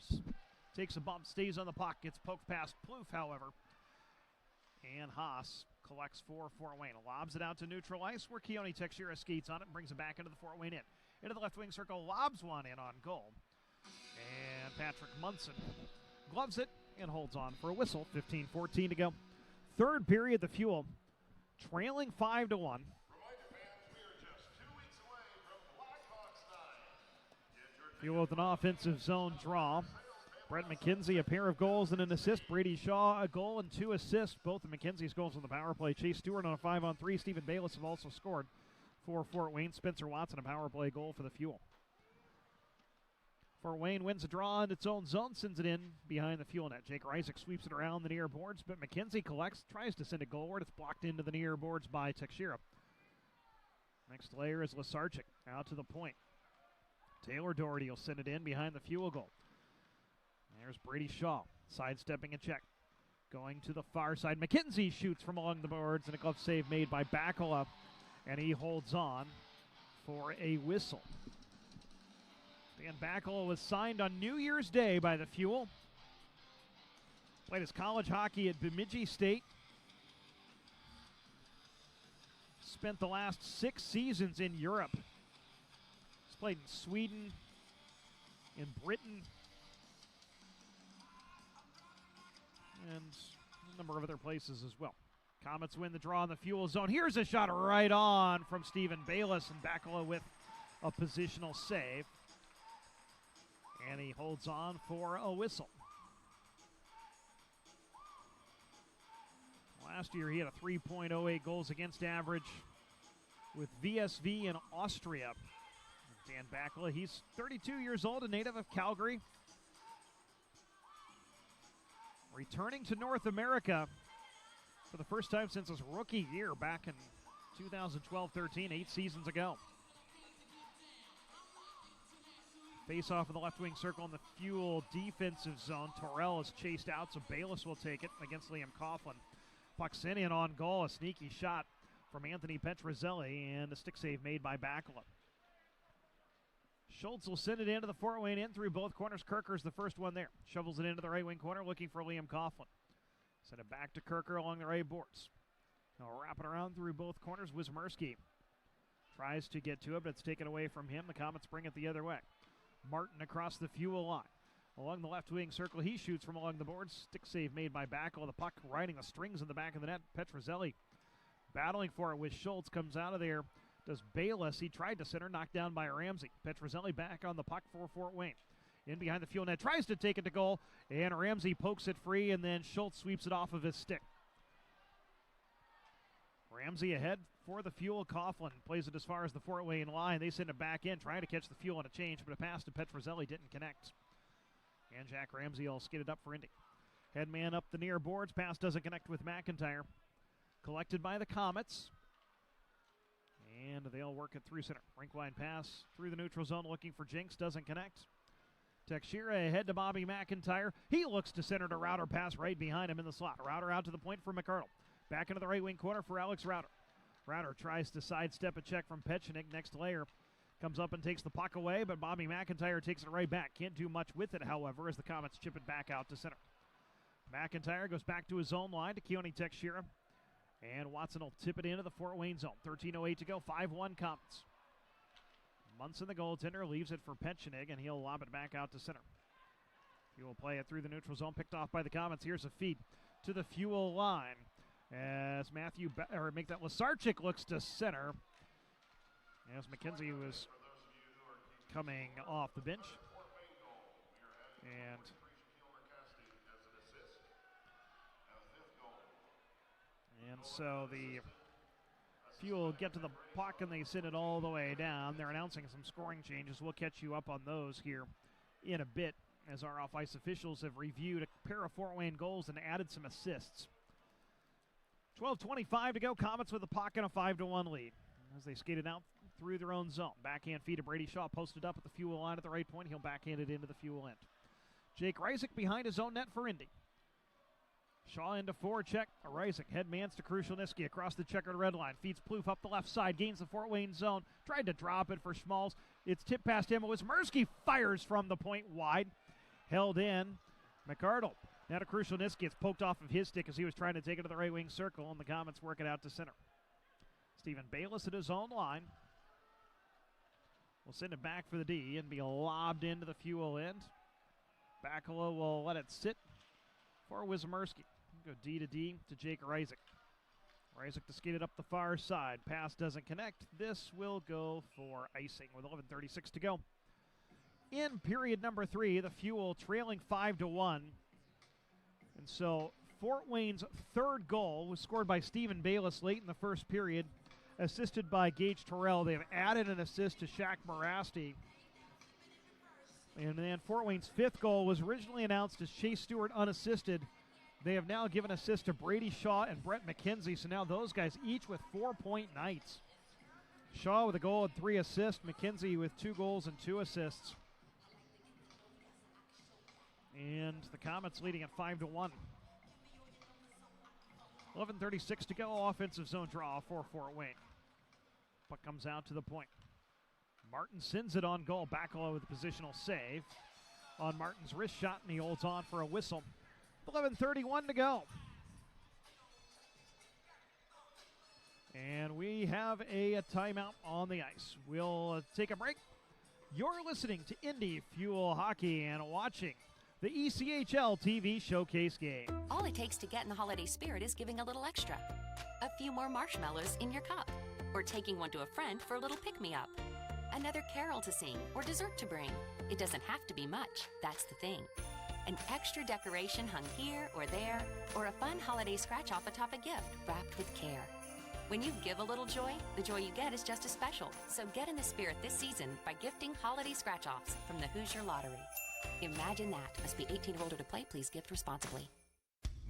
takes a bump, stays on the puck, gets poked past Plouffe, however. And Haas collects for Fort Wayne. Lobs it out to neutral ice where Keone Teixeira skates on it and brings it back into the Fort Wayne net. Into the left wing circle, lobs one in on goal. And Patrick Munson gloves it and holds on for a whistle. 15-14 to go. Third period, the Fuel trailing 5-1. Fuel with an offensive zone draw. Brett McKenzie, a pair of goals and an assist. Brady Shaw, a goal and 2 assists. Both of McKenzie's goals on the power play. Chase Stewart on a 5-on-3. Stephen Baylis have also scored for Fort Wayne. Spencer Watson, a power play goal for the Fuel. Fort Wayne wins a draw in its own zone, sends it in behind the Fuel net. Jake Reisig sweeps it around the near boards, but McKenzie collects, tries to send it goalward. It's blocked into the near boards by Teixeira. Next layer is Łyszczarczyk, out to the point. Taylor Doherty will send it in behind the Fuel goal. There's Brady Shaw, sidestepping a check. Going to the far side, McKenzie shoots from along the boards, and a glove save made by Bakala, and he holds on for a whistle. Dan Bakala was signed on New Year's Day by the Fuel. Played his college hockey at Bemidji State. Spent the last 6 seasons in Europe. He's played in Sweden, in Britain, and a number of other places as well. Komets win the draw in the Fuel zone. Here's a shot right on from Stephen Baylis, and Bakala with a positional save. And he holds on for a whistle. Last year he had a 3.08 goals against average with VSV in Austria. Dan Bakala, he's 32 years old, a native of Calgary. Returning to North America for the first time since his rookie year back in 2012-13, 8 seasons ago. Face off in the left wing circle in the Fuel defensive zone. Torrell is chased out, so Baylis will take it against Liam Coughlin. Puck sent in on goal, a sneaky shot from Anthony Petrozelli, and a stick save made by Bakala. Schultz will send it into the Fort Wayne in through both corners. Kirker's the first one there. Shovels it into the right wing corner, looking for Liam Coughlin. Send it back to Kirker along the right boards. Now wrap it around through both corners. Wismerski tries to get to it, but it's taken away from him. The Komets bring it the other way. Martin across the Fuel line. Along the left wing circle, he shoots from along the boards. Stick save made by Bakala. The puck riding the strings in the back of the net. Petrozelli battling for it with Schultz. Comes out of there. Does Baylis. He tried to center, knocked down by Ramsey. Petrozelli back on the puck for Fort Wayne. In behind the Fuel net. Tries to take it to goal. And Ramsey pokes it free, and then Schultz sweeps it off of his stick. Ramsey ahead for the Fuel. Coughlin plays it as far as the Fort Wayne line. They send it back in, trying to catch the Fuel on a change, but a pass to Petrozelli didn't connect. And Jack Ramsey all skidded up for Indy. Headman up the near boards. Pass doesn't connect with McIntyre. Collected by the Komets. And they'll work it through center. Rink line pass through the neutral zone, looking for Jinks. Doesn't connect. Teixeira ahead to Bobby McIntyre. He looks to center to Router. Pass right behind him in the slot. Router out to the point for McArdle. Back into the right wing corner for Alex Router. Router tries to sidestep a check from Petchenik. Next layer comes up and takes the puck away, but Bobby McIntyre takes it right back. Can't do much with it, however, as the Komets chip it back out to center. McIntyre goes back to his own line to Keone Teixeira. And Watson will tip it into the Fort Wayne zone. 13:08 to go, 5-1 Komets. Munson, the goaltender, leaves it for Petchenig, and he'll lob it back out to center. He will play it through the neutral zone, picked off by the Komets. Here's a feed to the fuel line as Łyszczarczyk looks to center as McKenzie was coming off the bench. And so the Fuel get to the puck and they send it all the way down. They're announcing some scoring changes. We'll catch you up on those here in a bit as our off-ice officials have reviewed a pair of Fort Wayne goals and added some assists. 12:25 to go. Komets with the puck and a 5-1 lead as they skated out through their own zone. Backhand feed to Brady Shaw, posted up at the Fuel line at the right point. He'll backhand it into the Fuel end. Jake Reisig behind his own net for Indy. Shaw into forecheck. Reisig headmans to Krushelnyski across the checkered red line. Feeds Plouffe up the left side. Gains the Fort Wayne zone. Tried to drop it for Schmalz. It's tipped past him. Łyszczarczyk fires from the point wide. Held in. McArdle. Now to Krushelnyski. It's poked off of his stick as he was trying to take it to the right wing circle, and the Komets work it out to center. Stephen Baylis at his own line. Will send it back for the D and be lobbed into the Fuel end. Bakala will let it sit for Łyszczarczyk. Go D to D to Jake Reisig. Reisig to skate it up the far side. Pass doesn't connect. This will go for icing with 11:36 to go. In period number 3, the Fuel trailing 5-1. And so Fort Wayne's third goal was scored by Stephen Baylis late in the first period, assisted by Gage Torrell. They have added an assist to Shaq Merasty. And then Fort Wayne's fifth goal was originally announced as Chase Stewart unassisted. They have now given assist to Brady Shaw and Brett McKenzie, so now those guys each with 4-point nights. Shaw with a goal and 3 assists, McKenzie with 2 goals and 2 assists. And the Komets leading at 5-1. 11:36 to go, offensive zone draw for Fort Wayne. Puck comes out to the point. Martin sends it on goal. Bakala with a positional save on Martin's wrist shot, and he holds on for a whistle. 11:31 to go. And we have a timeout on the ice. We'll take a break. You're listening to Indy Fuel Hockey and watching the ECHL TV Showcase game. All it takes to get in the holiday spirit is giving a little extra. A few more marshmallows in your cup, or taking one to a friend for a little pick-me-up. Another carol to sing or dessert to bring. It doesn't have to be much, that's the thing. An extra decoration hung here or there, or a fun holiday scratch-off atop a gift wrapped with care. When you give a little joy, the joy you get is just as special. So get in the spirit this season by gifting holiday scratch-offs from the Hoosier Lottery. Imagine that. Must be 18 or older to play. Please gift responsibly.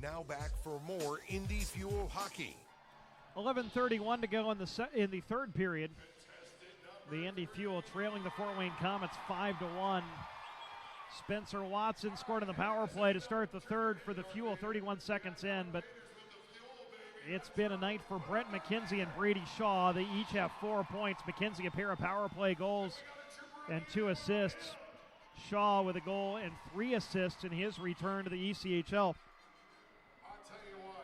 Now back for more Indy Fuel Hockey. 11:31 to go in the third period. The Indy Fuel trailing the Fort Wayne Komets 5-1. Spencer Watson scored on the power play to start the third for the Fuel, 31 seconds in, but it's been a night for Brett McKenzie and Brady Shaw. They each have 4 points. McKenzie a pair of power play goals and 2 assists. Shaw with a goal and 3 assists in his return to the ECHL.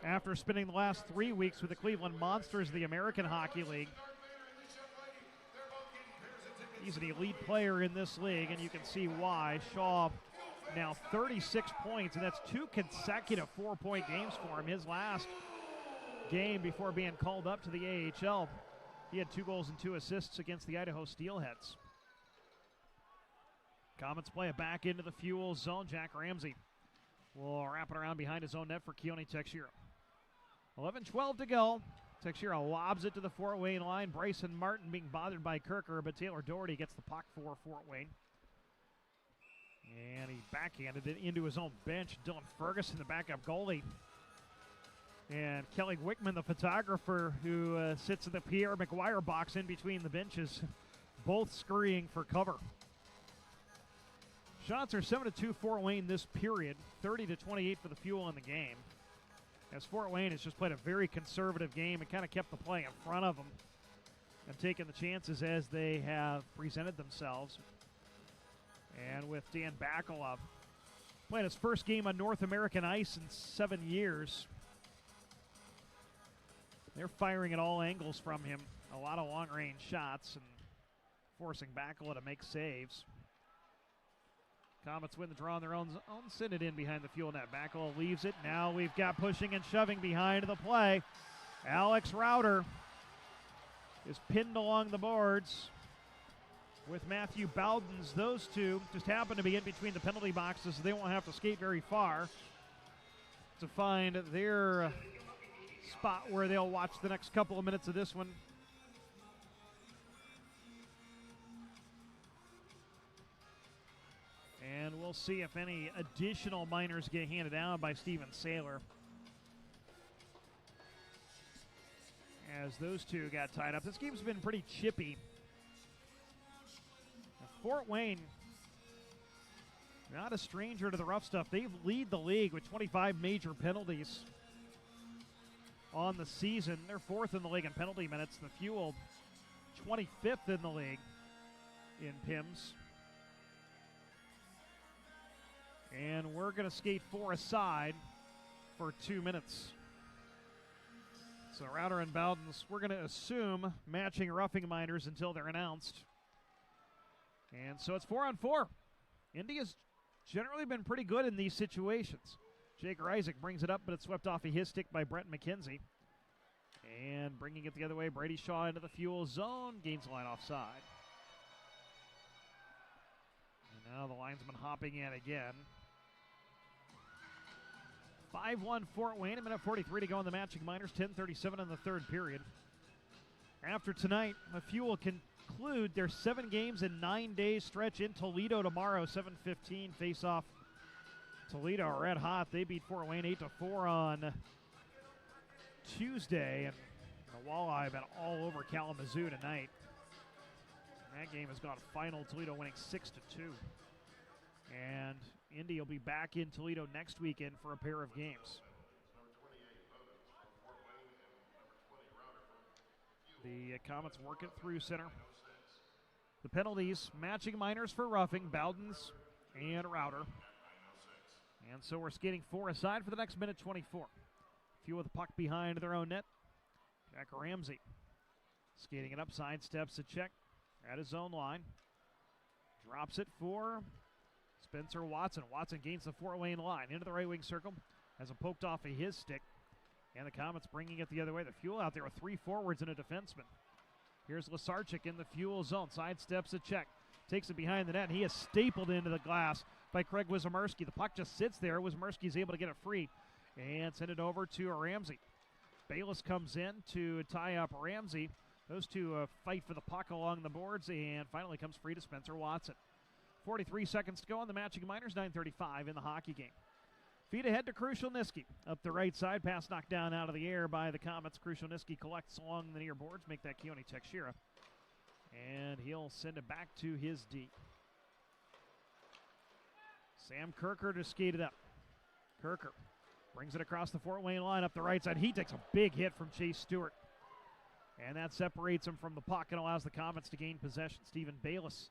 After spending the last 3 weeks with the Cleveland Monsters of the American Hockey League. He's an elite player in this league, and you can see why. Shaw now 36 points, and that's 2 consecutive 4-point games for him. His last game before being called up to the AHL, he had 2 goals and 2 assists against the Idaho Steelheads. Komets play it back into the Fuel zone. Jack Ramsey will wrap it around behind his own net for Keone Teixeira. 11:12 to go. Teixeira lobs it to the Fort Wayne line. Bryson Martin being bothered by Kirker, but Taylor Doherty gets the puck for Fort Wayne. And he backhanded it into his own bench. Dylan Ferguson, the backup goalie. And Kelly Wickman, the photographer, who sits in the Pierre McGuire box in between the benches, both scurrying for cover. Shots are 7-2 Fort Wayne this period, 30-28 for the Fuel in the game. As Fort Wayne has just played a very conservative game and kind of kept the play in front of them and taken the chances as they have presented themselves. And with Dan Bakala playing his first game on North American ice in 7 years. They're firing at all angles from him. A lot of long-range shots and forcing Bakula to make saves. Komets win the draw on their own, send it in behind the Fuel net. Bakula leaves it. Now we've got pushing and shoving behind the play. Alex Rauter is pinned along the boards with Matthew Bowdens. Those two just happen to be in between the penalty boxes, so they won't have to skate very far to find their spot where they'll watch the next couple of minutes of this one. And we'll see if any additional minors get handed out by Steven Saylor, as those two got tied up. This game's been pretty chippy. Fort Wayne, not a stranger to the rough stuff. They lead the league with 25 major penalties on the season. They're fourth in the league in penalty minutes. The Fuel, 25th in the league in PIMS. And we're going to skate 4 aside for 2 minutes. So Rauter and Bowdens, we're going to assume matching roughing minors until they're announced. And so it's 4-on-4. Indy has generally been pretty good in these situations. Jake Isaac brings it up, but it's swept off of his stick by Brett McKenzie. And bringing it the other way, Brady Shaw into the Fuel zone, gains the line offside. And now the linesman hopping in again. 5-1 Fort Wayne, a minute 43 to go in the matching minors, 10:37 in the third period. After tonight, the Fuel conclude their 7 games in 9 days stretch in Toledo tomorrow, 7:15 face-off. Toledo red hot. They beat Fort Wayne 8-4 on Tuesday, and the Walleye have been all over Kalamazoo tonight. And that game has gone final, Toledo winning 6-2. And Indy will be back in Toledo next weekend for a pair of games. The Komets work it through center. The penalties, matching minors for roughing, Bowdens and Rauter. And so we're skating 4 aside for the next minute 24. Few with the puck behind their own net. Jack Ramsey skating it up, side steps a check at his own line. Drops it for Spencer Watson. Watson gains the Fort Wayne line into the right wing circle. Has it poked off of his stick. And the Komets bringing it the other way. The Fuel out there with 3 forwards and a defenseman. Here's Łyszczarczyk in the Fuel zone. Side steps a check. Takes it behind the net. He is stapled into the glass by Craig Wismerski. The puck just sits there. Wismerski is able to get it free and send it over to Ramsey. Baylis comes in to tie up Ramsey. Those two fight for the puck along the boards, and finally comes free to Spencer Watson. 43 seconds to go on the matching minors, 9:35 in the hockey game. Feed ahead to Krushelnyski. Up the right side, pass knocked down out of the air by the Komets. Krushelnyski collects along the near boards, make that Keone Tekshira. And he'll send it back to his D. Sam Kirker to skate it up. Kirker brings it across the Fort Wayne line up the right side. He takes a big hit from Chase Stewart. And that separates him from the puck and allows the Komets to gain possession. Stephen Baylis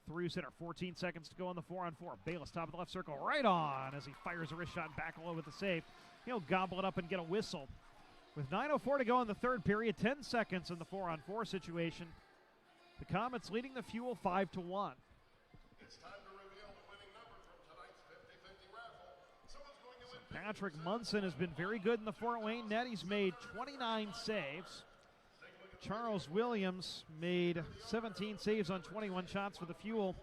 through center. 14 seconds to go on the 4-on-4. Baylis top of the left circle, right on as he fires a wrist shot back low with the save. He'll gobble it up and get a whistle. With 9:04 to go in the third period, 10 seconds in the 4-on-4 situation. The Komets leading the Fuel 5-1. It's time to reveal the winning number from tonight's 50-50 raffle. Someone's going to win. Patrick Munson has been very good in the Fort Wayne net. He's made 29 saves. Charles Williams made 17 saves on 21 shots for the Fuel.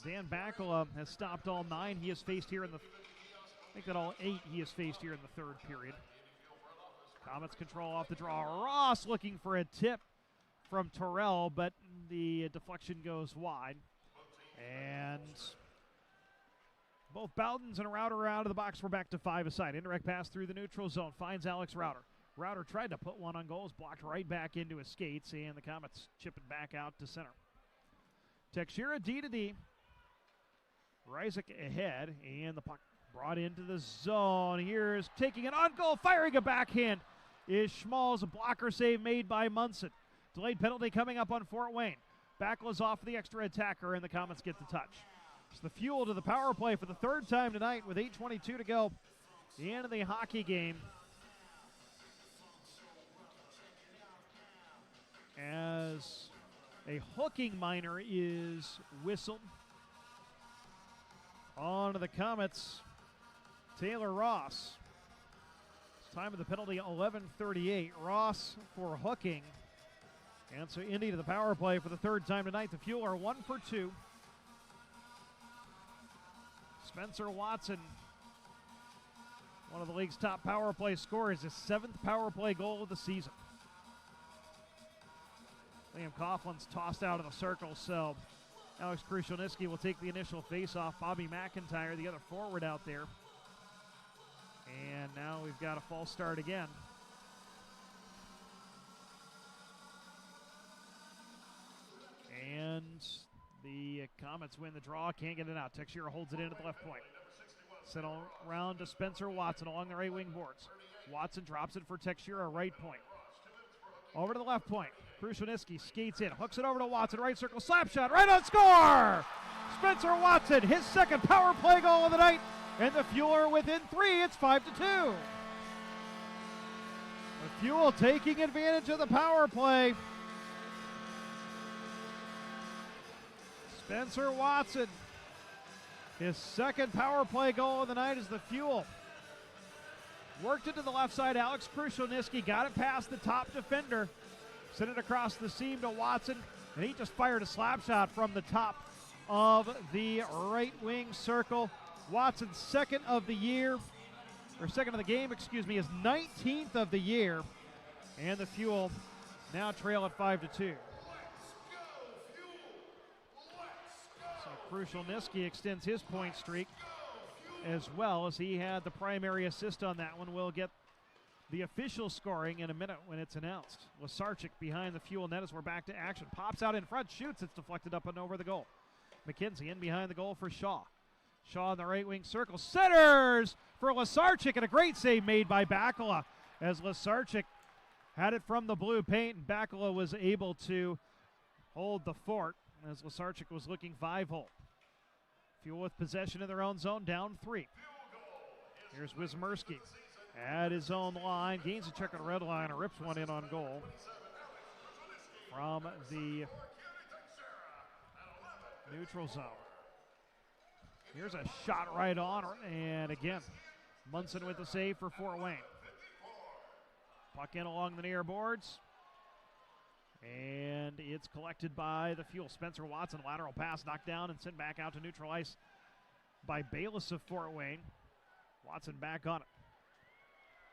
Dan Bakula has stopped all 9 he has faced here in the, I think that all 8 he has faced here in the third period. Komets control off the draw. Ross looking for a tip from Torrell, but the deflection goes wide. And both Bowdens and Rauter are out of the box. We're back to 5 aside. Indirect pass through the neutral zone. Finds Alex Rauter. Rauter tried to put one on goal. Blocked right back into his skates. And the Komets chip it back out to center. Tekshira D to D. Ryzik ahead. And the puck brought into the zone. Here's taking it on goal. Firing a backhand is Schmalz. A blocker save made by Munson. Delayed penalty coming up on Fort Wayne. Bakula's off the extra attacker, and the Komets get the touch. It's the Fuel to the power play for the third time tonight with 8:22 to go. The end of the hockey game. A hooking minor is whistled. On to the Komets, Taylor Ross. Time of the penalty, 11:38. Ross for hooking. And so Indy to the power play for the third time tonight. The Fuel are 1 for 2. Spencer Watson, one of the league's top power play scorers, his 7th power play goal of the season. Liam Coughlin's tossed out of the circle, so Alex Krushelnyski will take the initial face-off. Bobby McIntyre, the other forward out there. And now we've got a false start again. And the Komets win the draw. Can't get it out. Teixeira holds it in at the left point. Sent around to Spencer Watson along the right wing boards. Watson drops it for Teixeira, right point. Over to the left point. Krushelnyski skates in, hooks it over to Watson, right circle, slap shot, right on score! Spencer Watson, his 2nd power play goal of the night, and the Fuel are within 3. It's 5-2. The Fuel taking advantage of the power play. Spencer Watson, his 2nd power play goal of the night as the Fuel worked it to the left side. Alex Krushelnyski got it past the top defender, sent it across the seam to Watson, and he just fired a slap shot from the top of the right wing circle. Watson's 2nd of the year, or 2nd of the game, excuse me, his 19th of the year, and the Fuel now trail at 5-2. So Krushelnyski extends his point streak as well, as he had the primary assist on that one. We'll get the official scoring in a minute when it's announced. Łyszczarczyk behind the Fuel net as we're back to action. Pops out in front, shoots, it's deflected up and over the goal. McKenzie in behind the goal for Shaw. Shaw in the right wing circle, centers for Łyszczarczyk, and a great save made by Bakala as Łyszczarczyk had it from the blue paint, and Bakala was able to hold the fort as Łyszczarczyk was looking 5-hole. Fuel with possession in their own zone, down 3. Here's Wismerski at his own line, gains a check on the red line, and rips one in on goal from the neutral zone. Here's a shot right on, and again, Munson with the save for Fort Wayne. Puck in along the near boards, and it's collected by the Fuel. Spencer Watson, lateral pass, knocked down and sent back out to neutral ice by Baylis of Fort Wayne. Watson back on it.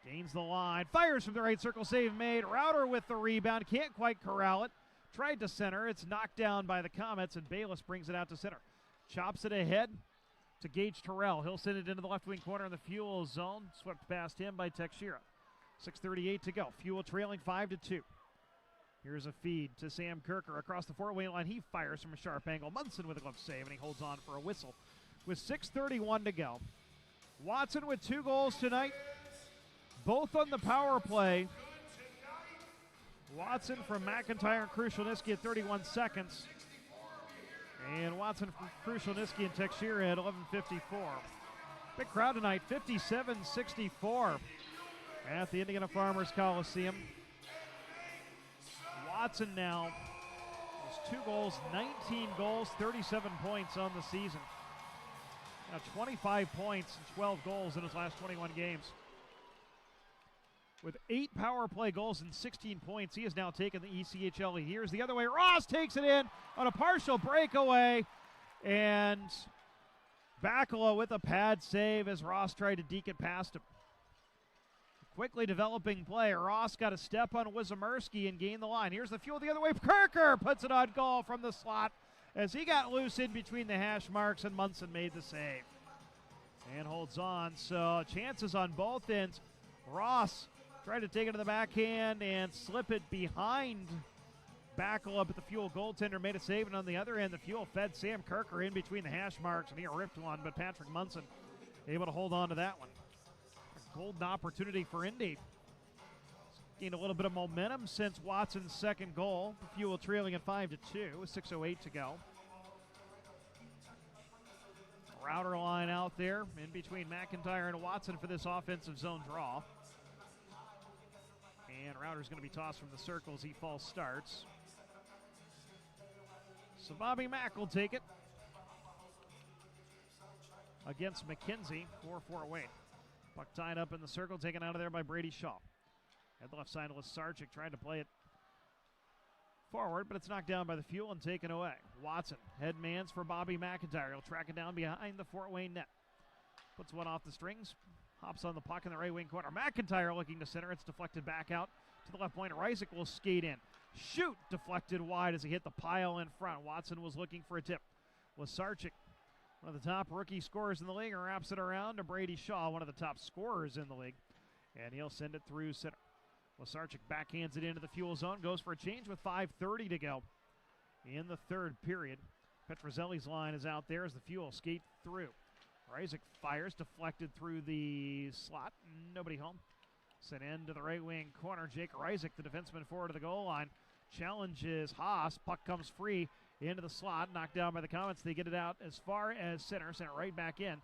Gains the line, fires from the right circle, save made. Router with the rebound, can't quite corral it. Tried to center, it's knocked down by the Komets, and Baylis brings it out to center. Chops it ahead to Gage Torrell. He'll send it into the left wing corner in the Fuel zone. Swept past him by Teixeira. 6:38 to go. Fuel trailing 5-2. Here's a feed to Sam Kirker across the Fort Wayne line. He fires from a sharp angle. Munson with a glove save, and he holds on for a whistle with 6:31 to go. Watson with 2 goals tonight, both on the power play. Watson from McIntyre and Krushelnyski at 31 seconds. And Watson from Krushelnyski and Teixeira at 11:54. Big crowd tonight, 57-64 at the Indiana Farmers Coliseum. Watson now has 2 goals, 19 goals, 37 points on the season. Now 25 points and 12 goals in his last 21 games. With 8 power play goals and 16 points, he has now taken the ECHL lead. Here's the other way. Ross takes it in on a partial breakaway, and Bakala with a pad save as Ross tried to deke it past him. Quickly developing play. Ross got a step on Wismerski and gained the line. Here's the Fuel the other way. Kirker puts it on goal from the slot as he got loose in between the hash marks, and Munson made the save and holds on. So chances on both ends. Ross tried to take it to the backhand and slip it behind Bakala, but the Fuel goaltender made a save, and on the other end, the Fuel fed Sam Kirker in between the hash marks, and he ripped one, but Patrick Munson able to hold on to that one. A golden opportunity for Indy. Gained a little bit of momentum since Watson's second goal. The Fuel trailing at 5-2 with 6:08 to go. Router line out there in between McIntyre and Watson for this offensive zone draw. And Router's going to be tossed from the circle as he false starts. So Bobby Mack will take it against McKenzie, 4-4 Wayne. Puck tied up in the circle, taken out of there by Brady Shaw. At the left side, Łyszczarczyk tried to play it forward, but it's knocked down by the Fuel and taken away. Watson, headmans for Bobby McIntyre. He'll track it down behind the Fort Wayne net. Puts one off the strings, hops on the puck in the right wing corner. McIntyre looking to center. It's deflected back out to the left point. Isaac will skate in. Shoot! Deflected wide as he hit the pile in front. Watson was looking for a tip. Łyszczarczyk, one of the top rookie scorers in the league, wraps it around to Brady Shaw, one of the top scorers in the league. And he'll send it through center. Łyszczarczyk backhands it into the Fuel zone, goes for a change with 5:30 to go in the third period. Petrozelli's line is out there as the Fuel skate through. Isaac fires, deflected through the slot. Nobody home. Sent in to the right wing corner. Jake Isaac, the defenseman, forward to the goal line. Challenges Haas. Puck comes free into the slot. Knocked down by the Komets. They get it out as far as center. Sent it right back in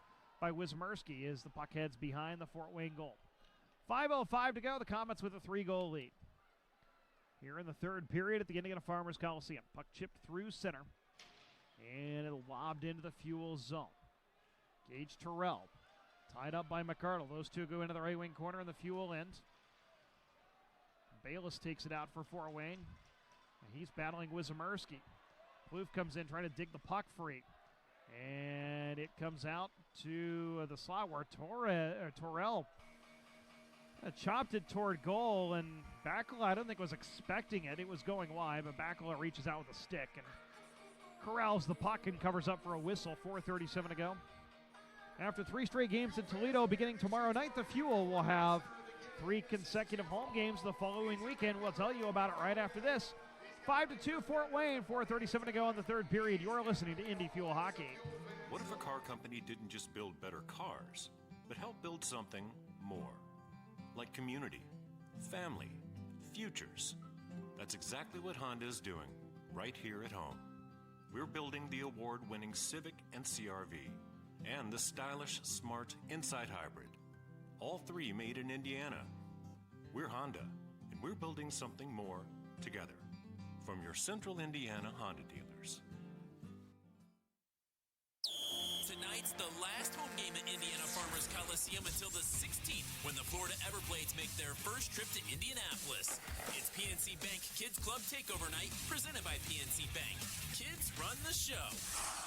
by Łyszczarczyk as the puck heads behind the Fort Wayne goal. 5:05 to go. The Komets with a 3-goal lead. Here in the third period at the Indiana Farmers Coliseum. Puck chipped through center. And it lobbed into the Fuel zone. Gage Torrell, tied up by McCardle. Those two go into the right wing corner in the Fuel end. Baylis takes it out for Fort Wayne. And he's battling Łyszczarczyk. Plouffe comes in trying to dig the puck free. And it comes out to the slot where Torrell chopped it toward goal. And Bakula, I don't think was expecting it. It was going wide, but Bakula reaches out with a stick and corrals the puck and covers up for a whistle. 4:37 to go. After 3 straight games in Toledo beginning tomorrow night, the Fuel will have 3 consecutive home games the following weekend. We'll tell you about it right after this. 5-2 Fort Wayne, 4:37 to go in the third period. You're listening to Indy Fuel Hockey. What if a car company didn't just build better cars, but helped build something more? Like community, family, futures. That's exactly what Honda is doing right here at home. We're building the award-winning Civic and CR-V. And the stylish, smart Insight Hybrid. All 3 made in Indiana. We're Honda, and we're building something more together. From your Central Indiana Honda dealers. Tonight's the last home game at Indiana Farmers Coliseum until the 16th, when the Florida Everblades make their first trip to Indianapolis. It's PNC Bank Kids Club Takeover Night, presented by PNC Bank. Kids run the show.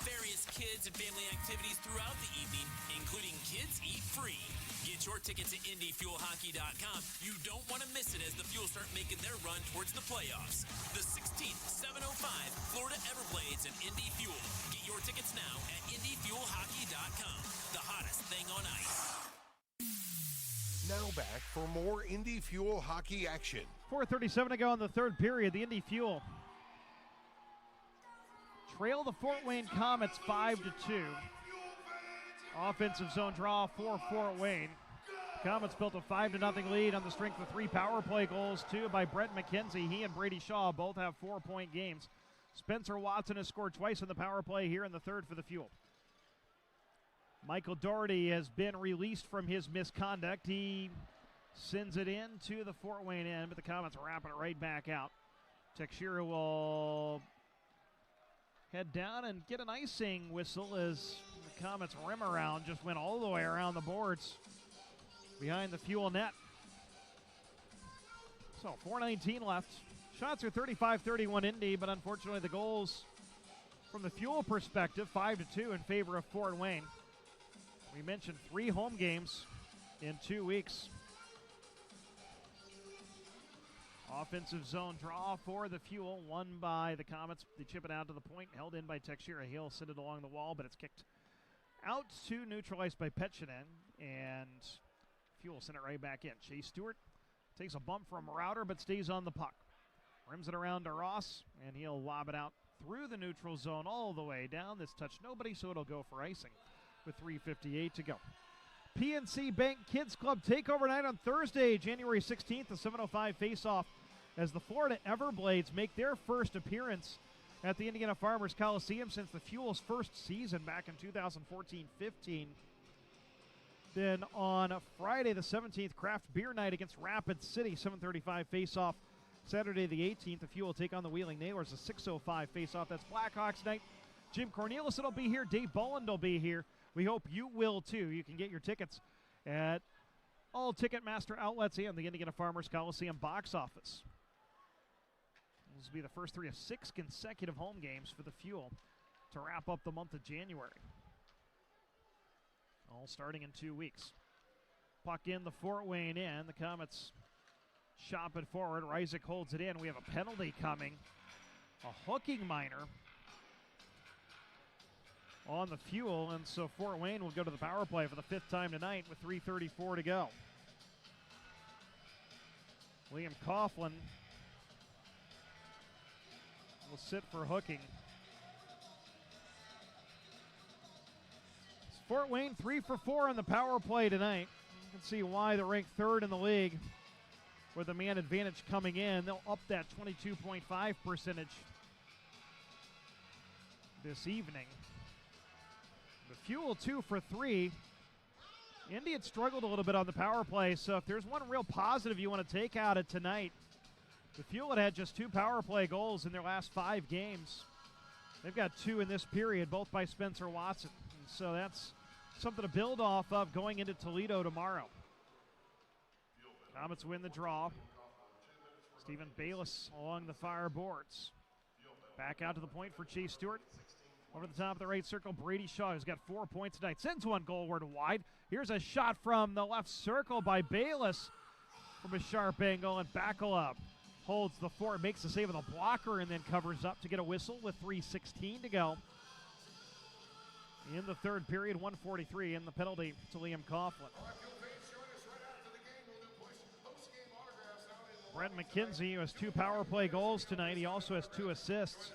Various kids and family activities throughout the evening, including Kids Eat Free. Get your tickets at IndyFuelHockey.com. You don't want to miss it as the Fuel start making their run towards the playoffs. The 16th, 7:05, Florida Everblades and Indy Fuel. Get your tickets now at IndyFuelHockey.com. The hottest thing on ice. Now back for more Indy Fuel Hockey action. 4:37 to go in the third period. The Indy Fuel trail the Fort Wayne Komets 5-2. Offensive zone draw for Fort Wayne. Komets built a 5-0 lead on the strength of 3 power play goals, 2 by Brett McKenzie. He and Brady Shaw both have 4-point games. Spencer Watson has scored twice in the power play here in the third for the Fuel. Michael Doherty has been released from his misconduct. He sends it in to the Fort Wayne end, but the Komets wrapping it right back out. Teixeira will head down and get an icing whistle as the Komets rim around just went all the way around the boards behind the Fuel net. So 4:19 left. Shots are 35-31 Indy, but unfortunately the goals from the Fuel perspective, 5-2 in favor of Fort Wayne. We mentioned 3 home games in 2 weeks. Offensive zone draw for the Fuel, won by the Komets. They chip it out to the point, held in by Teixeira. He'll send it along the wall, but it's kicked out to neutralized by Petchinen, and Fuel sent it right back in. Chase Stewart takes a bump from Router, but stays on the puck. Rims it around to Ross, and he'll lob it out through the neutral zone all the way down. This touched nobody, so it'll go for icing with 3:58 to go. PNC Bank Kids Club Takeover Night on Thursday, January 16th, the 7:05 face-off as the Florida Everblades make their first appearance at the Indiana Farmers Coliseum since the Fuel's first season back in 2014-15. Then on Friday the 17th, Craft Beer Night against Rapid City, 7:35 face-off Saturday the 18th, the Fuel will take on the Wheeling Nailers, a 6:05 face-off. That's Blackhawks night. Jim Cornelius will be here. Dave Bolland will be here. We hope you will, too. You can get your tickets at all Ticketmaster outlets and the Indiana Farmers Coliseum box office. This will be the first 3 of 6 consecutive home games for the Fuel to wrap up the month of January. All starting in 2 weeks. Puck in, the Fort Wayne in. The Komets shop it forward. Reisig holds it in. We have a penalty coming. A hooking minor on the Fuel, and so Fort Wayne will go to the power play for the 5th time tonight with 3:34 to go. Liam Coughlin will sit for hooking. Fort Wayne 3 for 4 on the power play tonight. You can see why they're ranked 3rd in the league with the man advantage coming in. They'll up that 22.5 percentage this evening. The Fuel 2 for 3. Indy had struggled a little bit on the power play, so if there's one real positive you want to take out of tonight, the Fuel had just 2 power play goals in their last 5 games. They've got 2 in this period, both by Spencer Watson. And so that's something to build off of going into Toledo tomorrow. Komets win the draw. Stephen Baylis along the far boards. Back out to the point for Chase Stewart. Over the top of the right circle, Brady Shaw, who's got 4 points tonight, sends one goalward wide. Here's a shot from the left circle by Baylis from a sharp angle, and Bakula holds the fort, makes the save with a blocker, and then covers up to get a whistle with 3:16 to go. In the third period, 1:43 in the penalty to Liam Coughlin. Brent McKenzie, who has 2 power play goals tonight, he also has 2 assists.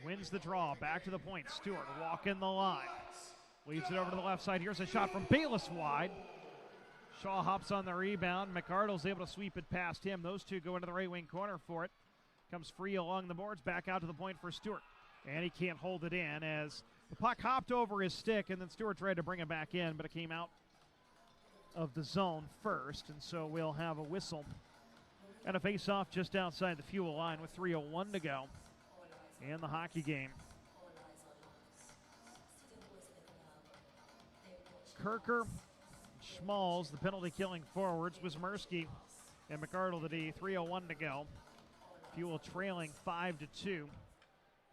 Wins the draw, back to the point. Stewart walking the line. Leads it over to the left side. Here's a shot from Baylis wide. Shaw hops on the rebound. McArdle's able to sweep it past him. Those 2 go into the right wing corner for it. Comes free along the boards, back out to the point for Stewart. And he can't hold it in as the puck hopped over his stick, and then Stewart tried to bring it back in, but it came out of the zone first, and so we'll have a whistle and a face-off just outside the Fuel line with 3:01 to go in the hockey game. Kirker, Schmalls, the penalty-killing forwards, Wismerski and McArdle the D. 3:01 to go. Fuel trailing 5-2.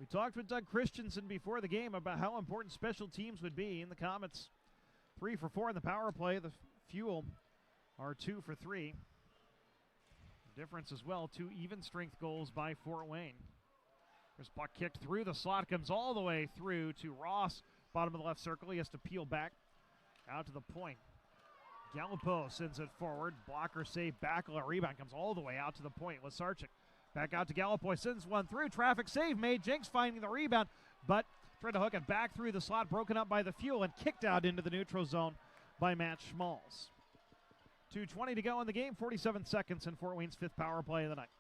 We talked with Doug Christensen before the game about how important special teams would be in the Komets. 3 for 4 in the power play. The Fuel are 2 for 3. Difference as well, 2 even-strength goals by Fort Wayne. There's puck kicked through the slot, comes all the way through to Ross, bottom of the left circle. He has to peel back out to the point. Gallipo sends it forward. Blocker save, Bakula rebound, comes all the way out to the point. Łyszczarczyk back out to Gallipo, sends one through. Traffic save made. Jenks finding the rebound, but tried to hook it back through the slot, broken up by the Fuel and kicked out into the neutral zone by Matt Schmalls. 2:20 to go in the game, 47 seconds in Fort Wayne's 5th power play of the night.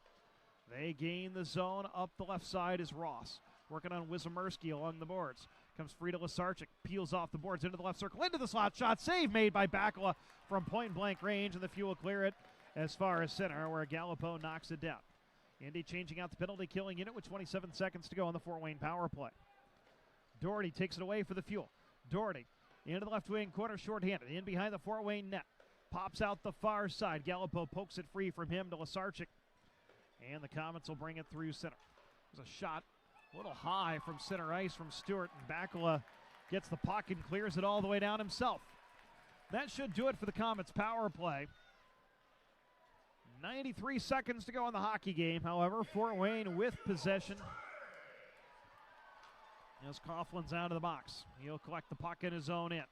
They gain the zone. Up the left side is Ross, working on Wismerski along the boards. Comes free to Łyszczarczyk, peels off the boards into the left circle, into the slot. Shot save made by Bakula from point-blank range, and the Fuel clear it as far as center, where Gallipo knocks it down. Indy changing out the penalty-killing unit with 27 seconds to go on the Fort Wayne power play. Doherty takes it away for the Fuel. Doherty into the left wing corner, shorthanded, in behind the Fort Wayne net. Pops out the far side. Gallipo pokes it free from him to Łyszczarczyk, and the Komets will bring it through center. There's a shot a little high from center ice from Stewart, and Bakula gets the puck and clears it all the way down himself. That should do it for the Komets power play. 93 seconds to go in the hockey game. However, Fort Wayne with possession. As Coughlin's out of the box, he'll collect the puck in his own end.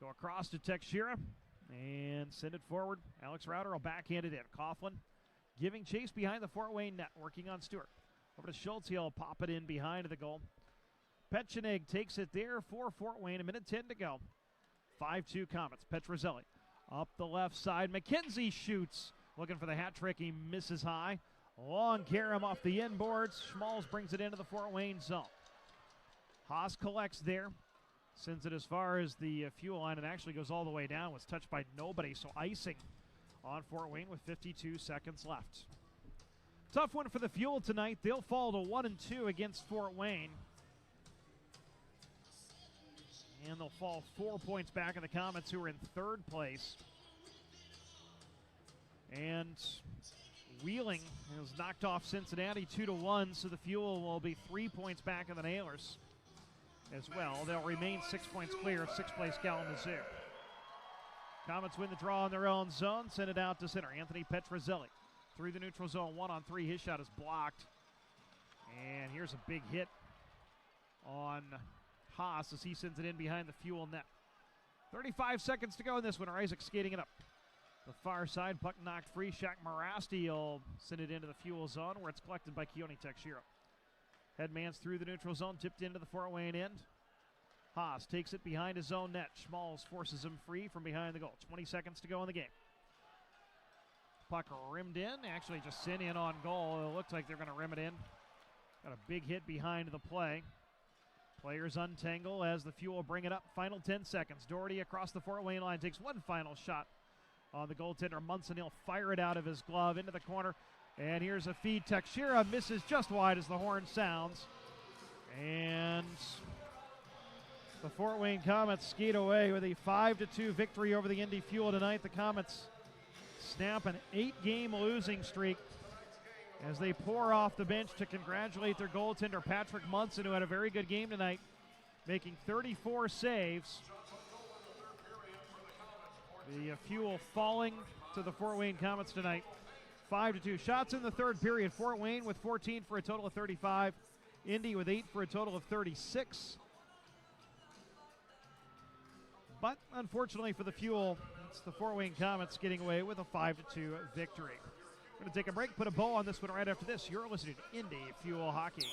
Go across to Teixeira and send it forward. Alex Rauter will backhand it in. Coughlin giving chase behind the Fort Wayne net, working on Stewart. Over to Schultz, he'll pop it in behind the goal. Petchenig takes it there for Fort Wayne, 1:10 to go. 5-2 Komets. Petrozelli up the left side. McKenzie shoots, looking for the hat trick. He misses high. Long carom off the inboards. Schmalls brings it into the Fort Wayne zone. Haas collects there. Sends it as far as the Fuel line and actually goes all the way down. Was touched by nobody, so icing on Fort Wayne with 52 seconds left. Tough one for the Fuel tonight. They'll fall to 1-2 against Fort Wayne. And they'll fall 4 points back in the Komets, who are in third place. And Wheeling has knocked off Cincinnati 2-1, so the Fuel will be 3 points back of the Nailers as well. They'll remain 6 points clear of sixth place Kalamazoo. Komets win the draw in their own zone, send it out to center. Anthony Petrozelli through the neutral zone, 1-on-3. His shot is blocked. And here's a big hit on Haas as he sends it in behind the Fuel net. 35 seconds to go in this one. Isaac skating it up. The far side, puck knocked free. Shaq Merasty will send it into the Fuel zone where it's collected by Keone Tekshiro. Headman's through the neutral zone, tipped into the Fort Wayne end. Haas takes it behind his own net. Schmalz forces him free from behind the goal. 20 seconds to go in the game. Puck rimmed in, actually just sent in on goal. It looks like they're going to rim it in. Got a big hit behind the play. Players untangle as the Fuel bring it up. Final 10 seconds. Doherty across the Fort Wayne line takes one final shot on the goaltender. Munson, he'll fire it out of his glove into the corner. And here's a feed. Tekshiro misses just wide as the horn sounds. And the Fort Wayne Komets skate away with a 5-2 victory over the Indy Fuel tonight. The Komets snap an 8-game losing streak as they pour off the bench to congratulate their goaltender, Patrick Munson, who had a very good game tonight, making 34 saves. The Fuel falling to the Fort Wayne Komets tonight, 5-2. Shots in the third period. Fort Wayne with 14 for a total of 35. Indy with 8 for a total of 36. But unfortunately for the Fuel, it's the Fort Wayne Komets getting away with a 5-2 victory. We're going to take a break, put a bow on this one right after this. You're listening to Indy Fuel Hockey.